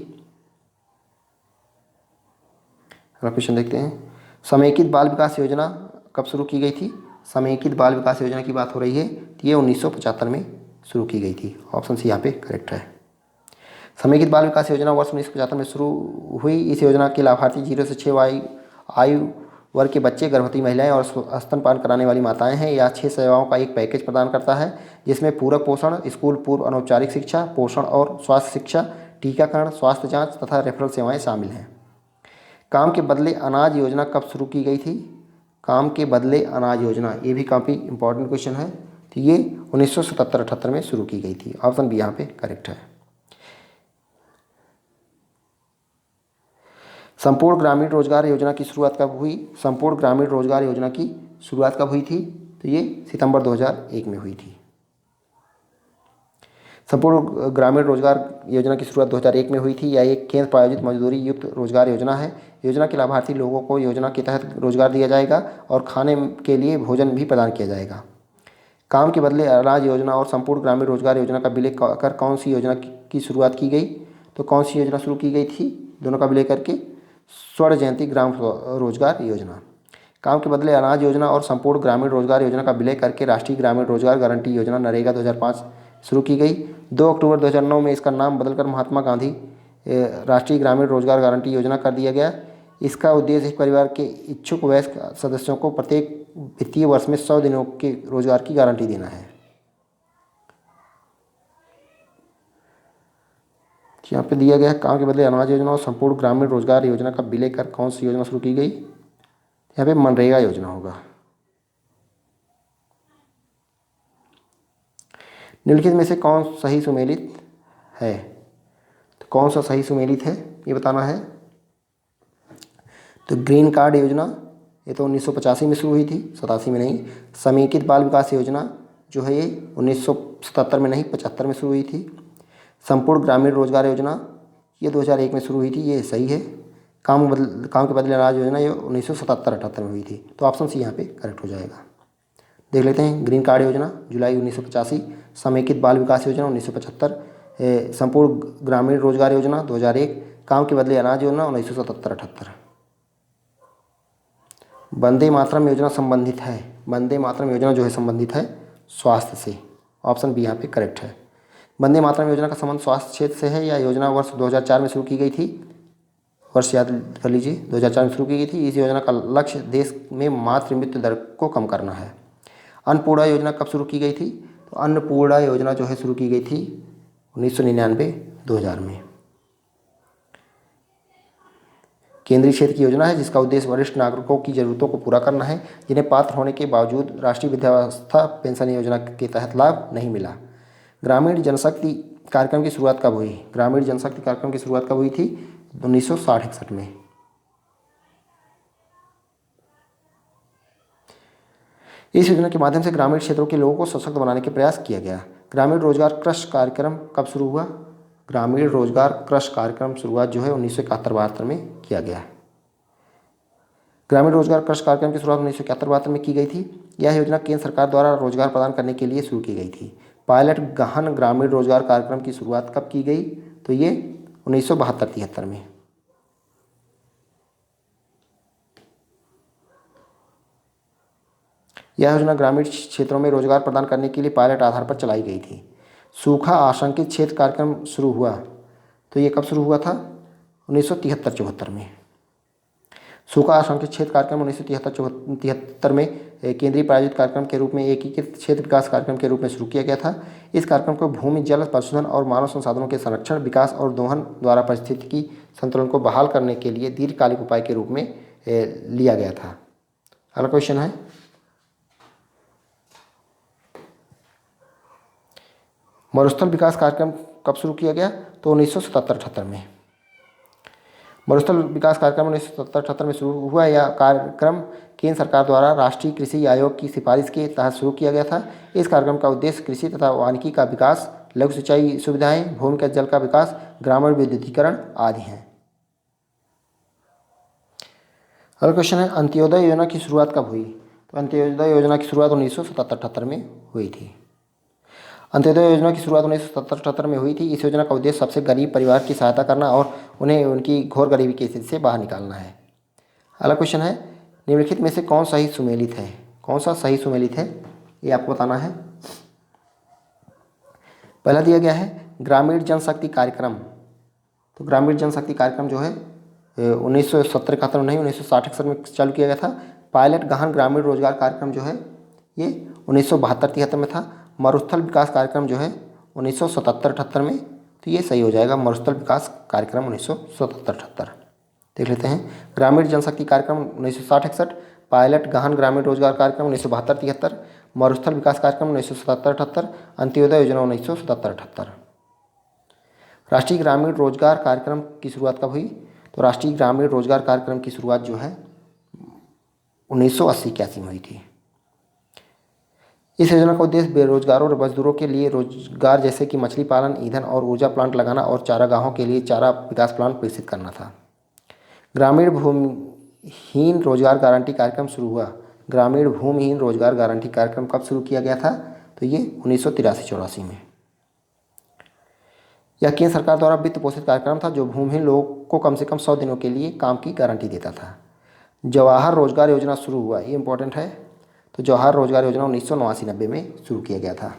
अगला क्वेश्चन देखते हैं। समेकित बाल विकास योजना कब शुरू की गई थी? समेकित बाल विकास योजना की बात हो रही है, तो ये 1975 में शुरू की गई थी। ऑप्शन सी यहाँ पे करेक्ट है। समेकित बाल विकास योजना वर्ष 1975 में शुरू हुई। इस योजना के लाभार्थी 0 से 6 आयु वर्ग के बच्चे, गर्भवती महिलाएं और स्तनपान कराने वाली माताएं हैं। यह 6 सेवाओं का एक पैकेज प्रदान करता है, जिसमें पूरक पोषण, स्कूल पूर्व अनौपचारिक शिक्षा, पोषण और स्वास्थ्य शिक्षा, टीकाकरण, स्वास्थ्य जांच तथा रेफरल सेवाएं शामिल हैं। काम के बदले अनाज योजना कब शुरू की गई थी? काम के बदले अनाज योजना, ये भी काफ़ी इंपॉर्टेंट क्वेश्चन है। तो ये 1977-78 में शुरू की गई थी। ऑप्शन बी यहाँ पे करेक्ट है। संपूर्ण ग्रामीण रोजगार योजना की शुरुआत कब हुई? संपूर्ण ग्रामीण रोजगार योजना की शुरुआत कब हुई थी? तो ये सितंबर 2001 में हुई थी। संपूर्ण ग्रामीण रोजगार योजना की शुरुआत 2001 में हुई थी। यह एक केंद्र प्रायोजित मजदूरी युक्त रोजगार योजना है। योजना के लाभार्थी लोगों को योजना के तहत रोजगार दिया जाएगा और खाने के लिए भोजन भी प्रदान किया जाएगा। काम के बदले अनाज योजना और संपूर्ण ग्रामीण रोजगार योजना का विलय कर कौन सी योजना की शुरुआत की गई? तो कौन सी योजना शुरू की गई थी दोनों का विलय करके? स्वर्ण जयंती ग्राम रोजगार योजना। काम के बदले अनाज योजना और संपूर्ण ग्रामीण रोजगार योजना का विलय करके राष्ट्रीय ग्रामीण रोजगार गारंटी योजना नरेगा 2005 शुरू की गई। 2 अक्टूबर 2009 में इसका नाम बदलकर महात्मा गांधी राष्ट्रीय ग्रामीण रोजगार गारंटी योजना कर दिया गया। इसका उद्देश्य एक परिवार के इच्छुक वयस्क सदस्यों को प्रत्येक वित्तीय वर्ष में 100 दिनों के रोजगार की गारंटी देना है। यहाँ पे दिया गया है काम के बदले अनाज योजना और संपूर्ण ग्रामीण रोजगार योजना का विलय कर कौन सी योजना शुरू की गई? यहाँ पे मनरेगा योजना होगा। निम्नलिखित में से कौन सही सुमेलित है? तो कौन सा सही सुमेलित है ये बताना है। तो ग्रीन कार्ड योजना ये तो 1985 में शुरू हुई थी, 87 में नहीं। समेकित बाल विकास योजना जो है ये 1977 में नहीं, 75 में शुरू हुई थी। संपूर्ण ग्रामीण रोजगार योजना ये 2001 में शुरू हुई थी, ये सही है। काम के बदले अनाज योजना ये 1977-78 में हुई थी। तो ऑप्शन सी यहाँ पे करेक्ट हो जाएगा। देख लेते हैं। ग्रीन कार्ड योजना जुलाई 1985, समेकित बाल विकास योजना 1975, संपूर्ण ग्रामीण रोजगार योजना 2001, काम के बदले अनाज योजना 1977-78। वंदे मातरम योजना संबंधित है, वंदे मातरम योजना जो है संबंधित है स्वास्थ्य से। ऑप्शन बी यहाँ पे करेक्ट है। वंदे मातरम योजना का संबंध स्वास्थ्य क्षेत्र से है। यह योजना वर्ष 2004 में शुरू की गई थी। वर्ष याद कर लीजिए, 2004 में शुरू की गई थी। इस योजना का लक्ष्य देश में मातृ मृत्यु दर को कम करना है। अन्नपूर्णा योजना कब शुरू की गई थी? तो अन्नपूर्णा योजना जो है शुरू की गई थी 1999-2000 में। केंद्रीय क्षेत्र की योजना है जिसका उद्देश्य वरिष्ठ नागरिकों की ज़रूरतों को पूरा करना है जिन्हें पात्र होने के बावजूद राष्ट्रीय वृद्धावस्था पेंशन योजना के तहत लाभ नहीं मिला। ग्रामीण जनशक्ति कार्यक्रम की शुरुआत कब हुई? ग्रामीण जनशक्ति कार्यक्रम की शुरुआत कब हुई थी? 1960-61 में। इस योजना के माध्यम से ग्रामीण क्षेत्रों के लोगों को सशक्त बनाने के प्रयास किया गया। ग्रामीण रोजगार कृषि कार्यक्रम कब शुरू हुआ? ग्रामीण रोजगार कृषि कार्यक्रम शुरुआत जो है 1971-72 में किया गया। ग्रामीण रोजगार कृषि कार्यक्रम की शुरुआत 1971-72 में की गई थी। यह योजना केंद्र सरकार द्वारा रोजगार प्रदान करने के लिए शुरू की गई थी। पायलट गहन ग्रामीण रोजगार कार्यक्रम की शुरुआत कब की गई? तो ये 1972-73 में। यह योजना ग्रामीण क्षेत्रों में रोजगार प्रदान करने के लिए पायलट आधार पर चलाई गई थी। सूखा आशंकित क्षेत्र कार्यक्रम शुरू हुआ, तो ये कब शुरू हुआ था? 1973-74 में। सूखा आशंकित क्षेत्र कार्यक्रम 1973 में केंद्रीय प्रायोजित कार्यक्रम के रूप में एकीकृत क्षेत्र विकास कार्यक्रम के रूप में शुरू किया गया था। इस कार्यक्रम को भूमि, जल, पशुधन और मानव संसाधनों के संरक्षण, विकास और दोहन द्वारा पारिस्थितिकी संतुलन को बहाल करने के लिए दीर्घकालिक उपाय के रूप में लिया गया था। अगला क्वेश्चन है, मरुस्थल विकास कार्यक्रम कब शुरू किया गया? तो 1977-78 में। मरुस्थल विकास कार्यक्रम 1977-78 में शुरू हुआ। यह कार्यक्रम केंद्र सरकार द्वारा राष्ट्रीय कृषि आयोग की सिफारिश के तहत शुरू किया गया था। इस कार्यक्रम का उद्देश्य कृषि तथा वानिकी का विकास, लघु सिंचाई सुविधाएं, भूमिगत जल का विकास, ग्रामीण विद्युतीकरण आदि हैं। अगला क्वेश्चन है, अंत्योदय योजना की शुरुआत कब हुई? तो अंत्योदय योजना की शुरुआत 1977-78 में हुई थी। अंत्योदय योजना की शुरुआत 1977-78 में हुई थी। इस योजना का उद्देश्य सबसे गरीब परिवार की सहायता करना और उन्हें उनकी घोर गरीबी की स्थिति से बाहर निकालना है। अगला क्वेश्चन है, निम्नलिखित में से कौन सही सुमेलित है? कौन सा सही सुमेलित है, ये आपको बताना है। पहला दिया गया है ग्रामीण जनशक्ति कार्यक्रम। तो ग्रामीण जनशक्ति कार्यक्रम जो है 1970-71 नहीं, 1960-61 में चालू किया गया था। पायलट गहन ग्रामीण रोजगार कार्यक्रम जो है ये 1972-73 में था। मरुस्थल विकास कार्यक्रम जो है 1977-78 में, तो ये सही हो जाएगा। मरुस्थल विकास कार्यक्रम 1977-78। देख लेते हैं, ग्रामीण जनशक्ति कार्यक्रम 1960-61, पायलट गहन ग्रामीण रोजगार कार्यक्रम 1972-73, मरुस्थल विकास कार्यक्रम 1977-78, अंत्योदय योजना 1977-78। राष्ट्रीय ग्रामीण रोजगार कार्यक्रम की शुरुआत कब हुई? तो राष्ट्रीय ग्रामीण रोजगार कार्यक्रम की शुरुआत जो है 1980-81 में हुई थी। इस योजना का उद्देश्य बेरोजगारों और मजदूरों के लिए रोजगार जैसे कि मछली पालन, ईंधन और ऊर्जा प्लांट लगाना और चारागाहों के लिए चारा विकास प्लांट विकसित करना था। ग्रामीण भूमिहीन रोजगार गारंटी कार्यक्रम शुरू हुआ। ग्रामीण भूमिहीन रोजगार गारंटी कार्यक्रम कब शुरू किया गया था? तो ये 1983-84 में। यह केंद्र सरकार द्वारा वित्त पोषित कार्यक्रम था जो भूमिहीन लोगों को कम से कम 100 दिनों के लिए काम की गारंटी देता था। जवाहर रोजगार योजना शुरू हुआ, ये इंपॉर्टेंट है। तो जवाहर रोजगार योजना 1989-90 में शुरू किया गया था।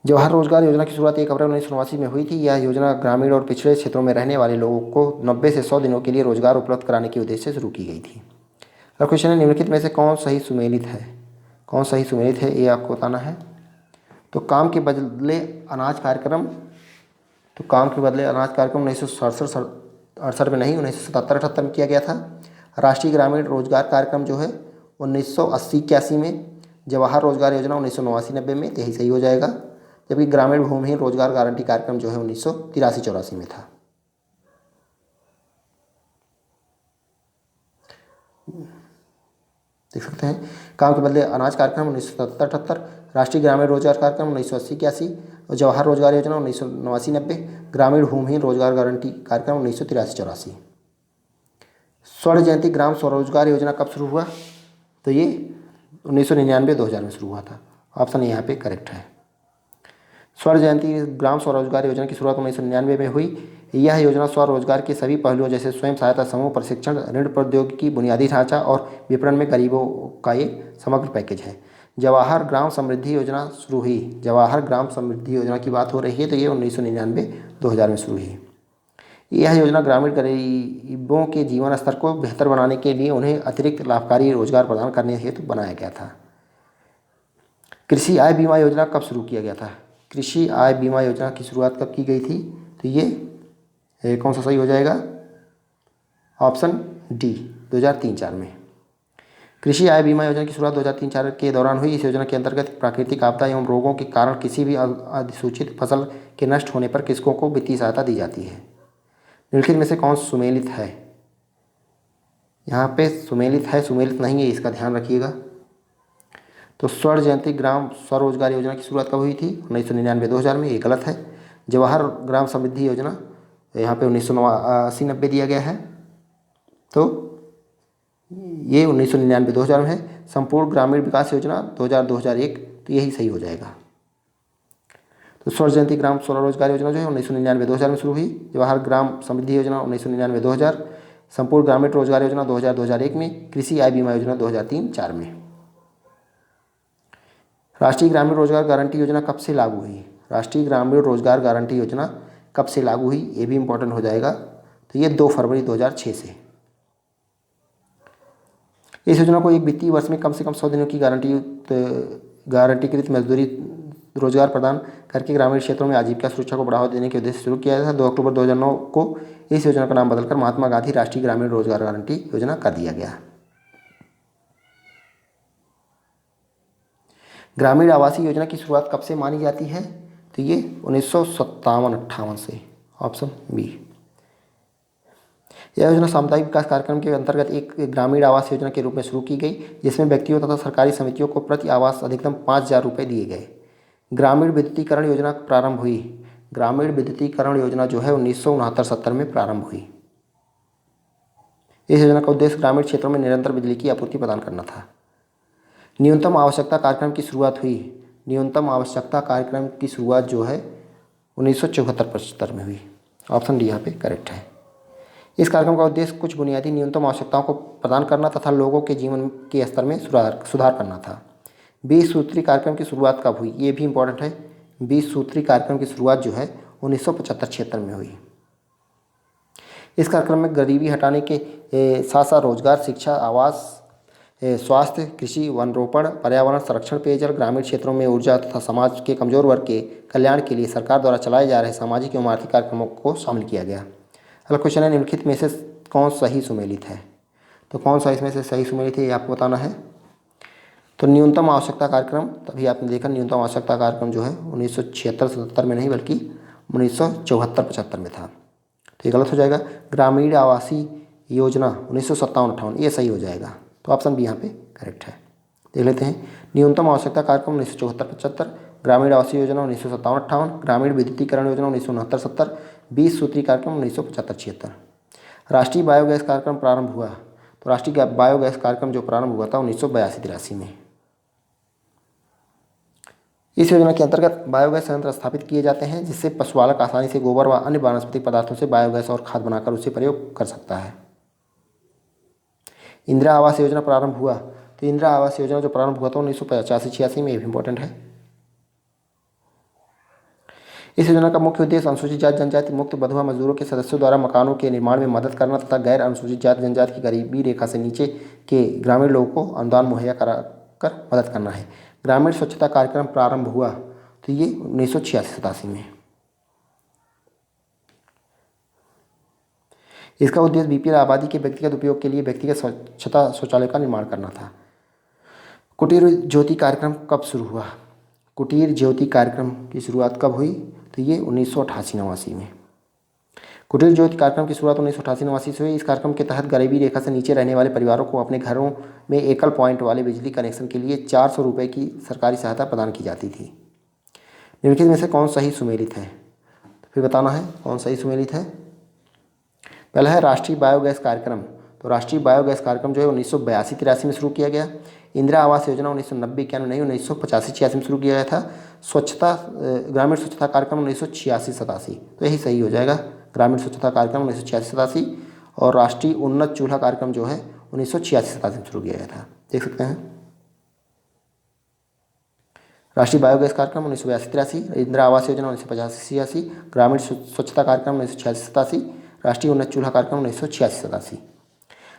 जवाहर रोजगार योजना की शुरुआत 1 अप्रैल 1989 में हुई थी। यह योजना ग्रामीण और पिछड़े क्षेत्रों में रहने वाले लोगों को 90 से 100 दिनों के लिए रोजगार उपलब्ध कराने के उद्देश्य से शुरू की गई थी। अगला क्वेश्चन है, निम्नलिखित में से कौन सही सुमेलित है? कौन सही सुमेलित है, ये आपको बताना है। तो काम के बदले अनाज कार्यक्रम, तो काम के बदले अनाज कार्यक्रम 1967-68 में नहीं, 1977-78 में किया गया था। राष्ट्रीय ग्रामीण रोजगार कार्यक्रम जो है 1980-81 में। जवाहर रोजगार योजना 1989-90 में, यही सही हो जाएगा। जबकि ग्रामीण भूमिहीन रोजगार गारंटी कार्यक्रम जो है 1983-84 में था। देख सकते हैं, काम के बदले अनाज कार्यक्रम 1977-78, राष्ट्रीय ग्रामीण रोजगार कार्यक्रम 1980-81 और जवाहर रोजगार योजना 1989-90, ग्रामीण भूमिहीन रोजगार गारंटी कार्यक्रम 1983-84। स्वर्ण जयंती ग्राम स्वरोजगार योजना कब शुरू हुआ? तो ये 1999-2000 में शुरू हुआ था। ऑप्शन यहाँ पे करेक्ट है। स्वर्ण जयंती ग्राम स्वरोजगार योजना की शुरुआत 1999 में हुई। यह योजना स्वरोजगार के सभी पहलुओं जैसे स्वयं सहायता समूह, प्रशिक्षण, ऋण प्रौद्योगिकी, बुनियादी ढांचा और विपणन में गरीबों का एक समग्र पैकेज है। जवाहर ग्राम समृद्धि योजना शुरू हुई। जवाहर ग्राम समृद्धि योजना की बात हो रही है, तो ये 1999-2000 में शुरू हुई। यह योजना ग्रामीण गरीबों के जीवन स्तर को बेहतर बनाने के लिए उन्हें अतिरिक्त लाभकारी रोजगार प्रदान करने हेतु बनाया गया था। कृषि आय बीमा योजना कब शुरू किया गया था? कृषि आय बीमा योजना की शुरुआत कब की गई थी? तो ये कौन सा सही हो जाएगा? ऑप्शन डी, 2003-04 में। कृषि आय बीमा योजना की शुरुआत 2003-04 के दौरान हुई। इस योजना के अंतर्गत प्राकृतिक आपदा एवं रोगों के कारण किसी भी अधिसूचित फसल के नष्ट होने पर कृषकों को वित्तीय सहायता दी जाती है। निम्नलिखित में से कौन सुमेलित है? यहाँ पे सुमेलित है, सुमेलित नहीं है, इसका ध्यान रखिएगा। तो स्वर्ण जयंती ग्राम स्वरोजगार योजना की शुरुआत कब हुई थी? 1999-2000 में, ये गलत है। जवाहर ग्राम समृद्धि योजना यहाँ पे 1980-90 दिया गया है, तो ये 1999-2000 में है। संपूर्ण ग्रामीण विकास योजना 2000-2001, तो यही सही हो जाएगा। तो स्वर्ण जयंती ग्राम स्वरोजगार रोजगार योजना जो है 1999-2000 में शुरू हुई। जवाहर ग्राम समृद्धि योजना 1999-2000। संपूर्ण ग्रामीण रोजगार योजना 2000-2001 में। कृषि आय बीमा योजना 2003-4 में। राष्ट्रीय ग्रामीण रोजगार गारंटी योजना कब से लागू हुई? राष्ट्रीय ग्रामीण रोजगार गारंटी योजना कब से लागू हुई, ये भी इंपॉर्टेंट हो जाएगा। तो ये 2 फरवरी 2006 से। इस योजना को एक वित्तीय वर्ष में कम से कम 100 दिनों की गारंटीकृत मजदूरी रोजगार प्रदान करके ग्रामीण क्षेत्रों में आजीविका सुरक्षा को बढ़ावा देने के उद्देश्य से शुरू किया गया था। 2 अक्टूबर 2009 को इस योजना का नाम बदलकर महात्मा गांधी राष्ट्रीय ग्रामीण रोजगार गारंटी योजना कर दिया गया। ग्रामीण आवासीय योजना की शुरुआत कब से मानी जाती है? तो ये 1957-58 से, ऑप्शन बी। यह योजना सामुदायिक विकास कार्यक्रम के अंतर्गत एक ग्रामीण आवास योजना के रूप में शुरू की गई, जिसमें व्यक्तियों तथा सरकारी समितियों को प्रति आवास अधिकतम 5,000 रुपये दिए गए। ग्रामीण विद्युतीकरण योजना प्रारंभ हुई। ग्रामीण विद्युतीकरण योजना जो है 1969-70 में प्रारंभ हुई। इस योजना का उद्देश्य ग्रामीण क्षेत्रों में निरंतर बिजली की आपूर्ति प्रदान करना था। न्यूनतम आवश्यकता कार्यक्रम की शुरुआत हुई। न्यूनतम आवश्यकता कार्यक्रम की शुरुआत जो है 1974-75 में हुई। ऑप्शन डी यहाँ पे करेक्ट है। इस कार्यक्रम का उद्देश्य कुछ बुनियादी न्यूनतम आवश्यकताओं को प्रदान करना तथा लोगों के जीवन के स्तर में सुधार करना था। 20 सूत्री कार्यक्रम की शुरुआत कब हुई, ये भी इंपॉर्टेंट है। 20 सूत्री कार्यक्रम की शुरुआत जो है 1975-76 में हुई। इस कार्यक्रम में गरीबी हटाने के साथ साथ रोजगार, शिक्षा, आवास, स्वास्थ्य, कृषि, वनरोपण, पर्यावरण संरक्षण, पेयजल, ग्रामीण क्षेत्रों में ऊर्जा तथा समाज के कमजोर वर्ग के कल्याण के लिए सरकार द्वारा चलाए जा रहे सामाजिक एवं आर्थिक कार्यक्रमों को शामिल किया गया। अगला क्वेश्चन है, निम्नलिखित में से कौन सही सुमेलित है? तो कौन सा इसमें से सही सुमेलित है ये आपको बताना है। तो न्यूनतम आवश्यकता कार्यक्रम, तभी आपने देखा न्यूनतम आवश्यकता कार्यक्रम जो है 1976-77 में नहीं बल्कि 1974-75 में था। तो ये गलत हो जाएगा। ग्रामीण आवासीय योजना 1957-58 ये सही हो जाएगा। तो ऑप्शन बी यहाँ पे करेक्ट है। देख लेते हैं। न्यूनतम आवश्यकता कार्यक्रम 1974-75, ग्रामीण आवासीय योजना 1957-58, ग्रामीण विद्युतीकरण योजना 1969-70, 20 सूत्री कार्यक्रम 1975-76। राष्ट्रीय बायोगैस कार्यक्रम प्रारंभ हुआ। तो राष्ट्रीय बायोगैस कार्यक्रम जो प्रारंभ हुआ था 1982-83 में। इस योजना के अंतर्गत बायोगैस संयंत्र स्थापित किए जाते हैं, जिससे पशुपालक आसानी से गोबर व अन्य वानस्पतिक पदार्थों से बायोगैस और खाद बनाकर उसे प्रयोग कर सकता है। इंदिरा आवास योजना प्रारंभ हुआ। तो इंदिरा आवास योजना जो प्रारंभ हुआ था 1985-86 में, ये भी इंपॉर्टेंट है। इस योजना का मुख्य उद्देश्य अनुसूचित जाति जनजाति मुक्त बंधुआ मजदूरों के सदस्यों द्वारा मकानों के निर्माण में मदद करना तथा गैर अनुसूचित जाति जनजाति की गरीबी रेखा से नीचे के ग्रामीण लोगों को अनुदान मुहैया कराकर मदद करना है। ग्रामीण स्वच्छता कार्यक्रम प्रारंभ हुआ। तो ये 1986-87 में। इसका उद्देश्य बीपीएल आबादी के व्यक्तिगत उपयोग के लिए व्यक्तिगत स्वच्छता शौचालय का निर्माण करना था। कुटीर ज्योति कार्यक्रम कब शुरू हुआ? कुटीर ज्योति कार्यक्रम की शुरुआत कब हुई? तो ये 1988-89 में। कुटीर ज्योति कार्यक्रम की शुरुआत 1988-89 से हुई। इस कार्यक्रम के तहत गरीबी रेखा से नीचे रहने वाले परिवारों को अपने घरों में एकल पॉइंट वाले बिजली कनेक्शन के लिए 400 रुपये की सरकारी सहायता प्रदान की जाती थी। निम्नलिखित में से कौन सही सुमेलित है? तो फिर बताना है कौन सही सुमेलित है। पहला है राष्ट्रीय बायोगैस कार्यक्रम। तो राष्ट्रीय बायोगैस कार्यक्रम जो है 1982-83 में शुरू किया गया। इंदिरा आवास योजना 1990-91 नहीं 1985-86 में शुरू किया गया था। स्वच्छता ग्रामीण स्वच्छता कार्यक्रम 1986-87, तो यही सही हो जाएगा। ग्रामीण स्वच्छता कार्यक्रम 1986-87 और राष्ट्रीय उन्नत चूल्हा कार्यक्रम जो है 1986-87 में शुरू किया गया था। देख सकते हैं। राष्ट्रीय बायोगैस कार्यक्रम 1982-83, इंदिरा आवास योजना 1985-86, ग्रामीण स्वच्छता कार्यक्रम 1986-87, राष्ट्रीय उन्नत चूल्हा कार्यक्रम 1986-87।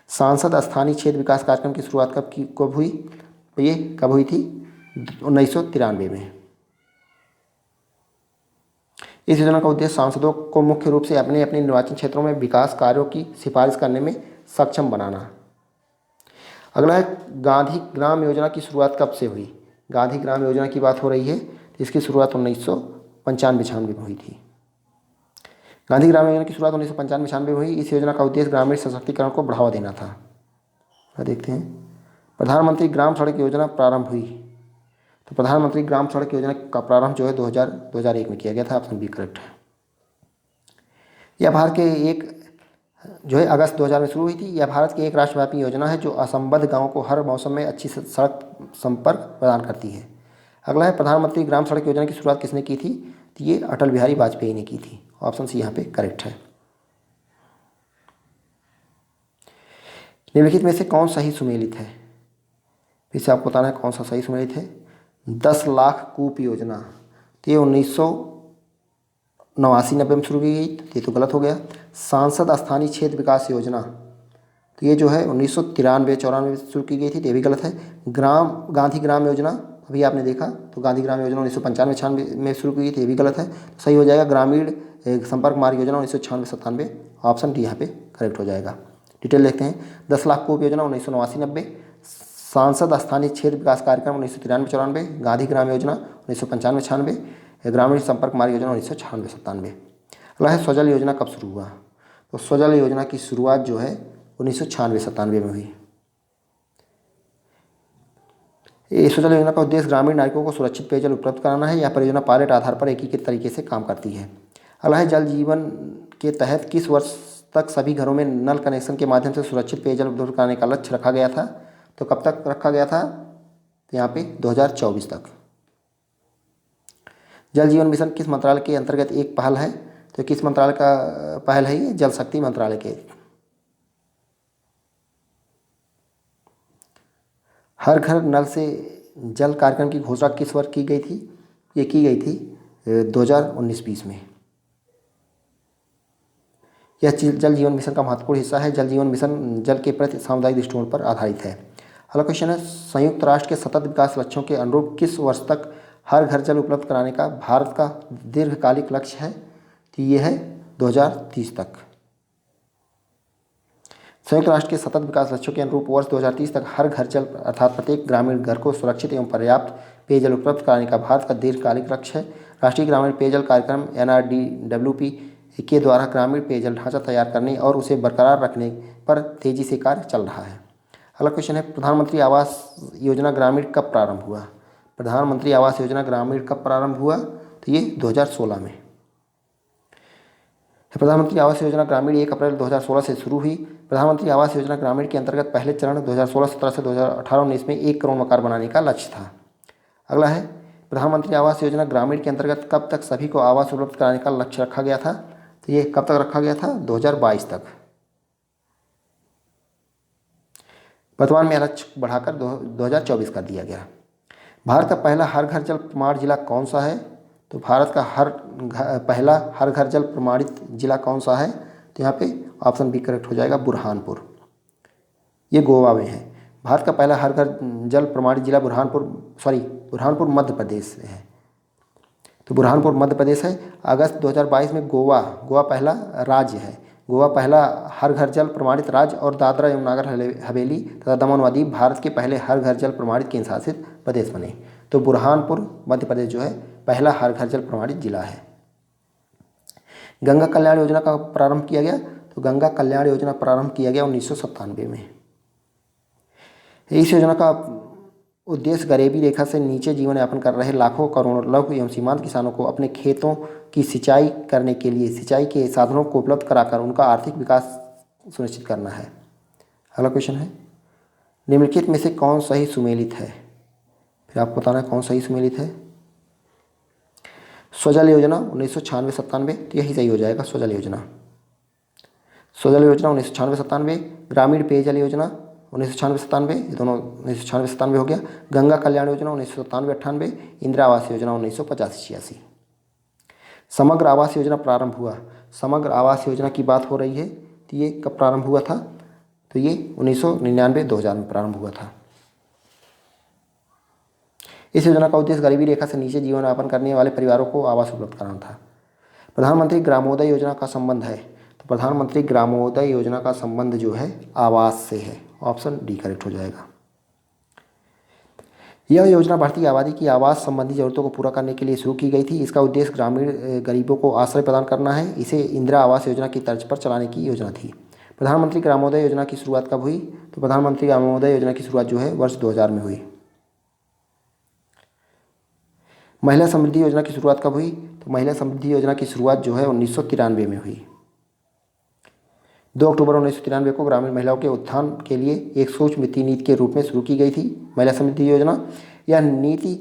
सांसद स्थानीय क्षेत्र विकास कार्यक्रम की शुरुआत कब हुई? ये कब हुई थी? 1993 में। इस योजना का उद्देश्य सांसदों को मुख्य रूप से अपने अपने निर्वाचन क्षेत्रों में विकास कार्यों की सिफारिश करने में सक्षम बनाना। अगला है गांधी ग्राम योजना की शुरुआत कब से हुई? गांधी ग्राम योजना की बात हो रही है। इसकी शुरुआत 1995-96 में हुई थी। गांधी ग्राम योजना की शुरुआत 1995-96 में हुई। इस योजना का उद्देश्य ग्रामीण सशक्तिकरण को बढ़ावा देना था। देखते हैं। प्रधानमंत्री ग्राम सड़क योजना प्रारंभ हुई। तो प्रधानमंत्री ग्राम सड़क योजना का प्रारंभ जो है 2001 में किया गया था। ऑप्शन बी करेक्ट है। यह भारत के एक जो है अगस्त 2000 में शुरू हुई थी। यह भारत की एक राष्ट्रव्यापी योजना है जो असंबद्ध गाँवों को हर मौसम में अच्छी सड़क संपर्क प्रदान करती है। अगला है प्रधानमंत्री ग्राम सड़क योजना की शुरुआत किसने की थी? तो ये अटल बिहारी वाजपेयी ने की थी। ऑप्शन सी यहाँ पे करेक्ट है। निम्नलिखित में से कौन सही सुमेलित है? फिर से आपको बताना है कौन सा सही सुमेलित है। 10 लाख कूप योजना, तो ये 1989-90 में शुरू की गई, तो ये तो गलत हो गया। सांसद स्थानीय क्षेत्र विकास योजना, तो ये जो है 1993-94 में शुरू की गई थी, तो ये भी गलत है। गांधी ग्राम योजना, अभी आपने देखा, तो गांधी ग्राम योजना 1995-96 में शुरू की गई थी, ये भी गलत है। तो सही हो जाएगा ग्रामीण संपर्क मार्ग योजना 1996-97। ऑप्शन डी यहाँ पे करेक्ट हो जाएगा। डिटेल देखते हैं। 10 लाख कूप योजना 1989-90, सांसद स्थानीय क्षेत्र विकास कार्यक्रम 1993-94, गांधी ग्राम योजना 1995-96, ग्रामीण संपर्क मार्ग योजना 1996-97। अगला है स्वजल योजना कब शुरू हुआ? तो स्वजल योजना की शुरुआत जो है 1996-97 में हुई। ये स्वजल योजना का उद्देश्य ग्रामीण नागरिकों को सुरक्षित पेयजल उपलब्ध कराना है। यह परियोजना पायलट आधार पर एकीकृत तरीके से काम करती है। अगला है जल जीवन के तहत किस वर्ष तक सभी घरों में नल कनेक्शन के माध्यम से सुरक्षित पेयजल उपलब्ध कराने का लक्ष्य रखा गया था? तो कब तक रखा गया था? तो यहाँ पे 2024 तक। जल जीवन मिशन किस मंत्रालय के अंतर्गत एक पहल है? तो किस मंत्रालय का पहल है ये? जल शक्ति मंत्रालय के। हर घर नल से जल कार्यक्रम की घोषणा किस वर्ष की गई थी? ये की गई थी 2019-20 में। यह जल जीवन मिशन का महत्वपूर्ण हिस्सा है। जल जीवन मिशन जल के प्रति सामुदायिक दृष्टिकोण पर आधारित है। अगला क्वेश्चन है संयुक्त राष्ट्र के सतत विकास लक्ष्यों के अनुरूप किस वर्ष तक हर घर जल उपलब्ध कराने का भारत का दीर्घकालिक लक्ष्य है? तो ये है 2030 तक। संयुक्त राष्ट्र के सतत विकास लक्ष्यों के अनुरूप वर्ष 2030 तक हर घर जल अर्थात प्रत्येक ग्रामीण घर को सुरक्षित एवं पर्याप्त पेयजल उपलब्ध कराने का भारत का दीर्घकालिक लक्ष्य है। राष्ट्रीय ग्रामीण पेयजल कार्यक्रम NRDWP के द्वारा ग्रामीण पेयजल ढांचा तैयार करने और उसे बरकरार रखने पर तेजी से कार्य चल रहा है। अगला क्वेश्चन है प्रधानमंत्री आवास योजना ग्रामीण कब प्रारंभ हुआ? प्रधानमंत्री आवास योजना ग्रामीण कब प्रारंभ हुआ? तो ये 2016 में। प्रधानमंत्री आवास योजना ग्रामीण 1 अप्रैल 2016 से शुरू हुई। प्रधानमंत्री आवास योजना ग्रामीण के अंतर्गत पहले चरण 2016-17 से 2018-19 में 1 करोड़ मकान बनाने का लक्ष्य था। अगला है प्रधानमंत्री आवास योजना ग्रामीण के अंतर्गत कब तक सभी को आवास उपलब्ध कराने का लक्ष्य रखा गया था? तो ये कब तक रखा गया था? 2022 तक। वर्तमान में लक्ष्य बढ़ाकर 2024 कर दिया गया। भारत का पहला हर घर जल प्रमाणित जिला कौन सा है? तो भारत का पहला हर घर जल प्रमाणित जिला कौन सा है? तो यहाँ पे ऑप्शन बी करेक्ट हो जाएगा, बुरहानपुर। ये गोवा में है। भारत का पहला हर घर जल प्रमाणित जिला बुरहानपुर मध्य प्रदेश से है। तो बुरहानपुर मध्य प्रदेश है। अगस्त 2022 में गोवा पहला राज्य है। गोवा पहला हर घर जल प्रमाणित राज्य और दादरा एवं नागर हवेली तथा दमन व दीव भारत के पहले हर घर जल प्रमाणित केंद्र शासित प्रदेश बने। तो बुरहानपुर मध्य प्रदेश जो है पहला हर घर जल प्रमाणित जिला है। गंगा कल्याण योजना का प्रारंभ किया गया? तो गंगा कल्याण योजना प्रारंभ किया गया 1997 में। इस योजना का उद्देश्य गरीबी रेखा से नीचे जीवन यापन कर रहे लाखों करोड़ों लघु एवं सीमांत किसानों को अपने खेतों की सिंचाई करने के लिए सिंचाई के साधनों को उपलब्ध कराकर उनका आर्थिक विकास सुनिश्चित करना है। अगला क्वेश्चन है निम्नलिखित में से कौन सही सुमेलित है? फिर आपको बताना है कौन सही सुमेलित है। स्वजल योजना 1996-97, तो यही सही हो जाएगा। स्वजल योजना 1996-97, ग्रामीण पेयजल योजना 1996-97, ये दोनों 1996-97 हो गया। गंगा कल्याण योजना 1997-98, इंदिरा आवास योजना 1985-86। समग्र आवास योजना प्रारंभ हुआ? समग्र आवास योजना की बात हो रही है, तो ये कब प्रारंभ हुआ था? तो ये 1999-2000 में प्रारंभ हुआ था। इस योजना का उद्देश्य गरीबी रेखा से नीचे जीवन यापन करने वाले परिवारों को आवास उपलब्ध कराना था। प्रधानमंत्री ग्रामोदय योजना का संबंध है? तो प्रधानमंत्री ग्रामोदय योजना का संबंध जो है आवास से है। ऑप्शन डी करेक्ट हो जाएगा। यह योजना भारतीय आबादी की आवास संबंधी जरूरतों को पूरा करने के लिए शुरू की गई थी। इसका उद्देश्य ग्रामीण गरीबों को आश्रय प्रदान करना है। इसे इंदिरा आवास योजना की तर्ज पर चलाने की योजना थी। प्रधानमंत्री ग्रामोदय योजना की शुरुआत कब हुई? तो प्रधानमंत्री ग्रामोदय योजना की शुरुआत जो है वर्ष 2000 में हुई। महिला समृद्धि योजना की शुरुआत कब हुई? तो महिला समृद्धि योजना की शुरुआत जो है 1993 में हुई। 2 अक्टूबर 1993 को ग्रामीण महिलाओं के उत्थान के लिए एक सूक्ष्म वित्तीय नीति के रूप में शुरू की गई थी महिला समृद्धि योजना। यह नीति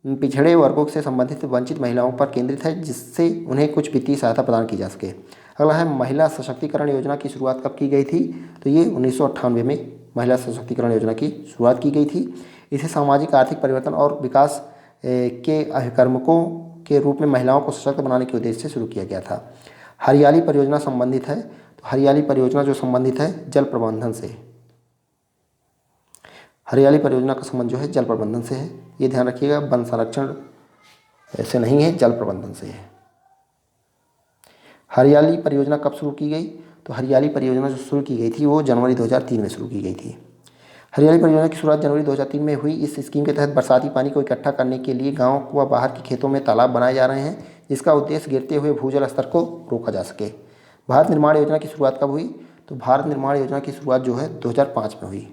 पिछड़े वर्गों से संबंधित वंचित महिलाओं पर केंद्रित है, जिससे उन्हें कुछ वित्तीय सहायता प्रदान की जा सके। अगला है महिला सशक्तिकरण योजना की शुरुआत कब की गई थी? तो ये 1998 में महिला सशक्तिकरण योजना की शुरुआत की गई थी। इसे सामाजिक आर्थिक परिवर्तन और विकास के अभिकर्मकों के रूप में महिलाओं को सशक्त बनाने के उद्देश्य से शुरू किया गया था। हरियाली परियोजना संबंधित है, तो हरियाली परियोजना जो संबंधित है जल प्रबंधन से, हरियाली परियोजना का संबंध जो है जल प्रबंधन से है। ये ध्यान रखिएगा, वन संरक्षण ऐसे नहीं है, जल प्रबंधन से है। हरियाली परियोजना कब शुरू की गई? तो हरियाली परियोजना जो शुरू की गई थी वो जनवरी 2003 में शुरू की गई थी। हरियाली परियोजना की शुरुआत जनवरी 2003 में हुई। इस स्कीम के तहत बरसाती पानी को इकट्ठा करने के लिए गाँव व बाहर के खेतों में तालाब बनाए जा रहे हैं, जिसका उद्देश्य गिरते हुए भूजल स्तर को रोका जा सके। भारत निर्माण योजना की शुरुआत कब हुई? तो भारत निर्माण योजना की शुरुआत जो है 2005 में हुई।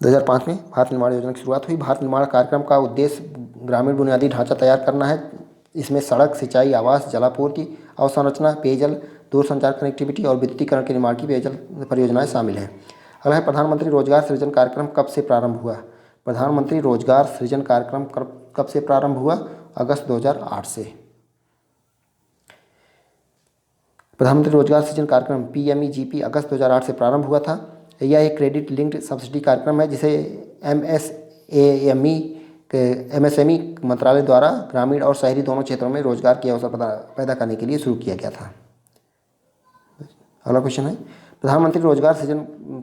2005 में भारत निर्माण योजना की शुरुआत हुई। भारत निर्माण कार्यक्रम का उद्देश्य ग्रामीण बुनियादी ढांचा तैयार करना है। इसमें सड़क, सिंचाई, आवास, जलापूर्ति, अवसंरचना, पेयजल, दूरसंचार कनेक्टिविटी और विद्युतीकरण के निर्माण की पेयजल परियोजनाएं शामिल हैं। अगला है प्रधानमंत्री रोजगार सृजन कार्यक्रम कब से प्रारंभ हुआ? प्रधानमंत्री रोजगार सृजन कार्यक्रम कब से प्रारंभ हुआ? अगस्त 2008 से। प्रधानमंत्री रोजगार सृजन कार्यक्रम PMEGP अगस्त 2008 से प्रारंभ हुआ था। यह एक क्रेडिट लिंक्ड सब्सिडी कार्यक्रम है, जिसे MSME मंत्रालय द्वारा ग्रामीण और शहरी दोनों क्षेत्रों में रोजगार के अवसर पैदा करने के लिए शुरू किया गया था। अगला क्वेश्चन है प्रधानमंत्री रोजगार सृजन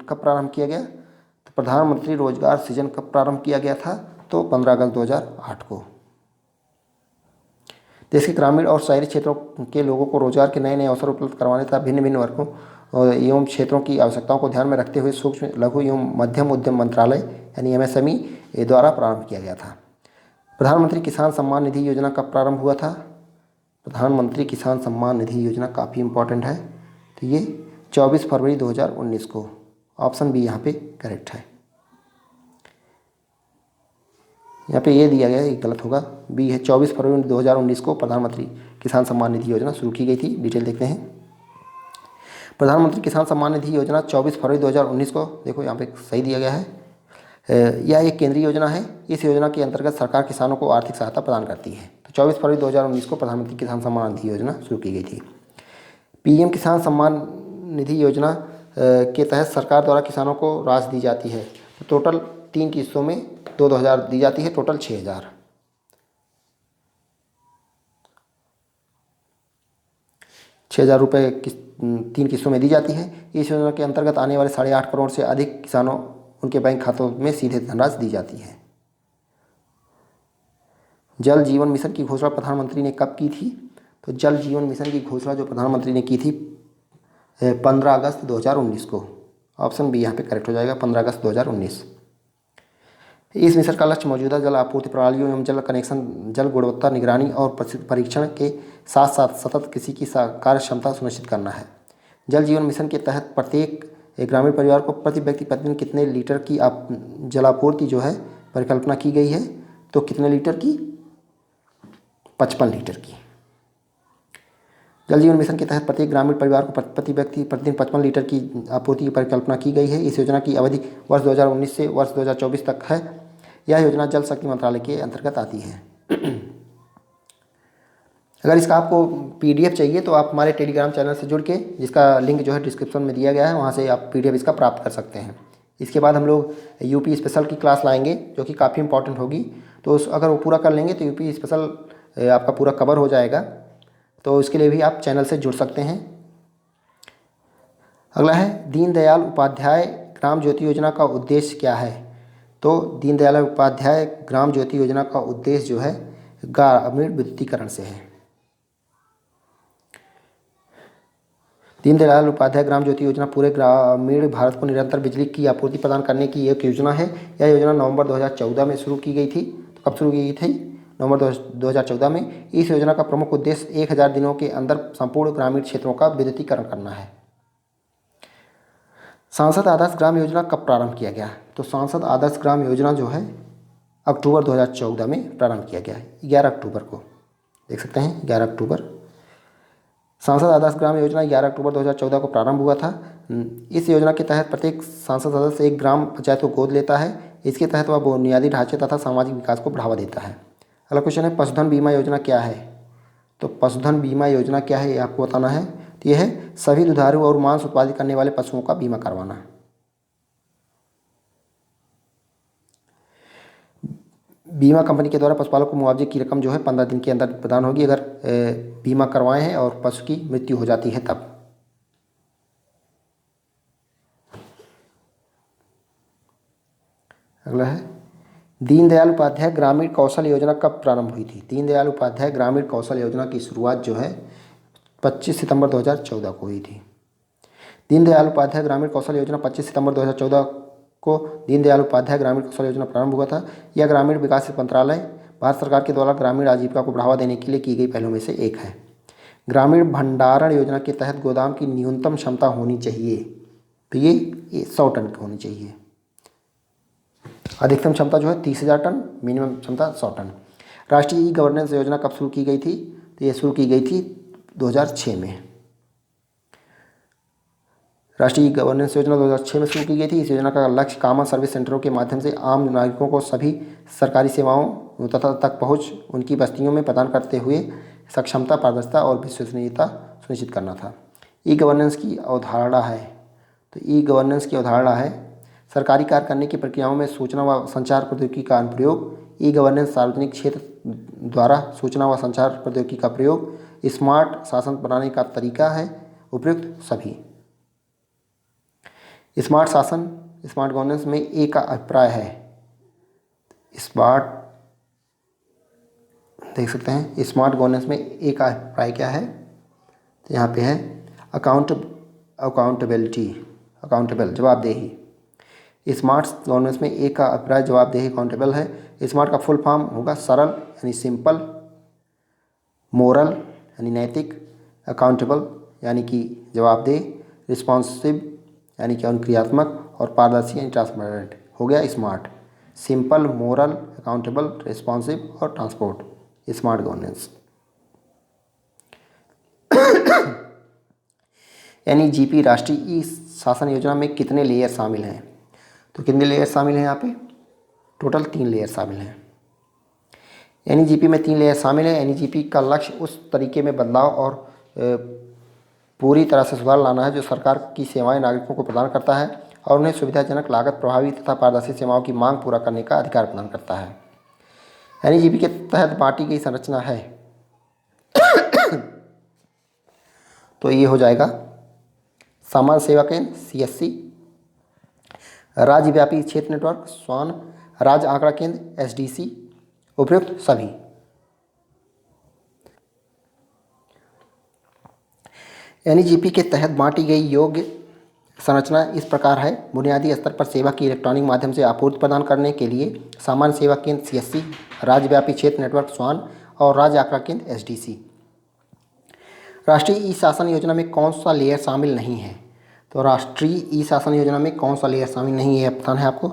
कब प्रारंभ किया गया? तो प्रधानमंत्री रोजगार सृजन कब प्रारंभ किया गया था? तो 15 अगस्त 2008 को। देश के ग्रामीण और शहरी क्षेत्रों के लोगों को रोजगार के नए नए अवसर उपलब्ध करवाने तथा भिन्न भिन्न वर्गों एवं क्षेत्रों की आवश्यकताओं को ध्यान में रखते हुए सूक्ष्म, लघु एवं मध्यम उद्यम मंत्रालय यानी MSME द्वारा प्रारंभ किया गया था। प्रधानमंत्री किसान सम्मान निधि योजना कब प्रारंभ हुआ था? प्रधानमंत्री किसान सम्मान निधि योजना काफ़ी इंपॉर्टेंट है, तो ये 24 फरवरी 2019 को। ऑप्शन बी यहाँ पे करेक्ट है। यहाँ पे ये दिया गया है, ये गलत होगा, बी है। 24 फरवरी 2019 को प्रधानमंत्री किसान सम्मान निधि योजना शुरू की गई थी। डिटेल देखते हैं। प्रधानमंत्री किसान सम्मान निधि योजना 24 फरवरी 2019 को, देखो यहाँ पे सही दिया गया है। यह एक केंद्रीय योजना है। इस योजना के अंतर्गत सरकार किसानों को आर्थिक सहायता प्रदान करती है। तो 24 फरवरी 2019 को प्रधानमंत्री किसान सम्मान निधि योजना शुरू की गई थी। PM किसान सम्मान निधि योजना के तहत सरकार द्वारा किसानों को राशि दी जाती है। तो टोटल 3 किस्तों में 2-2 हज़ार दी जाती है, टोटल 6,000। 6,000 रुपये 3 किस्तों में दी जाती है। इस योजना के अंतर्गत आने वाले 8.5 करोड़ से अधिक किसानों उनके बैंक खातों में सीधे धनराशि दी जाती है। जल जीवन मिशन की घोषणा प्रधानमंत्री ने कब की थी? तो जल जीवन मिशन की घोषणा जो प्रधानमंत्री ने की थी 15 अगस्त 2019 को। ऑप्शन बी यहाँ पे करेक्ट हो जाएगा, 15 अगस्त 2019। इस मिशन का लक्ष्य मौजूदा जल आपूर्ति प्रणालियों एवं जल कनेक्शन, जल गुणवत्ता निगरानी और परीक्षण के साथ साथ सतत कृषि की कार्य क्षमता सुनिश्चित करना है। जल जीवन मिशन के तहत प्रत्येक ग्रामीण परिवार को प्रति व्यक्ति प्रतिदिन कितने लीटर की जलापूर्ति जो है परिकल्पना की गई है? तो कितने लीटर की? 55 लीटर की। जल जीवन मिशन के तहत प्रत्येक ग्रामीण परिवार को प्रति व्यक्ति प्रतिदिन 55 लीटर की आपूर्ति की परिकल्पना की गई है। इस योजना की अवधि वर्ष 2019 से वर्ष 2024 तक है। यह योजना जल शक्ति मंत्रालय के अंतर्गत आती है। अगर इसका आपको PDF चाहिए तो आप हमारे टेलीग्राम चैनल से जुड़ के, जिसका लिंक जो है डिस्क्रिप्शन में दिया गया है, वहाँ से आप PDF इसका प्राप्त कर सकते हैं। इसके बाद हम लोग UP स्पेशल की क्लास लाएंगे, जो कि काफ़ी इंपॉर्टेंट होगी। तो अगर वो पूरा कर लेंगे तो UP स्पेशल आपका पूरा कवर हो जाएगा। तो इसके लिए भी आप चैनल से जुड़ सकते हैं। अगला है दीनदयाल उपाध्याय ग्राम ज्योति योजना का उद्देश्य क्या है? तो दीनदयाल उपाध्याय ग्राम ज्योति योजना का उद्देश्य जो है ग्रामीण विद्युतीकरण से है। दीनदयाल उपाध्याय ग्राम ज्योति योजना पूरे ग्रामीण भारत को निरंतर बिजली की आपूर्ति प्रदान करने की एक योजना है। यह योजना नवंबर 2014 में शुरू की गई थी। तो कब शुरू की गई थी? नवंबर 2014 में। इस योजना का प्रमुख उद्देश्य 1000 दिनों के अंदर संपूर्ण ग्रामीण क्षेत्रों का विद्युतीकरण करना है। सांसद आदर्श ग्राम योजना कब प्रारंभ किया गया? तो सांसद आदर्श ग्राम योजना जो है अक्टूबर 2014 में प्रारंभ किया गया है, 11 अक्टूबर को। देख सकते हैं 11 अक्टूबर। सांसद आदर्श ग्राम योजना 11 अक्टूबर 2014 को प्रारंभ हुआ था। इस योजना के तहत प्रत्येक सांसद सदस्य एक ग्राम पंचायत को गोद लेता है। इसके तहत वह बुनियादी ढांचे तथा सामाजिक विकास को बढ़ावा देता है। अगला क्वेश्चन है, पशुधन बीमा योजना क्या है? तो पशुधन बीमा योजना क्या है ये आपको बताना है। तो यह है सभी दुधारू और मांस उत्पादित करने वाले पशुओं का बीमा करवाना। बीमा कंपनी के द्वारा पशुपालक को मुआवजे की रकम जो है 15 दिन के अंदर प्रदान होगी अगर बीमा करवाए हैं और पशु की मृत्यु हो जाती है तब। अगला है, दीनदयाल उपाध्याय ग्रामीण कौशल योजना कब प्रारंभ हुई थी? दीनदयाल उपाध्याय ग्रामीण कौशल योजना की शुरुआत जो है 25 सितंबर 2014 को हुई थी। दीनदयाल उपाध्याय ग्रामीण कौशल योजना 25 सितंबर 2014 को दीनदयाल उपाध्याय ग्रामीण कौशल योजना प्रारंभ हुआ था। यह ग्रामीण विकास मंत्रालय भारत सरकार के द्वारा ग्रामीण आजीविका को बढ़ावा देने के लिए की गई पहलों में से एक है। ग्रामीण भंडारण योजना के तहत गोदाम की न्यूनतम क्षमता होनी चाहिए, तो ये 100 टन की होनी चाहिए। अधिकतम क्षमता जो है 30,000 टन, मिनिमम क्षमता 100 टन। राष्ट्रीय ई गवर्नेंस योजना कब शुरू की गई थी? तो ये शुरू की गई थी 2006 में। राष्ट्रीय गवर्नेंस योजना 2006 में शुरू की गई थी। इस योजना का लक्ष्य कॉमन सर्विस सेंटरों के माध्यम से आम नागरिकों को सभी सरकारी सेवाओं तक पहुंच उनकी बस्तियों में प्रदान करते हुए सक्षमता, पारदर्शिता और विश्वसनीयता सुनिश्चित करना था। ई गवर्नेंस की अवधारणा है, तो ई गवर्नेंस की अवधारणा है सरकारी कार्य करने की प्रक्रियाओं में सूचना व संचार प्रौद्योगिकी का अनुप्रयोग। ई गवर्नेंस सार्वजनिक क्षेत्र द्वारा सूचना व संचार प्रौद्योगिकी का प्रयोग, स्मार्ट शासन बनाने का तरीका है। उपयुक्त सभी। स्मार्ट शासन, स्मार्ट गवर्नेंस में ए का अभिप्राय है। स्मार्ट देख सकते हैं, स्मार्ट गवर्नेंस में ए का अभिप्राय क्या है? तो यहाँ पे है अकाउंटेबल, जवाबदेही। स्मार्ट गवर्नेंस में ए का अभिप्राय जवाबदेही, अकाउंटेबल है। स्मार्ट का फुल फॉर्म होगा सरल यानी सिंपल, मोरल यानी नैतिक, अकाउंटेबल यानी कि जवाबदेह, रिस्पॉन्सिव यानी कि अनुक्रियात्मक और पारदर्शी यानी ट्रांसपेरेंट। हो गया smart, simple, moral, accountable, responsive और ट्रांसपोर्ट, स्मार्ट गवर्नेंस। NEGP राष्ट्रीय ई शासन योजना में कितने लेयर शामिल हैं? तो कितने लेयर शामिल हैं यहाँ पे? टोटल 3 लेयर शामिल हैं। NEGP में 3 लेयर शामिल है। NEGP का लक्ष्य उस तरीके में बदलाव और पूरी तरह से सुधार लाना है जो सरकार की सेवाएं नागरिकों को प्रदान करता है और उन्हें सुविधाजनक, लागत प्रभावी तथा पारदर्शी सेवाओं की मांग पूरा करने का अधिकार प्रदान करता है। NEGP के तहत बांटी गई संरचना है तो ये हो जाएगा सामान्य सेवा केंद्र CSC, राज्यव्यापी क्षेत्र नेटवर्क स्वान, राज्य आंकड़ा केंद्र SDC, उपयुक्त सभी। NEGP के तहत बांटी गई योग्य संरचना इस प्रकार है। बुनियादी स्तर पर सेवा की इलेक्ट्रॉनिक माध्यम से आपूर्ति प्रदान करने के लिए सामान्य सेवा केंद्र CSC, राज्यव्यापी क्षेत्र नेटवर्क स्वान और राज्य आंकड़ा केंद्र SDC। राष्ट्रीय ई शासन योजना में कौन सा लेयर शामिल नहीं है? तो राष्ट्रीय ई शासन योजना में कौन सा लेयर शामिल नहीं है पता है आपको?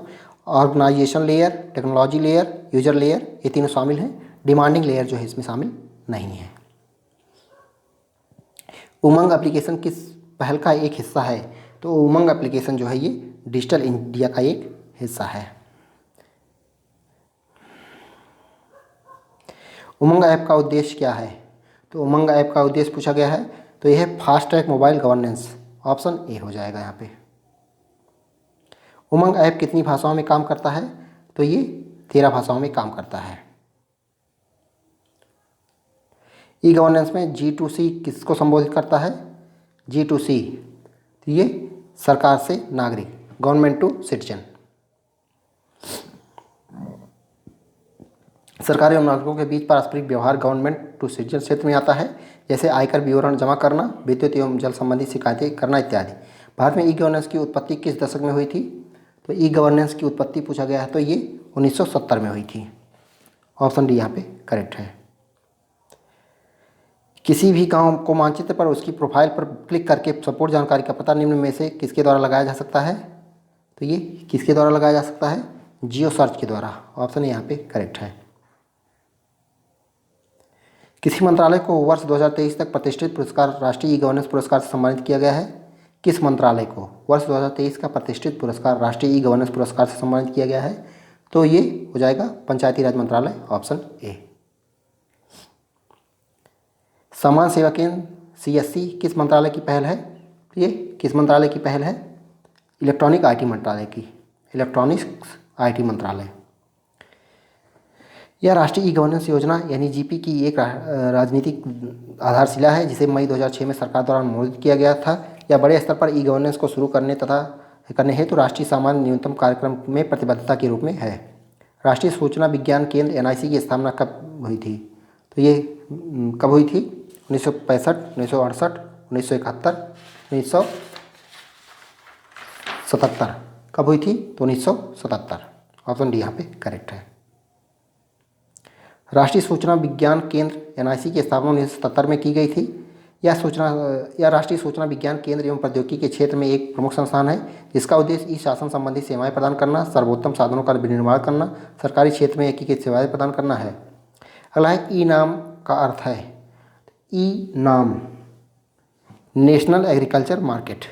Organisation layer, technology layer, user layer, ये तीनों शामिल हैं। डिमांडिंग लेयर जो है इसमें शामिल नहीं है। उमंग एप्लीकेशन किस पहल का एक हिस्सा है? तो उमंग एप्लीकेशन जो है ये डिजिटल इंडिया का एक हिस्सा है। उमंग ऐप का उद्देश्य क्या है? तो उमंग ऐप का उद्देश्य पूछा गया है तो यह है fast track mobile governance, option A हो जाएगा यहाँ पे। उमंग ऐप कितनी भाषाओं में काम करता है? तो ये 13 भाषाओं में काम करता है। ई गवर्नेंस में G2C किसको संबोधित करता है? G2C, तो ये सरकार से नागरिक, गवर्नमेंट टू सिटीजन। सरकारी और नागरिकों के बीच पारस्परिक व्यवहार गवर्नमेंट टू सिटीजन क्षेत्र में आता है, जैसे आयकर विवरण जमा करना, विद्युत एवं जल संबंधी शिकायतें करना इत्यादि। भारत में ई गवर्नेंस की उत्पत्ति किस दशक में हुई थी? तो ई गवर्नेंस की उत्पत्ति पूछा गया है तो ये 1970 में हुई थी। ऑप्शन डी यहाँ पे करेक्ट है। किसी भी गांव को मानचित्र पर उसकी प्रोफाइल पर क्लिक करके सपोर्ट जानकारी का पता निम्न में से किसके द्वारा लगाया जा सकता है? तो ये किसके द्वारा लगाया जा सकता है? जियो सर्च के द्वारा। ऑप्शन यहाँ पे करेक्ट है। किसी मंत्रालय को वर्ष 2023 तक प्रतिष्ठित पुरस्कार राष्ट्रीय ई गवर्नेंस पुरस्कार से सम्मानित किया गया है? किस मंत्रालय को वर्ष 2023 का प्रतिष्ठित पुरस्कार राष्ट्रीय ई गवर्नेंस पुरस्कार से सम्मानित किया गया है? तो ये हो जाएगा पंचायती राज मंत्रालय, ऑप्शन ए। समान सेवा केंद्र CSC किस मंत्रालय की पहल है? ये किस मंत्रालय की पहल है? इलेक्ट्रॉनिक IT मंत्रालय की, इलेक्ट्रॉनिक्स IT मंत्रालय। यह राष्ट्रीय ई गवर्नेंस योजना यानी GP की एक राजनीतिक आधारशिला है जिसे मई 2006 में सरकार द्वारा अनुमोदित किया गया था। यह बड़े स्तर पर ई गवर्नेंस को शुरू करने हेतु राष्ट्रीय सामान्य न्यूनतम कार्यक्रम में प्रतिबद्धता के रूप में है। राष्ट्रीय सूचना विज्ञान केंद्र NIC की स्थापना कब हुई थी? तो ये कब हुई थी? 1965, 1968, 1971, 1977। कब हुई थी? तो 1977, ऑप्शन डी यहाँ पे करेक्ट है। राष्ट्रीय सूचना विज्ञान केंद्र NIC की स्थापना 1977 में की गई थी। यह राष्ट्रीय सूचना विज्ञान केंद्र एवं प्रौद्योगिकी के क्षेत्र में एक प्रमुख संस्थान है जिसका उद्देश्य ई शासन संबंधी सेवाएं प्रदान करना, सर्वोत्तम साधनों का विनिर्माण करना, सरकारी क्षेत्र में एकीकृत सेवाएं प्रदान करना है। अगला है ई नाम का अर्थ है। ई नाम नेशनल एग्रीकल्चर मार्केट।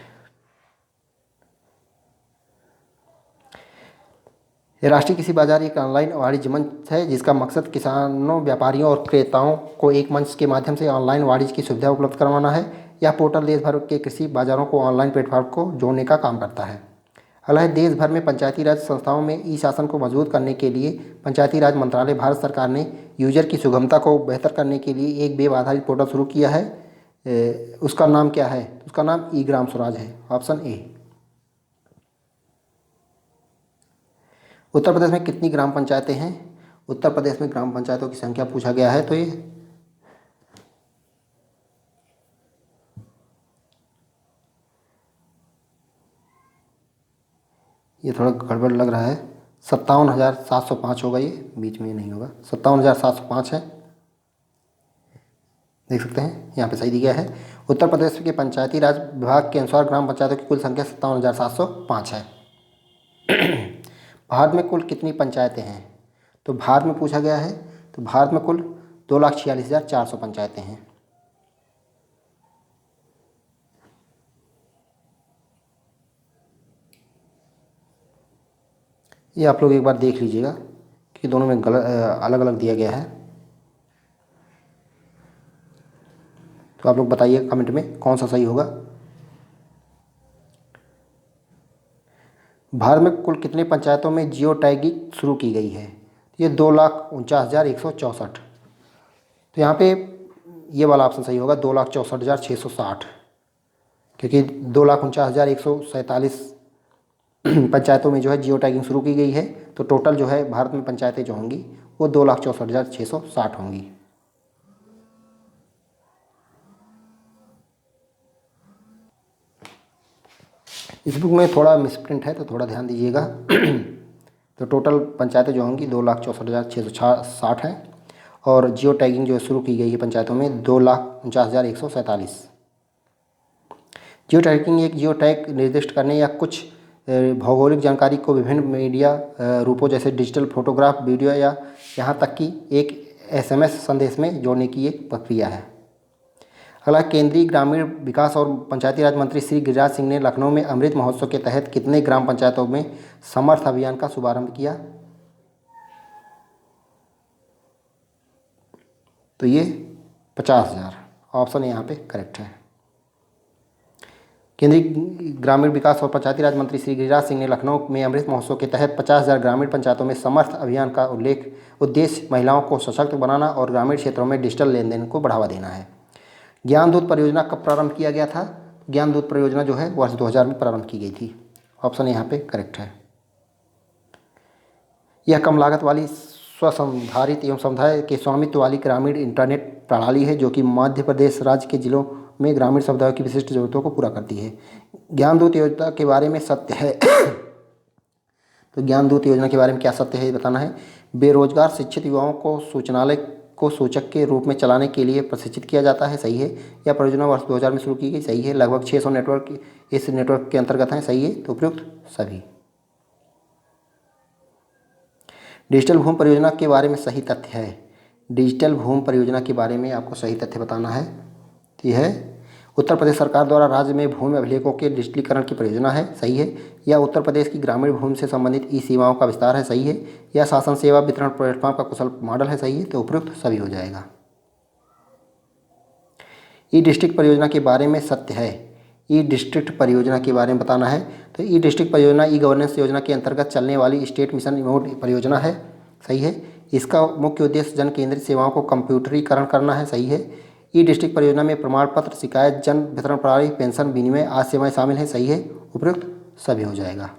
राष्ट्रीय कृषि बाजार एक ऑनलाइन वाणिज्य मंच है जिसका मकसद किसानों, व्यापारियों और क्रेताओं को एक मंच के माध्यम से ऑनलाइन वाणिज्य की सुविधा उपलब्ध करवाना है। यह पोर्टल देश भर के कृषि बाजारों को ऑनलाइन प्लेटफॉर्म को जोड़ने का काम करता है। अगला है देश भर में पंचायती राज संस्थाओं में ई शासन को मजबूत करने के लिए पंचायती राज मंत्रालय भारत सरकार ने यूजर की सुगमता को बेहतर करने के लिए एक वेब आधारित पोर्टल शुरू किया है। उसका नाम क्या है? उसका नाम ई ग्राम स्वराज है, ऑप्शन ए। उत्तर प्रदेश में कितनी ग्राम पंचायतें हैं? उत्तर प्रदेश में ग्राम पंचायतों की संख्या पूछा गया है तो ये थोड़ा गड़बड़ लग रहा है। 57,705 होगा, ये बीच में नहीं होगा, 57,705 है। देख सकते हैं यहाँ पे सही दिया है। उत्तर प्रदेश के पंचायती राज विभाग के अनुसार ग्राम पंचायतों की कुल संख्या 57,705 है। भारत में कुल कितनी पंचायतें हैं? तो भारत में पूछा गया है तो भारत में कुल 2,46,400 पंचायतें हैं। ये आप लोग एक बार देख लीजिएगा कि दोनों में अलग अलग दिया गया है। तो आप लोग बताइए कमेंट में कौन सा सही होगा। भारत में कुल कितने पंचायतों में जियो टैगिंग शुरू की गई है? ये 2,49,164। तो यहाँ पे ये वाला ऑप्शन सही होगा, 2,64,660, क्योंकि 2,49,147 पंचायतों में जो है जियो टैगिंग शुरू की गई है। तो टोटल जो है भारत में पंचायतें जो होंगी वो 2,64,660 होंगी। इस बुक में थोड़ा मिसप्रिंट है तो थोड़ा ध्यान दीजिएगा। तो टोटल पंचायतें जो होंगी 2,64,660 हैं और जियो टैगिंग जो शुरू की गई है पंचायतों में 2,49,147। जियो टैगिंग एक जियो टैग निर्दिष्ट करने या कुछ भौगोलिक जानकारी को विभिन्न मीडिया रूपों जैसे डिजिटल फोटोग्राफ, वीडियो या यहाँ तक कि एक SMS संदेश में जोड़ने की एक प्रक्रिया है। अगला, केंद्रीय ग्रामीण विकास और पंचायती राज मंत्री श्री गिरिराज सिंह ने लखनऊ में अमृत महोत्सव के तहत कितने ग्राम पंचायतों में समर्थ अभियान का शुभारंभ किया? तो ये 50,000, ऑप्शन यहाँ पे करेक्ट है। केंद्रीय ग्रामीण विकास और पंचायती राज मंत्री श्री गिरिराज सिंह ने लखनऊ में अमृत महोत्सव के तहत 50,000 ग्रामीण पंचायतों में समर्थ अभियान का उद्देश्य महिलाओं को सशक्त बनाना और ग्रामीण क्षेत्रों में डिजिटल लेन देन को बढ़ावा देना है। ज्ञान दूत परियोजना कब प्रारंभ किया गया था? ज्ञान दूत परियोजना जो है वर्ष 2000 में प्रारंभ की गई थी, ऑप्शन यहाँ पे करेक्ट है। यह कम लागत वाली स्वसंधारित एवं समुदाय के स्वामित्व वाली ग्रामीण इंटरनेट प्रणाली है जो कि मध्य प्रदेश राज्य के जिलों में ग्रामीण समुदायों की विशिष्ट जरूरतों को पूरा करती है। ज्ञान दूत योजना के बारे में सत्य है। तो ज्ञान दूत योजना के बारे में क्या सत्य है ये बताना है। बेरोजगार शिक्षित युवाओं को सूचनालय को सूचक के रूप में चलाने के लिए प्रशिक्षित किया जाता है, सही है। यह परियोजना वर्ष 2000 में शुरू की गई, सही है। लगभग 600 नेटवर्क इस नेटवर्क के अंतर्गत हैं, सही है। तो उपयुक्त सभी। डिजिटल भूमि परियोजना के बारे में सही तथ्य है। डिजिटल भूमि परियोजना के बारे में आपको सही तथ्य बताना है। तो यह है उत्तर प्रदेश सरकार द्वारा राज्य में भूमि अभिलेखों के डिजिटलीकरण की परियोजना है, सही है। या उत्तर प्रदेश की ग्रामीण भूमि से संबंधित ई सेवाओं का विस्तार है, सही है। या शासन सेवा वितरण प्लेटफॉर्म का कुशल मॉडल है, सही है। तो उपयुक्त सभी हो जाएगा। ई डिस्ट्रिक्ट परियोजना के बारे में सत्य है। ई डिस्ट्रिक्ट परियोजना के बारे में बताना है। तो ई डिस्ट्रिक्ट परियोजना ई गवर्नेंस योजना के अंतर्गत चलने वाली स्टेट मिशन मोड परियोजना है, सही है। इसका मुख्य उद्देश्य जन केंद्रित सेवाओं को कंप्यूटरीकरण करना है, सही है। ई डिस्ट्रिक्ट परियोजना में प्रमाण पत्र, शिकायत, जन वितरण प्रणाली, पेंशन विनिमय आदि सेवाएं शामिल हैं, सही है। उपयुक्त सभी हो जाएगा।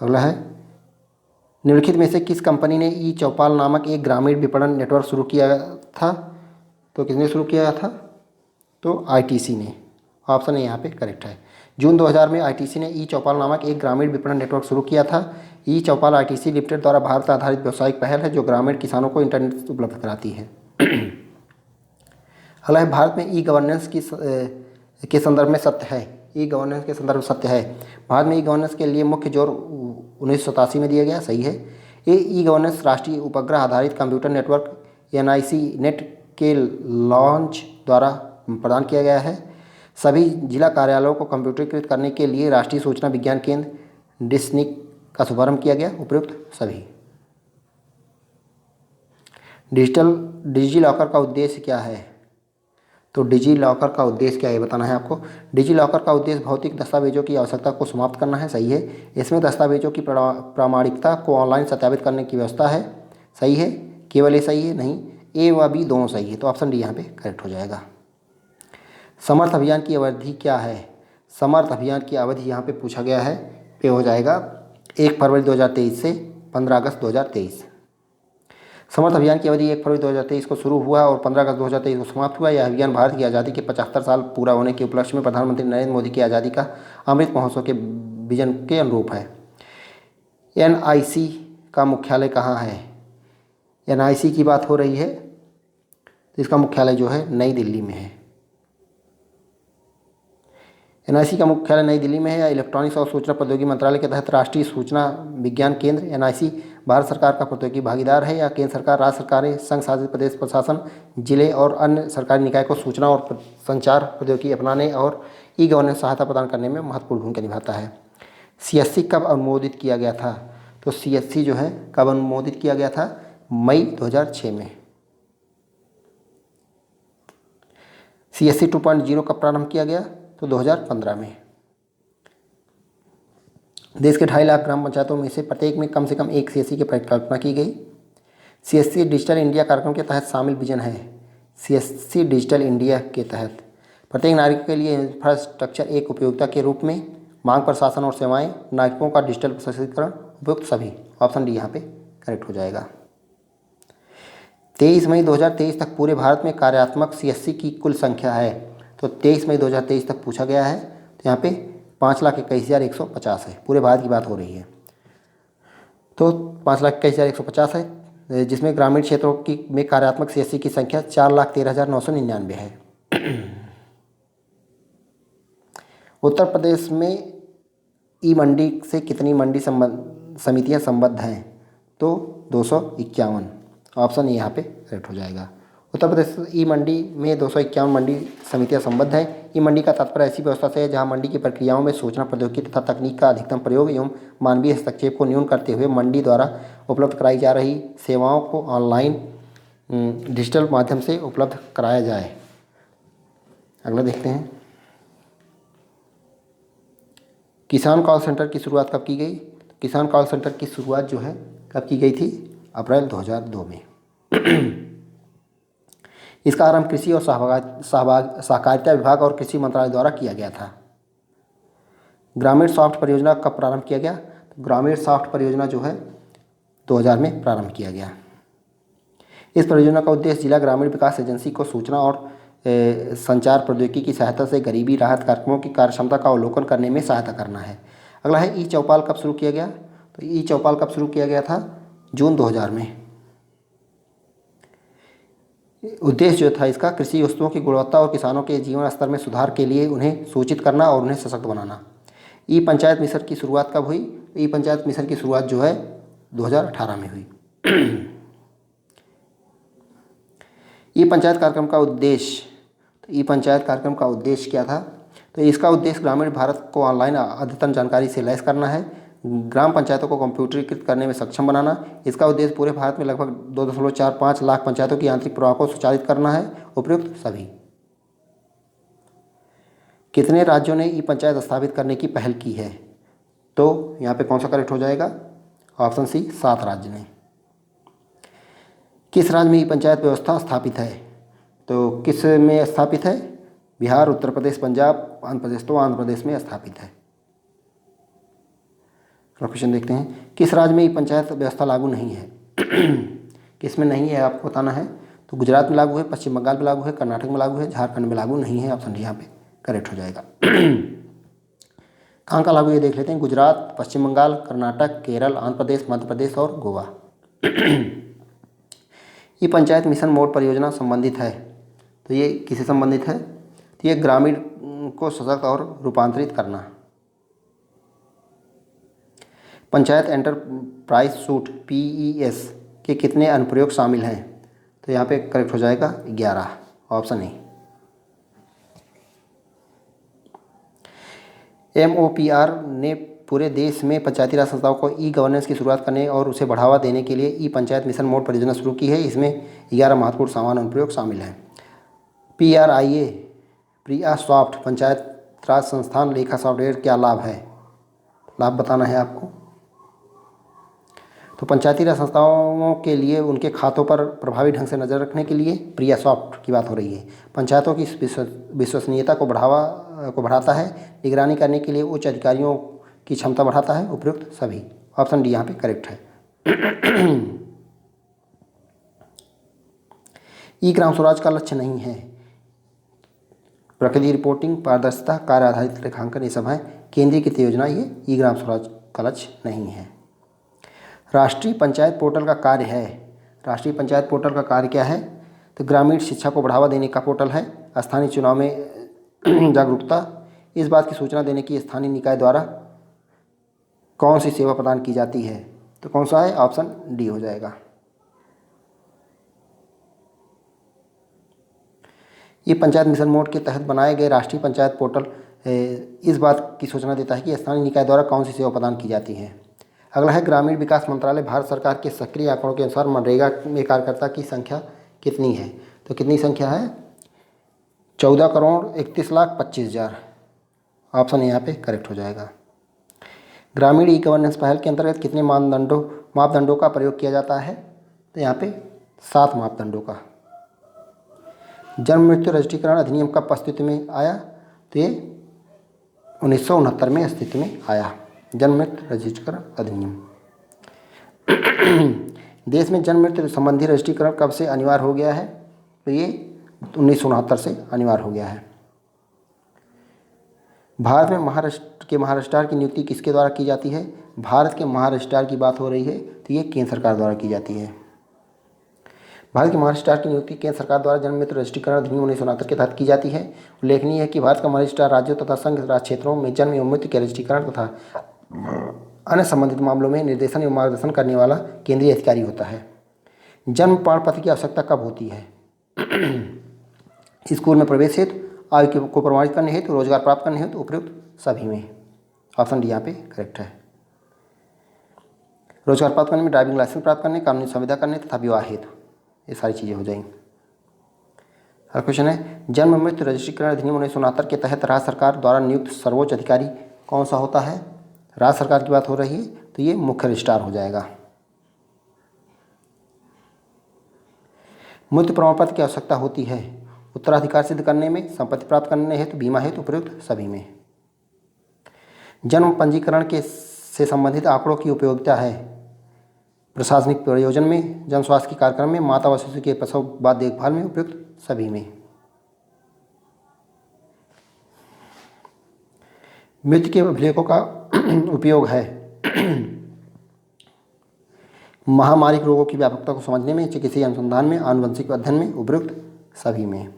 अगला है निम्नलिखित में से किस कंपनी ने ई चौपाल नामक एक ग्रामीण विपणन नेटवर्क शुरू किया था? तो किसने शुरू किया था? तो आईटीसी ने। ऑप्शन ए यहाँ पे करेक्ट है। जून 2000 में आईटीसी ने ई चौपाल नामक एक ग्रामीण विपणन नेटवर्क शुरू किया था। ई चौपाल आईटीसी लिमिटेड द्वारा भारत आधारित व्यावसायिक पहल है जो ग्रामीण किसानों को इंटरनेट उपलब्ध कराती है। अगला है भारत में ई गवर्नेंस के संदर्भ में सत्य है। ई गवर्नेंस के संदर्भ में सत्य है। भारत में ई गवर्नेंस के लिए मुख्य जोर 1987 में दिया गया, सही है। ये ई गवर्नेंस राष्ट्रीय उपग्रह आधारित कंप्यूटर नेटवर्क एनआईसी नेट के लॉन्च द्वारा प्रदान किया गया है। सभी जिला कार्यालयों को कंप्यूटरीकृत करने के लिए राष्ट्रीय सूचना विज्ञान केंद्र डिस्निक का शुभारंभ किया गया। उपयुक्त सभी। डिजी लॉकर का उद्देश्य क्या है? तो डिजी लॉकर का उद्देश्य क्या है बताना है आपको। डिजी लॉकर का उद्देश्य भौतिक दस्तावेजों की आवश्यकता को समाप्त करना है, सही है। इसमें दस्तावेजों की प्रामाणिकता को ऑनलाइन सत्यापित करने की व्यवस्था है, सही है। केवल ए सही है? नहीं, ए व बी दोनों सही है। तो ऑप्शन डी यहाँ पे करेक्ट हो जाएगा। समर्थ अभियान की अवधि क्या है? समर्थ अभियान की अवधि यहाँ पे पूछा गया है, पे हो जाएगा 1 फरवरी 2023 से 15 अगस्त 2023। समर्थ अभियान की अवधि 1 फरवरी 2023 को शुरू हुआ और 15 अगस्त 2023 को समाप्त हुआ। यह अभियान भारत की आज़ादी के 75 साल पूरा होने के उपलक्ष्य में प्रधानमंत्री नरेंद्र मोदी की आज़ादी का अमृत महोत्सव के विजन के अनुरूप है। एनआईसी का मुख्यालय कहाँ है? एनआईसी की बात हो रही है तो इसका मुख्यालय जो है नई दिल्ली में है। एनआईसी का मुख्यालय नई दिल्ली में है। या इलेक्ट्रॉनिक्स और सूचना प्रौद्योगिकी मंत्रालय के तहत राष्ट्रीय सूचना विज्ञान केंद्र एनआईसी भारत सरकार का प्रौद्योगिकी भागीदार है। या केंद्र सरकार, राज्य सरकारें, संघ शासित प्रदेश प्रशासन, जिले और अन्य सरकारी निकाय को सूचना और संचार प्रौद्योगिकी अपनाने और ई गवर्नेंस सहायता प्रदान करने में महत्वपूर्ण भूमिका निभाता है। सीएससी कब अनुमोदित किया गया था? तो सीएससी जो है कब अनुमोदित किया गया था? मई 2006 में। सीएससी 2.0 कब प्रारंभ किया गया? तो 2015 में। देश के 2.5 लाख ग्राम पंचायतों में से प्रत्येक में कम से कम एक सीएससी की परिकल्पना की गई। सीएससी डिजिटल इंडिया कार्यक्रम के तहत शामिल विजन है। सीएससी डिजिटल इंडिया के तहत प्रत्येक नागरिक के लिए इंफ्रास्ट्रक्चर एक उपयोगिता के रूप में मांग प्रशासन और सेवाएं, नागरिकों का डिजिटल सशक्तिकरण, उपयुक्त सभी। ऑप्शन डी यहाँ पे करेक्ट हो जाएगा। 23 मई 2023 तक पूरे भारत में कार्यात्मक सीएससी की कुल संख्या है। तो 23 मई 2023 तक पूछा गया है। तो यहाँ पे 5,21,150 है। पूरे भारत की बात हो रही है। तो 5,21,150 है, जिसमें ग्रामीण क्षेत्रों की में कार्यात्मक सीएससी की संख्या 4,13,999 है। उत्तर प्रदेश में ई मंडी से कितनी मंडी समितियां संबद्ध हैं? तो 251। ऑप्शन ए यहाँ पे करेक्ट हो जाएगा। उत्तर प्रदेश ई मंडी में 251 मंडी समितियां संबद्ध हैं। ई मंडी का तात्पर्य ऐसी व्यवस्था से है जहां मंडी की प्रक्रियाओं में सूचना प्रौद्योगिकी तथा तकनीक का अधिकतम प्रयोग एवं मानवीय हस्तक्षेप को न्यून करते हुए मंडी द्वारा उपलब्ध कराई जा रही सेवाओं को ऑनलाइन डिजिटल माध्यम से उपलब्ध कराया जाए। अगला देखते हैं, किसान कॉल सेंटर की शुरुआत कब की गई? किसान कॉल सेंटर की शुरुआत जो है कब की गई थी? अप्रैल 2002 में। इसका आरंभ कृषि और सहकारिता विभाग और कृषि मंत्रालय द्वारा किया गया था। ग्रामीण सॉफ्ट परियोजना कब प्रारंभ किया गया? तो ग्रामीण सॉफ्ट परियोजना जो है 2000 में प्रारंभ किया गया। इस परियोजना का उद्देश्य जिला ग्रामीण विकास एजेंसी को सूचना और संचार प्रौद्योगिकी की सहायता से गरीबी राहत कार्यक्रमों की कार्यक्षमता का अवलोकन करने में सहायता करना है। अगला है ई चौपाल कब शुरू किया गया? तो ई चौपाल कब शुरू किया गया था? जून 2000 में। उद्देश्य जो था इसका कृषि वस्तुओं की गुणवत्ता और किसानों के जीवन स्तर में सुधार के लिए उन्हें सूचित करना और उन्हें सशक्त बनाना। ई पंचायत मिशन की शुरुआत कब हुई? ई पंचायत मिशन की शुरुआत जो है 2018 में हुई। ई पंचायत कार्यक्रम का उद्देश्य, तो ई पंचायत कार्यक्रम का उद्देश्य क्या था? तो इसका उद्देश्य ग्रामीण भारत को ऑनलाइन अद्यतन जानकारी से लैस करना है, ग्राम पंचायतों को कंप्यूटरीकृत करने में सक्षम बनाना। इसका उद्देश्य पूरे भारत में लगभग 2.45 लाख पंचायतों की आंतरिक प्रवाह को स्वचालित करना है। उपयुक्त सभी। कितने राज्यों ने ई पंचायत स्थापित करने की पहल की है? तो यहाँ पे कौन सा करेक्ट हो जाएगा? ऑप्शन सी, 7 राज्य ने। किस राज्य में ई पंचायत व्यवस्था स्थापित है? तो किस में स्थापित है? बिहार, उत्तर प्रदेश, पंजाब, आंध्र प्रदेश। तो आंध्र प्रदेश में स्थापित है। क्वेश्चन देखते हैं, किस राज्य में ई पंचायत व्यवस्था लागू नहीं है? किस में नहीं है आपको बताना है। तो गुजरात में लागू है, पश्चिम बंगाल में लागू है, कर्नाटक में लागू है, झारखंड में लागू नहीं है। ऑप्शन डी यहाँ पे करेक्ट हो जाएगा। कहाँ का लागू ये देख लेते हैं। गुजरात, पश्चिम बंगाल, कर्नाटक, केरल, आंध्र प्रदेश, मध्य प्रदेश और गोवा। ये पंचायत मिशन मोड परियोजना संबंधित है। तो ये किससे संबंधित है? तो ये ग्रामीण को सशक्त और रूपांतरित करना। पंचायत एंटरप्राइज सूट PES के कितने अनुप्रयोग शामिल हैं? तो यहाँ पे करेक्ट हो जाएगा 11। Option A. MOPR ने पूरे देश में पंचायती राज संस्थाओं को ई गवर्नेंस की शुरुआत करने और उसे बढ़ावा देने के लिए ई पंचायत मिशन मोड परियोजना शुरू की है। इसमें 11 महत्वपूर्ण सामान्य अनुप्रयोग शामिल हैं। PRIA प्रिया सॉफ्ट पंचायत राज संस्थान लेखा सॉफ्टवेयर क्या लाभ है? लाभ बताना है आपको। तो पंचायती राज संस्थाओं के लिए उनके खातों पर प्रभावी ढंग से नज़र रखने के लिए प्रिया सॉफ्ट की बात हो रही है। पंचायतों की विश्वसनीयता को बढ़ाता है। निगरानी करने के लिए उच्च अधिकारियों की क्षमता बढ़ाता है। उपयुक्त सभी। ऑप्शन डी यहाँ पे करेक्ट है। ई ग्राम स्वराज का लक्ष्य नहीं है। प्रकृति रिपोर्टिंग, पारदर्शिता, कार्य आधारित लेखांकन, ये सब है। केंद्रीय कृत योजना ये ई ग्राम स्वराज का लक्ष्य नहीं है। राष्ट्रीय पंचायत पोर्टल का कार्य है। राष्ट्रीय पंचायत पोर्टल का कार्य क्या है? तो ग्रामीण शिक्षा को बढ़ावा देने का पोर्टल है। स्थानीय चुनाव में जागरूकता, इस बात की सूचना देने की स्थानीय निकाय द्वारा कौन सी सेवा प्रदान की जाती है? तो कौन सा है? ऑप्शन डी हो जाएगा। ये पंचायत मिशन मोड के तहत बनाए गए राष्ट्रीय पंचायत पोर्टल इस बात की सूचना देता है कि स्थानीय निकाय द्वारा कौन सी सेवा प्रदान की जाती है। अगला है ग्रामीण विकास मंत्रालय भारत सरकार के सक्रिय आंकड़ों के अनुसार मनरेगा में कार्यकर्ता की संख्या कितनी है? तो कितनी संख्या है? 14,31,25,000। ऑप्शन यहाँ पे करेक्ट हो जाएगा। ग्रामीण ई गवर्नेंस पहल के अंतर्गत कितने मापदंडों का प्रयोग किया जाता है? तो यहाँ पे 7 मापदंडों का। जन्म मृत्यु रजिस्ट्रीकरण अधिनियम कब अस्तित्व में आया? तो ये 1969 में अस्तित्व में आया। जन्म मृत्यु रजिस्ट्रीकरण अधिनियम। देश में जन्म मृत्यु संबंधी रजिस्ट्रीकरण कब से अनिवार्य हो गया है? तो ये 1969 से अनिवार्य हो गया है। भारत में महारजिस्ट्रार की नियुक्ति किसके द्वारा की जाती है? भारत के महारजिस्ट्रार की बात हो रही है तो ये केंद्र सरकार द्वारा की जाती है। भारत के महारजिस्ट्रार की नियुक्ति केंद्र सरकार द्वारा जन्म मृत्यु रजिस्ट्रीकरण अधिनियम 1969 के तहत की जाती है। उल्लेखनीय है कि भारत का महारजिस्ट्रार राज्यों तथा संघ राज क्षेत्रों में जन्म एवं मृत्यु के रजिस्ट्रीकरण तथा अन्य संबंधित मामलों में निर्देशन एवं मार्गदर्शन करने वाला केंद्रीय अधिकारी होता है। जन्म प्रमाण पत्र की आवश्यकता कब होती है? स्कूल में प्रवेश हेतु, आयु को प्रमाणित करने हेतु, रोजगार प्राप्त करने हेतु, उपयुक्त सभी में। ऑप्शन डी यहाँ पे करेक्ट है। रोजगार प्राप्त करने में, ड्राइविंग लाइसेंस प्राप्त करने, कानूनी संविदा करने तथा विवाह हेतु, ये सारी चीज़ें हो जाएंगी। अगला क्वेश्चन है, जन्म मृत्यु रजिस्ट्रीकरण अधिनियम 1969 के तहत राज्य सरकार द्वारा नियुक्त सर्वोच्च अधिकारी कौन सा होता है? राज्य सरकार की बात हो रही है तो ये मुख्य रजिस्ट्रार हो जाएगा। मृत्यु प्रमाण पत्र की आवश्यकता होती है उत्तराधिकार सिद्ध करने में, संपत्ति प्राप्त करने हेतु, बीमा हेतु, उपयुक्त सभी में। जन्म पंजीकरण के से संबंधित आंकड़ों की उपयोगिता है प्रशासनिक प्रयोजन में, जन स्वास्थ्य के कार्यक्रम में, माता व शिशु के प्रसव बाद देखभाल में, उपयुक्त सभी में। मृत्यु के अभिलेखों का उपयोग है महामारी रोगों की व्यापकता को समझने में, चिकित्सीय अनुसंधान में, आनुवंशिक अध्ययन में, उपयुक्त सभी में।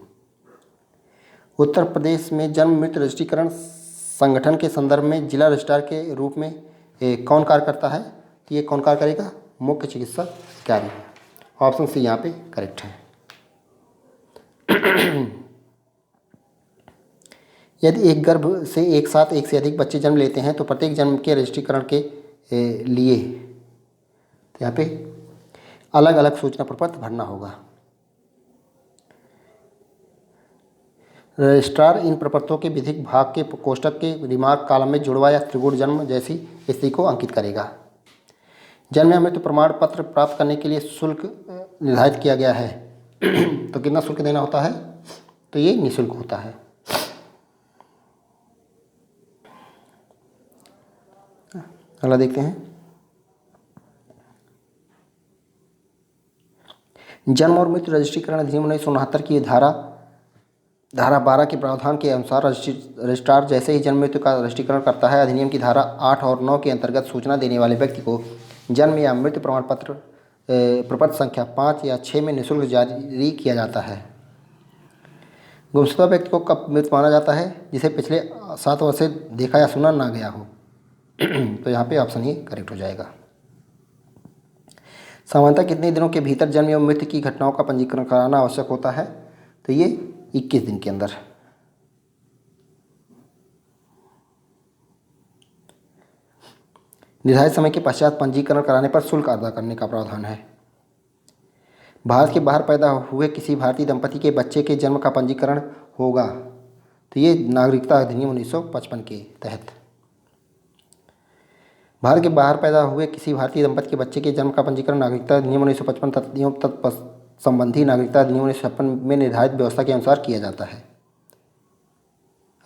उत्तर प्रदेश में जन्म मृत्यु रजिस्ट्रीकरण संगठन के संदर्भ में जिला रजिस्ट्रार के रूप में कौन कार्य करता है? तो ये कौन कार्य करेगा? मुख्य चिकित्सा अधिकारी। ऑप्शन सी यहाँ पे करेक्ट है। यदि एक गर्भ से एक साथ एक से अधिक बच्चे जन्म लेते हैं तो प्रत्येक जन्म के रजिस्ट्रीकरण के लिए तो यहाँ पे अलग अलग सूचना प्रपत्र भरना होगा। रजिस्ट्रार इन प्रपत्रों के विधिक भाग के कोष्ठक के रिमार्क कॉलम में जुड़वा या त्रिगुण जन्म जैसी स्थिति को अंकित करेगा। जन्म या मृत्यु प्रमाण पत्र प्राप्त करने के लिए शुल्क निर्धारित किया गया है। तो कितना शुल्क देना होता है? तो ये निःशुल्क होता है। अगला देखते हैं। जन्म और मृत्यु रजिस्ट्रीकरण अधिनियम 1969 की धारा 12 के प्रावधान के अनुसार रजिस्ट्रार जैसे ही जन्म मृत्यु का रजिस्ट्रीकरण करता है, अधिनियम की धारा 8 और 9 के अंतर्गत सूचना देने वाले व्यक्ति को जन्म या मृत्यु प्रमाण पत्र प्रपत्र संख्या 5 या 6 में निःशुल्क जारी किया जाता है। गुमशुदा व्यक्ति को कब मृत माना जाता है? जिसे पिछले 7 वर्ष से देखा या सुना ना गया हो। तो यहाँ पे ऑप्शन ही करेक्ट हो जाएगा। सामान्यतः कितने दिनों के भीतर जन्म एवं मृत्यु की घटनाओं का पंजीकरण कराना आवश्यक होता है? तो ये 21 दिन के अंदर। निर्धारित समय के पश्चात पंजीकरण कराने पर शुल्क अदा करने का प्रावधान है। भारत के बाहर पैदा हुए किसी भारतीय दंपति के बच्चे के जन्म का पंजीकरण होगा तो ये नागरिकता अधिनियम 1955 के तहत। भारत के बाहर पैदा हुए किसी भारतीय दंपति के बच्चे के जन्म का पंजीकरण नागरिकता अधिनियम 1955 तत्संबंधी नागरिकता अधिनियम 1956 में निर्धारित व्यवस्था के अनुसार किया जाता है।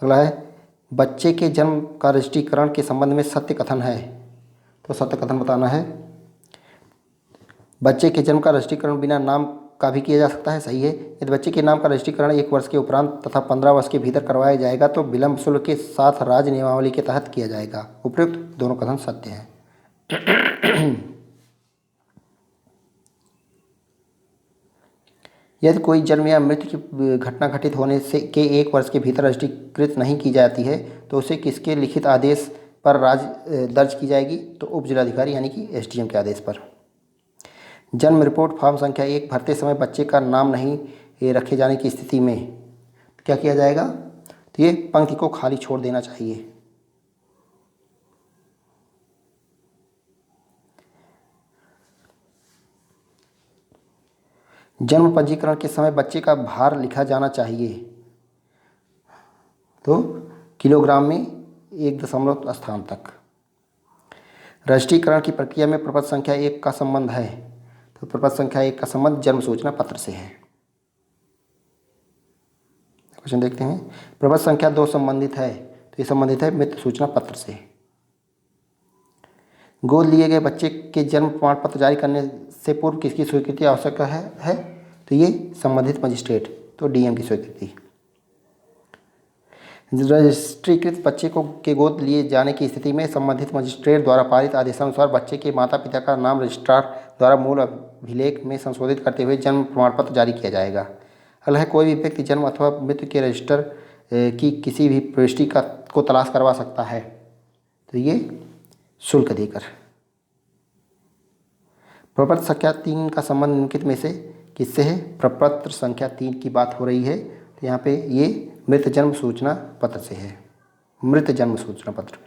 अगला है, बच्चे के जन्म का रजिस्ट्रीकरण के संबंध में सत्य कथन है। तो सत्य कथन बताना है। बच्चे के जन्म का रजिस्ट्रीकरण बिना नाम का भी किया जा सकता है, सही है। यदि बच्चे के नाम का रजिस्ट्रीकरण 1 वर्ष के उपरांत तथा 15 वर्ष के भीतर करवाया जाएगा तो विलंब शुल्क के साथ राज्य नियमावली के तहत किया जाएगा। उपयुक्त दोनों कथन सत्य हैं। यदि कोई जन्म या मृत्यु की घटना घटित होने से के 1 वर्ष के भीतर रजिस्ट्रीकृत नहीं की जाती है तो उसे किसके लिखित आदेश पर दर्ज की जाएगी? तो उप जिलाधिकारी यानी कि SDM के आदेश पर। जन्म रिपोर्ट फॉर्म संख्या 1 भरते समय बच्चे का नाम नहीं रखे जाने की स्थिति में क्या किया जाएगा? तो ये पंक्ति को खाली छोड़ देना चाहिए। जन्म पंजीकरण के समय बच्चे का भार लिखा जाना चाहिए। तो किलोग्राम में 1 दशमलव स्थान तक। रजिस्ट्रीकरण की प्रक्रिया में प्रपत्र संख्या 1 का संबंध है। तो प्रपत्र संख्या 1 का संबंध जन्म सूचना पत्र से है। क्वेश्चन देखते हैं। प्रपत्र संख्या 2 संबंधित है। तो ये संबंधित है मृत्यु सूचना पत्र से। गोद लिए गए बच्चे के जन्म प्रमाण पत्र जारी करने से पूर्व किसकी स्वीकृति आवश्यक है? तो ये संबंधित मजिस्ट्रेट, तो DM की स्वीकृति। रजिस्ट्रीकृत बच्चे के गोद लिए जाने की स्थिति में संबंधित मजिस्ट्रेट द्वारा पारित आदेशानुसार बच्चे के माता पिता का नाम रजिस्ट्रार द्वारा मूल अभिलेख में संशोधित करते हुए जन्म प्रमाण पत्र जारी किया जाएगा। अगला है, कोई भी व्यक्ति जन्म अथवा मृत्यु के रजिस्टर की किसी भी प्रविष्टि को तलाश करवा सकता है। तो ये शुल्क देकर। प्रपत्र संख्या 3 का संबंध निम्नलिखित में से किससे है? प्रपत्र संख्या 3 की बात हो रही है तो यहाँ पे ये मृत जन्म सूचना पत्र से है। मृत जन्म सूचना पत्र।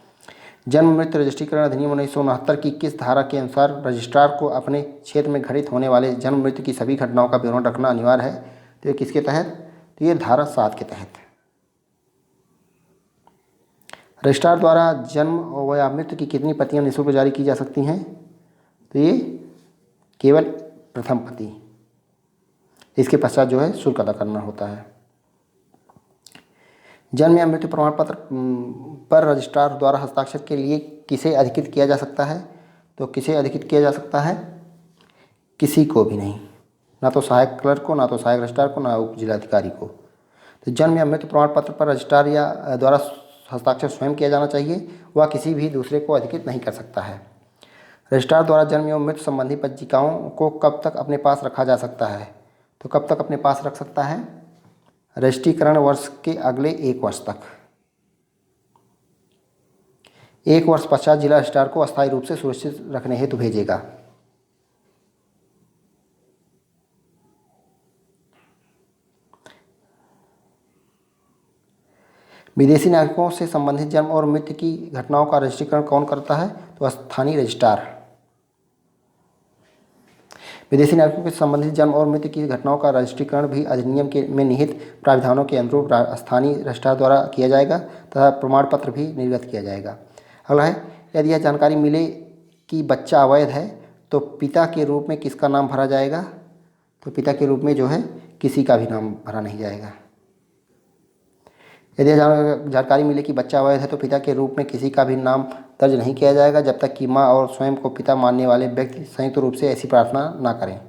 जन्म मृत्यु रजिस्ट्रीकरण अधिनियम 1969 की किस धारा के अनुसार रजिस्ट्रार को अपने क्षेत्र में घटित होने वाले जन्म मृत्यु की सभी घटनाओं का विवरण रखना अनिवार्य है? तो ये किसके तहत? तो ये धारा 7 के तहत। रजिस्ट्रार द्वारा जन्म या मृत्यु की कितनी प्रतियां निःशुल्क जारी की जा सकती हैं? तो ये केवल प्रथम प्रति। इसके पश्चात जो है शुल्क अदा करना होता है। जन्म या मृत्यु प्रमाण पत्र पर रजिस्ट्रार द्वारा हस्ताक्षर के लिए किसे अधिकृत किया जा सकता है? तो किसे अधिकृत किया जा सकता है? किसी को भी नहीं, ना तो सहायक क्लर्क को, ना तो सहायक रजिस्ट्रार को, ना उप जिलाधिकारी को। तो जन्म या मृत्यु प्रमाण पत्र पर रजिस्ट्रार या द्वारा हस्ताक्षर स्वयं किया जाना चाहिए, वह किसी भी दूसरे को अधिकृत नहीं कर सकता है। रजिस्ट्रार द्वारा जन्म एवं मृत्यु संबंधी पंजिकाओं को कब तक अपने पास रखा जा सकता है? तो कब तक अपने पास रख सकता है? रजिस्ट्रीकरण वर्ष के अगले 1 वर्ष तक। 1 वर्ष पश्चात जिला रजिस्ट्रार को अस्थायी रूप से सुरक्षित रखने हेतु भेजेगा। विदेशी नागरिकों से संबंधित जन्म और मृत्यु की घटनाओं का रजिस्ट्रीकरण कौन करता है? तो स्थानीय रजिस्ट्रार। विदेशी नागरिकों से संबंधित जन्म और मृत्यु की घटनाओं का रजिस्ट्रीकरण भी अधिनियम के में निहित प्राविधानों के अनुरूप स्थानीय रजिस्ट्रार द्वारा किया जाएगा तथा प्रमाण पत्र भी निर्गत किया जाएगा। अगला है, यदि यह जानकारी मिले कि बच्चा अवैध है तो पिता के रूप में किसका नाम भरा जाएगा? तो पिता के रूप में जो है किसी का भी नाम भरा नहीं जाएगा। यदि जानकारी मिले कि बच्चा अवैध है तो पिता के रूप में किसी का भी नाम दर्ज नहीं किया जाएगा जब तक कि माँ और स्वयं को पिता मानने वाले व्यक्ति संयुक्त रूप से ऐसी प्रार्थना ना करें।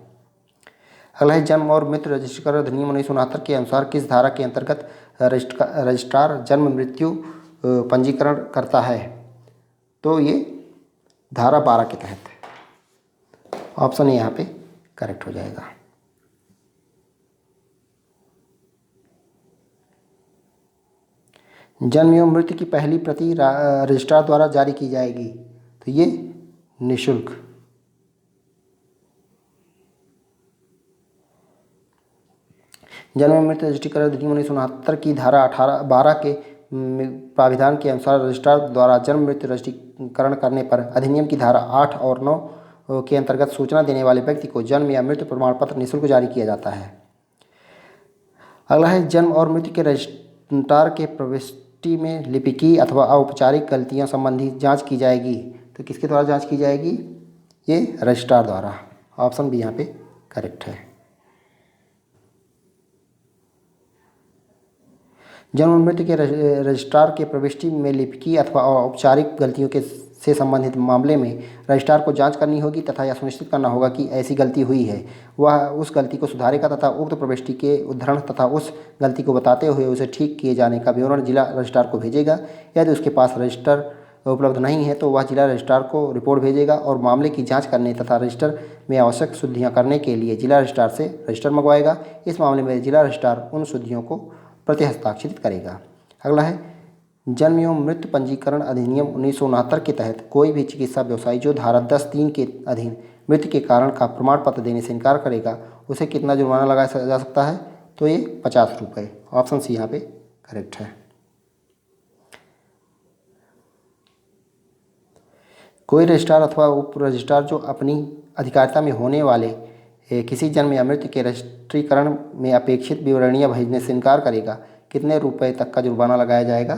अगला है, जन्म और मृत्यु रजिस्ट्रीकरण अधिनियम 1969 के अनुसार किस धारा के अंतर्गत रजिस्ट्रार जन्म मृत्यु पंजीकरण करता है? तो ये धारा 12 के तहत। ऑप्शन ए यहाँ पे करेक्ट हो जाएगा। जन्म एवं मृत्यु की पहली प्रति रजिस्ट्रार द्वारा जारी की जाएगी, तो ये निःशुल्क। जन्म एवं मृत्यु रजिस्ट्रीकरण अधिनियम 1969 की धारा 12 के प्राविधान के अनुसार रजिस्ट्रार द्वारा जन्म मृत्यु रजिस्ट्रीकरण करने पर अधिनियम की धारा 8 और 9 के अंतर्गत सूचना देने वाले व्यक्ति को जन्म या मृत्यु प्रमाण पत्र निःशुल्क जारी किया जाता है। अगला है, जन्म और मृत्यु के रजिस्ट्रार के प्रविष्टि में लिपिकीय अथवा औपचारिक गलतियां संबंधी जांच की जाएगी, तो किसके द्वारा जांच की जाएगी? ये रजिस्ट्रार द्वारा। ऑप्शन बी यहाँ पे करेक्ट है। जन्म और मृत्यु के रजिस्ट्रार के प्रविष्टि में लिपिकीय अथवा औपचारिक गलतियों के से संबंधित मामले में रजिस्ट्रार को जांच करनी होगी तथा यह सुनिश्चित करना होगा कि ऐसी गलती हुई है वह उस गलती को सुधारेगा तथा उक्त प्रविष्टि के उद्धरण तथा उस गलती को बताते हुए उसे ठीक किए जाने का विवरण जिला रजिस्ट्रार को भेजेगा। यदि उसके पास रजिस्टर उपलब्ध नहीं है तो वह जिला रजिस्ट्रार को रिपोर्ट भेजेगा और मामले की जाँच करने तथा रजिस्टर में आवश्यक शुद्धियाँ करने के लिए जिला रजिस्ट्रार से रजिस्टर मंगवाएगा। इस मामले में जिला रजिस्ट्रार उन शुद्धियों को प्रति हस्ताक्षरित करेगा। अगला है, जन्म एवं मृत्यु पंजीकरण अधिनियम 1969 के तहत कोई भी चिकित्सा व्यवसायी जो धारा 10(3) के अधीन मृत्यु के कारण का प्रमाण पत्र देने से इनकार करेगा उसे कितना जुर्माना लगाया जा सकता है? तो ये 50 रुपये। ऑप्शन सी यहाँ पे करेक्ट है। कोई रजिस्ट्रार अथवा उप रजिस्ट्रार जो अपनी अधिकारिता में होने वाले किसी जन्म या मृत्यु के रजिस्ट्रीकरण में अपेक्षित विवरणियाँ भेजने से इनकार करेगा, कितने रुपए तक का जुर्माना लगाया जाएगा?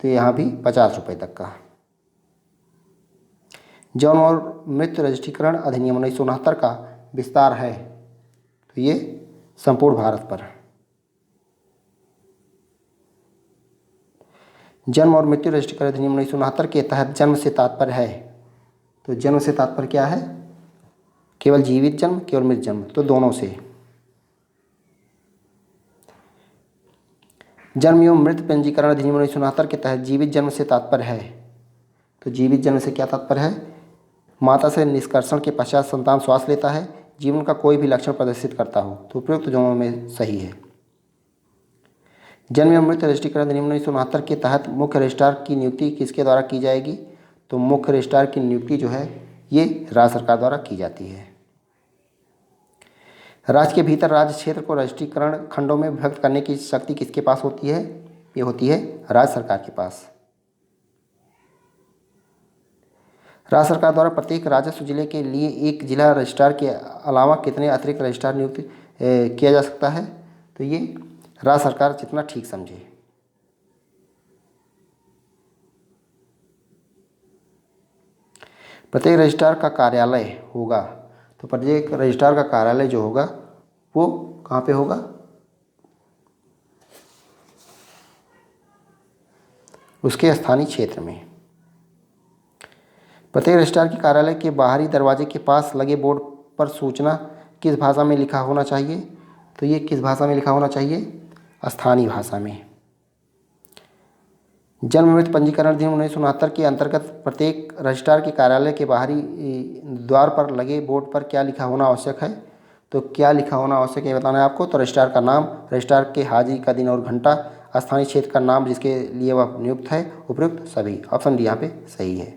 तो यहाँ भी 50 रुपये तक का। जन्म और मृत्यु रजिस्ट्रीकरण अधिनियम 1969 का विस्तार है, तो ये संपूर्ण भारत पर। जन्म और मृत्यु रजिस्ट्रीकरण अधिनियम 1969 के तहत जन्म से तात्पर्य है, तो जन्म से तात्पर्य क्या है? केवल जीवित जन्म, केवल मृत जन्म, तो दोनों से। जन्म एवं मृत्यु पंजीकरण अधिनियम 1969 के तहत जीवित जन्म से तात्पर्य है, तो जीवित जन्म से क्या तात्पर्य है? माता से निष्कर्षण के पश्चात संतान श्वास लेता है, जीवन का कोई भी लक्षण प्रदर्शित करता हो, तो उपयुक्त दोनों में सही है। जन्म एवं मृत्यु रजिस्ट्रीकरण अधिनियम 1969 के तहत मुख्य रजिस्ट्रार की नियुक्ति किसके द्वारा की जाएगी? तो मुख्य रजिस्ट्रार की नियुक्ति जो है ये राज्य सरकार द्वारा की जाती है। राज्य के भीतर राज्य क्षेत्र को रजिस्ट्रीकरण खंडों में विभक्त करने की शक्ति किसके पास होती है? ये होती है राज्य सरकार के पास। राज्य सरकार द्वारा प्रत्येक राजस्व जिले के लिए एक जिला रजिस्ट्रार के अलावा कितने अतिरिक्त रजिस्ट्रार नियुक्त किया जा सकता है? तो ये राज्य सरकार जितना ठीक समझे। प्रत्येक रजिस्ट्रार का कार्यालय होगा, तो प्रत्येक रजिस्ट्रार का कार्यालय जो होगा वो कहाँ पे होगा? उसके स्थानीय क्षेत्र में। प्रत्येक रजिस्ट्रार के कार्यालय के बाहरी दरवाजे के पास लगे बोर्ड पर सूचना किस भाषा में लिखा होना चाहिए? तो ये किस भाषा में लिखा होना चाहिए? स्थानीय भाषा में। जन्म मृत्यु पंजीकरण अधिनियम 1969 के अंतर्गत प्रत्येक रजिस्ट्रार के कार्यालय के बाहरी द्वार पर लगे बोर्ड पर क्या लिखा होना आवश्यक है? तो क्या लिखा होना आवश्यक है बताना है आपको। तो रजिस्ट्रार का नाम, रजिस्ट्रार के हाजिरी का दिन और घंटा, स्थानीय क्षेत्र का नाम जिसके लिए वह नियुक्त है, उपयुक्त सभी। ऑप्शन डी यहाँ पे सही है।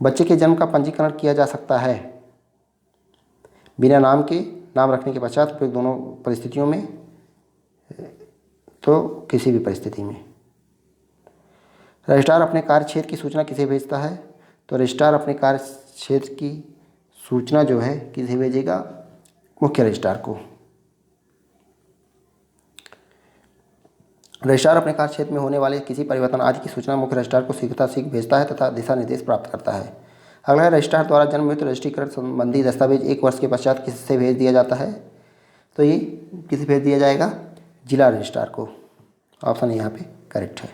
बच्चे के जन्म का पंजीकरण किया जा सकता है बिना नाम के, नाम रखने के पश्चात उपयुक्त दोनों परिस्थितियों में, तो किसी भी परिस्थिति में। रजिस्ट्रार अपने कार्य क्षेत्र की सूचना किसे भेजता है? तो रजिस्ट्रार अपने कार्य क्षेत्र की सूचना जो है किसे भेजेगा? मुख्य रजिस्ट्रार को। रजिस्ट्रार अपने कार्य क्षेत्र में होने वाले किसी परिवर्तन आदि की सूचना मुख्य रजिस्ट्रार को शीघ्र भेजता है तथा दिशा निर्देश प्राप्त करता है। अगला है, रजिस्ट्रार द्वारा जन्म मृत्यु रजिस्ट्रीकरण संबंधी दस्तावेज 1 वर्ष के पश्चात किससे भेज दिया जाता है? तो ये किसे भेज दिया जाएगा? जिला रजिस्ट्रार को। ऑप्शन यहाँ पे करेक्ट है।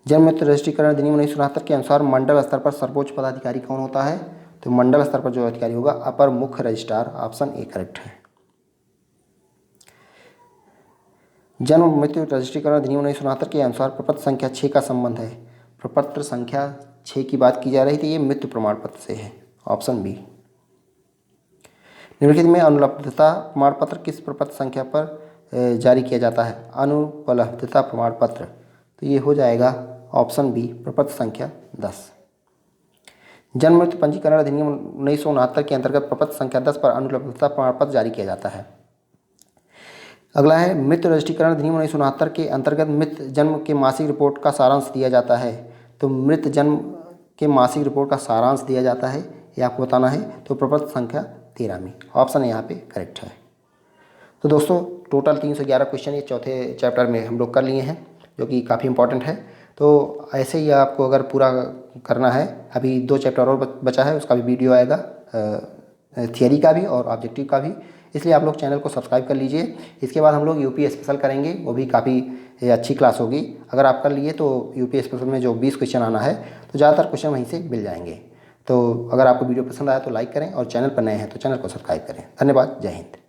जन्म मृत्यु रजिस्ट्रीकरण अधिनियम 1969 के अनुसार मंडल स्तर पर सर्वोच्च पदाधिकारी कौन होता है? तो मंडल स्तर पर जो अधिकारी होगा अपर मुख्य रजिस्ट्रार। ऑप्शन ए करेक्ट है। जन्म मृत्यु रजिस्ट्रीकरण अधिनियम 1969 के अनुसार प्रपत्र संख्या 6 का संबंध है। प्रपत्र संख्या 6 की बात की जा रही थी, ये मृत्यु प्रमाण पत्र से है। Option B. निम्नलिखित में अनुपलब्धता प्रमाण पत्र किस प्रपत्र संख्या पर जारी किया जाता है? अनुपलब्धता प्रमाण पत्र, तो ये हो जाएगा ऑप्शन बी, प्रपत्र संख्या 10। जन्म मृत्यु पंजीकरण अधिनियम 1969 के अंतर्गत प्रपत्र संख्या 10 पर अनुपलब्धता प्रमाण पत्र जारी किया जाता है। अगला है, मृत्यु रजिस्ट्रीकरण अधिनियम 1969 के अंतर्गत मृत जन्म के मासिक रिपोर्ट का सारांश दिया जाता है। तो मृत जन्म के मासिक रिपोर्ट का सारांश दिया जाता है, ये आपको बताना है। तो प्रपत्र संख्या 13 में। ऑप्शन यहाँ पे करेक्ट है। तो दोस्तों टोटल 311 क्वेश्चन ये चौथे चैप्टर में हम लोग कर लिए हैं, जो कि काफ़ी इंपॉर्टेंट है। तो ऐसे ही आपको अगर पूरा करना है, अभी 2 चैप्टर और बचा है, उसका भी वीडियो आएगा, थियरी का भी और ऑब्जेक्टिव का भी, इसलिए आप लोग चैनल को सब्सक्राइब कर लीजिए। इसके बाद हम लोग यूपी स्पेशल करेंगे, वो भी काफ़ी अच्छी क्लास होगी। अगर आप कर लिए तो यूपी स्पेशल में जो 20 क्वेश्चन आना है, तो ज़्यादातर क्वेश्चन वहीं से मिल जाएंगे। तो अगर आपको वीडियो पसंद आया तो लाइक करें और चैनल पर नए हैं तो चैनल को सब्सक्राइब करें। धन्यवाद। जय हिंद।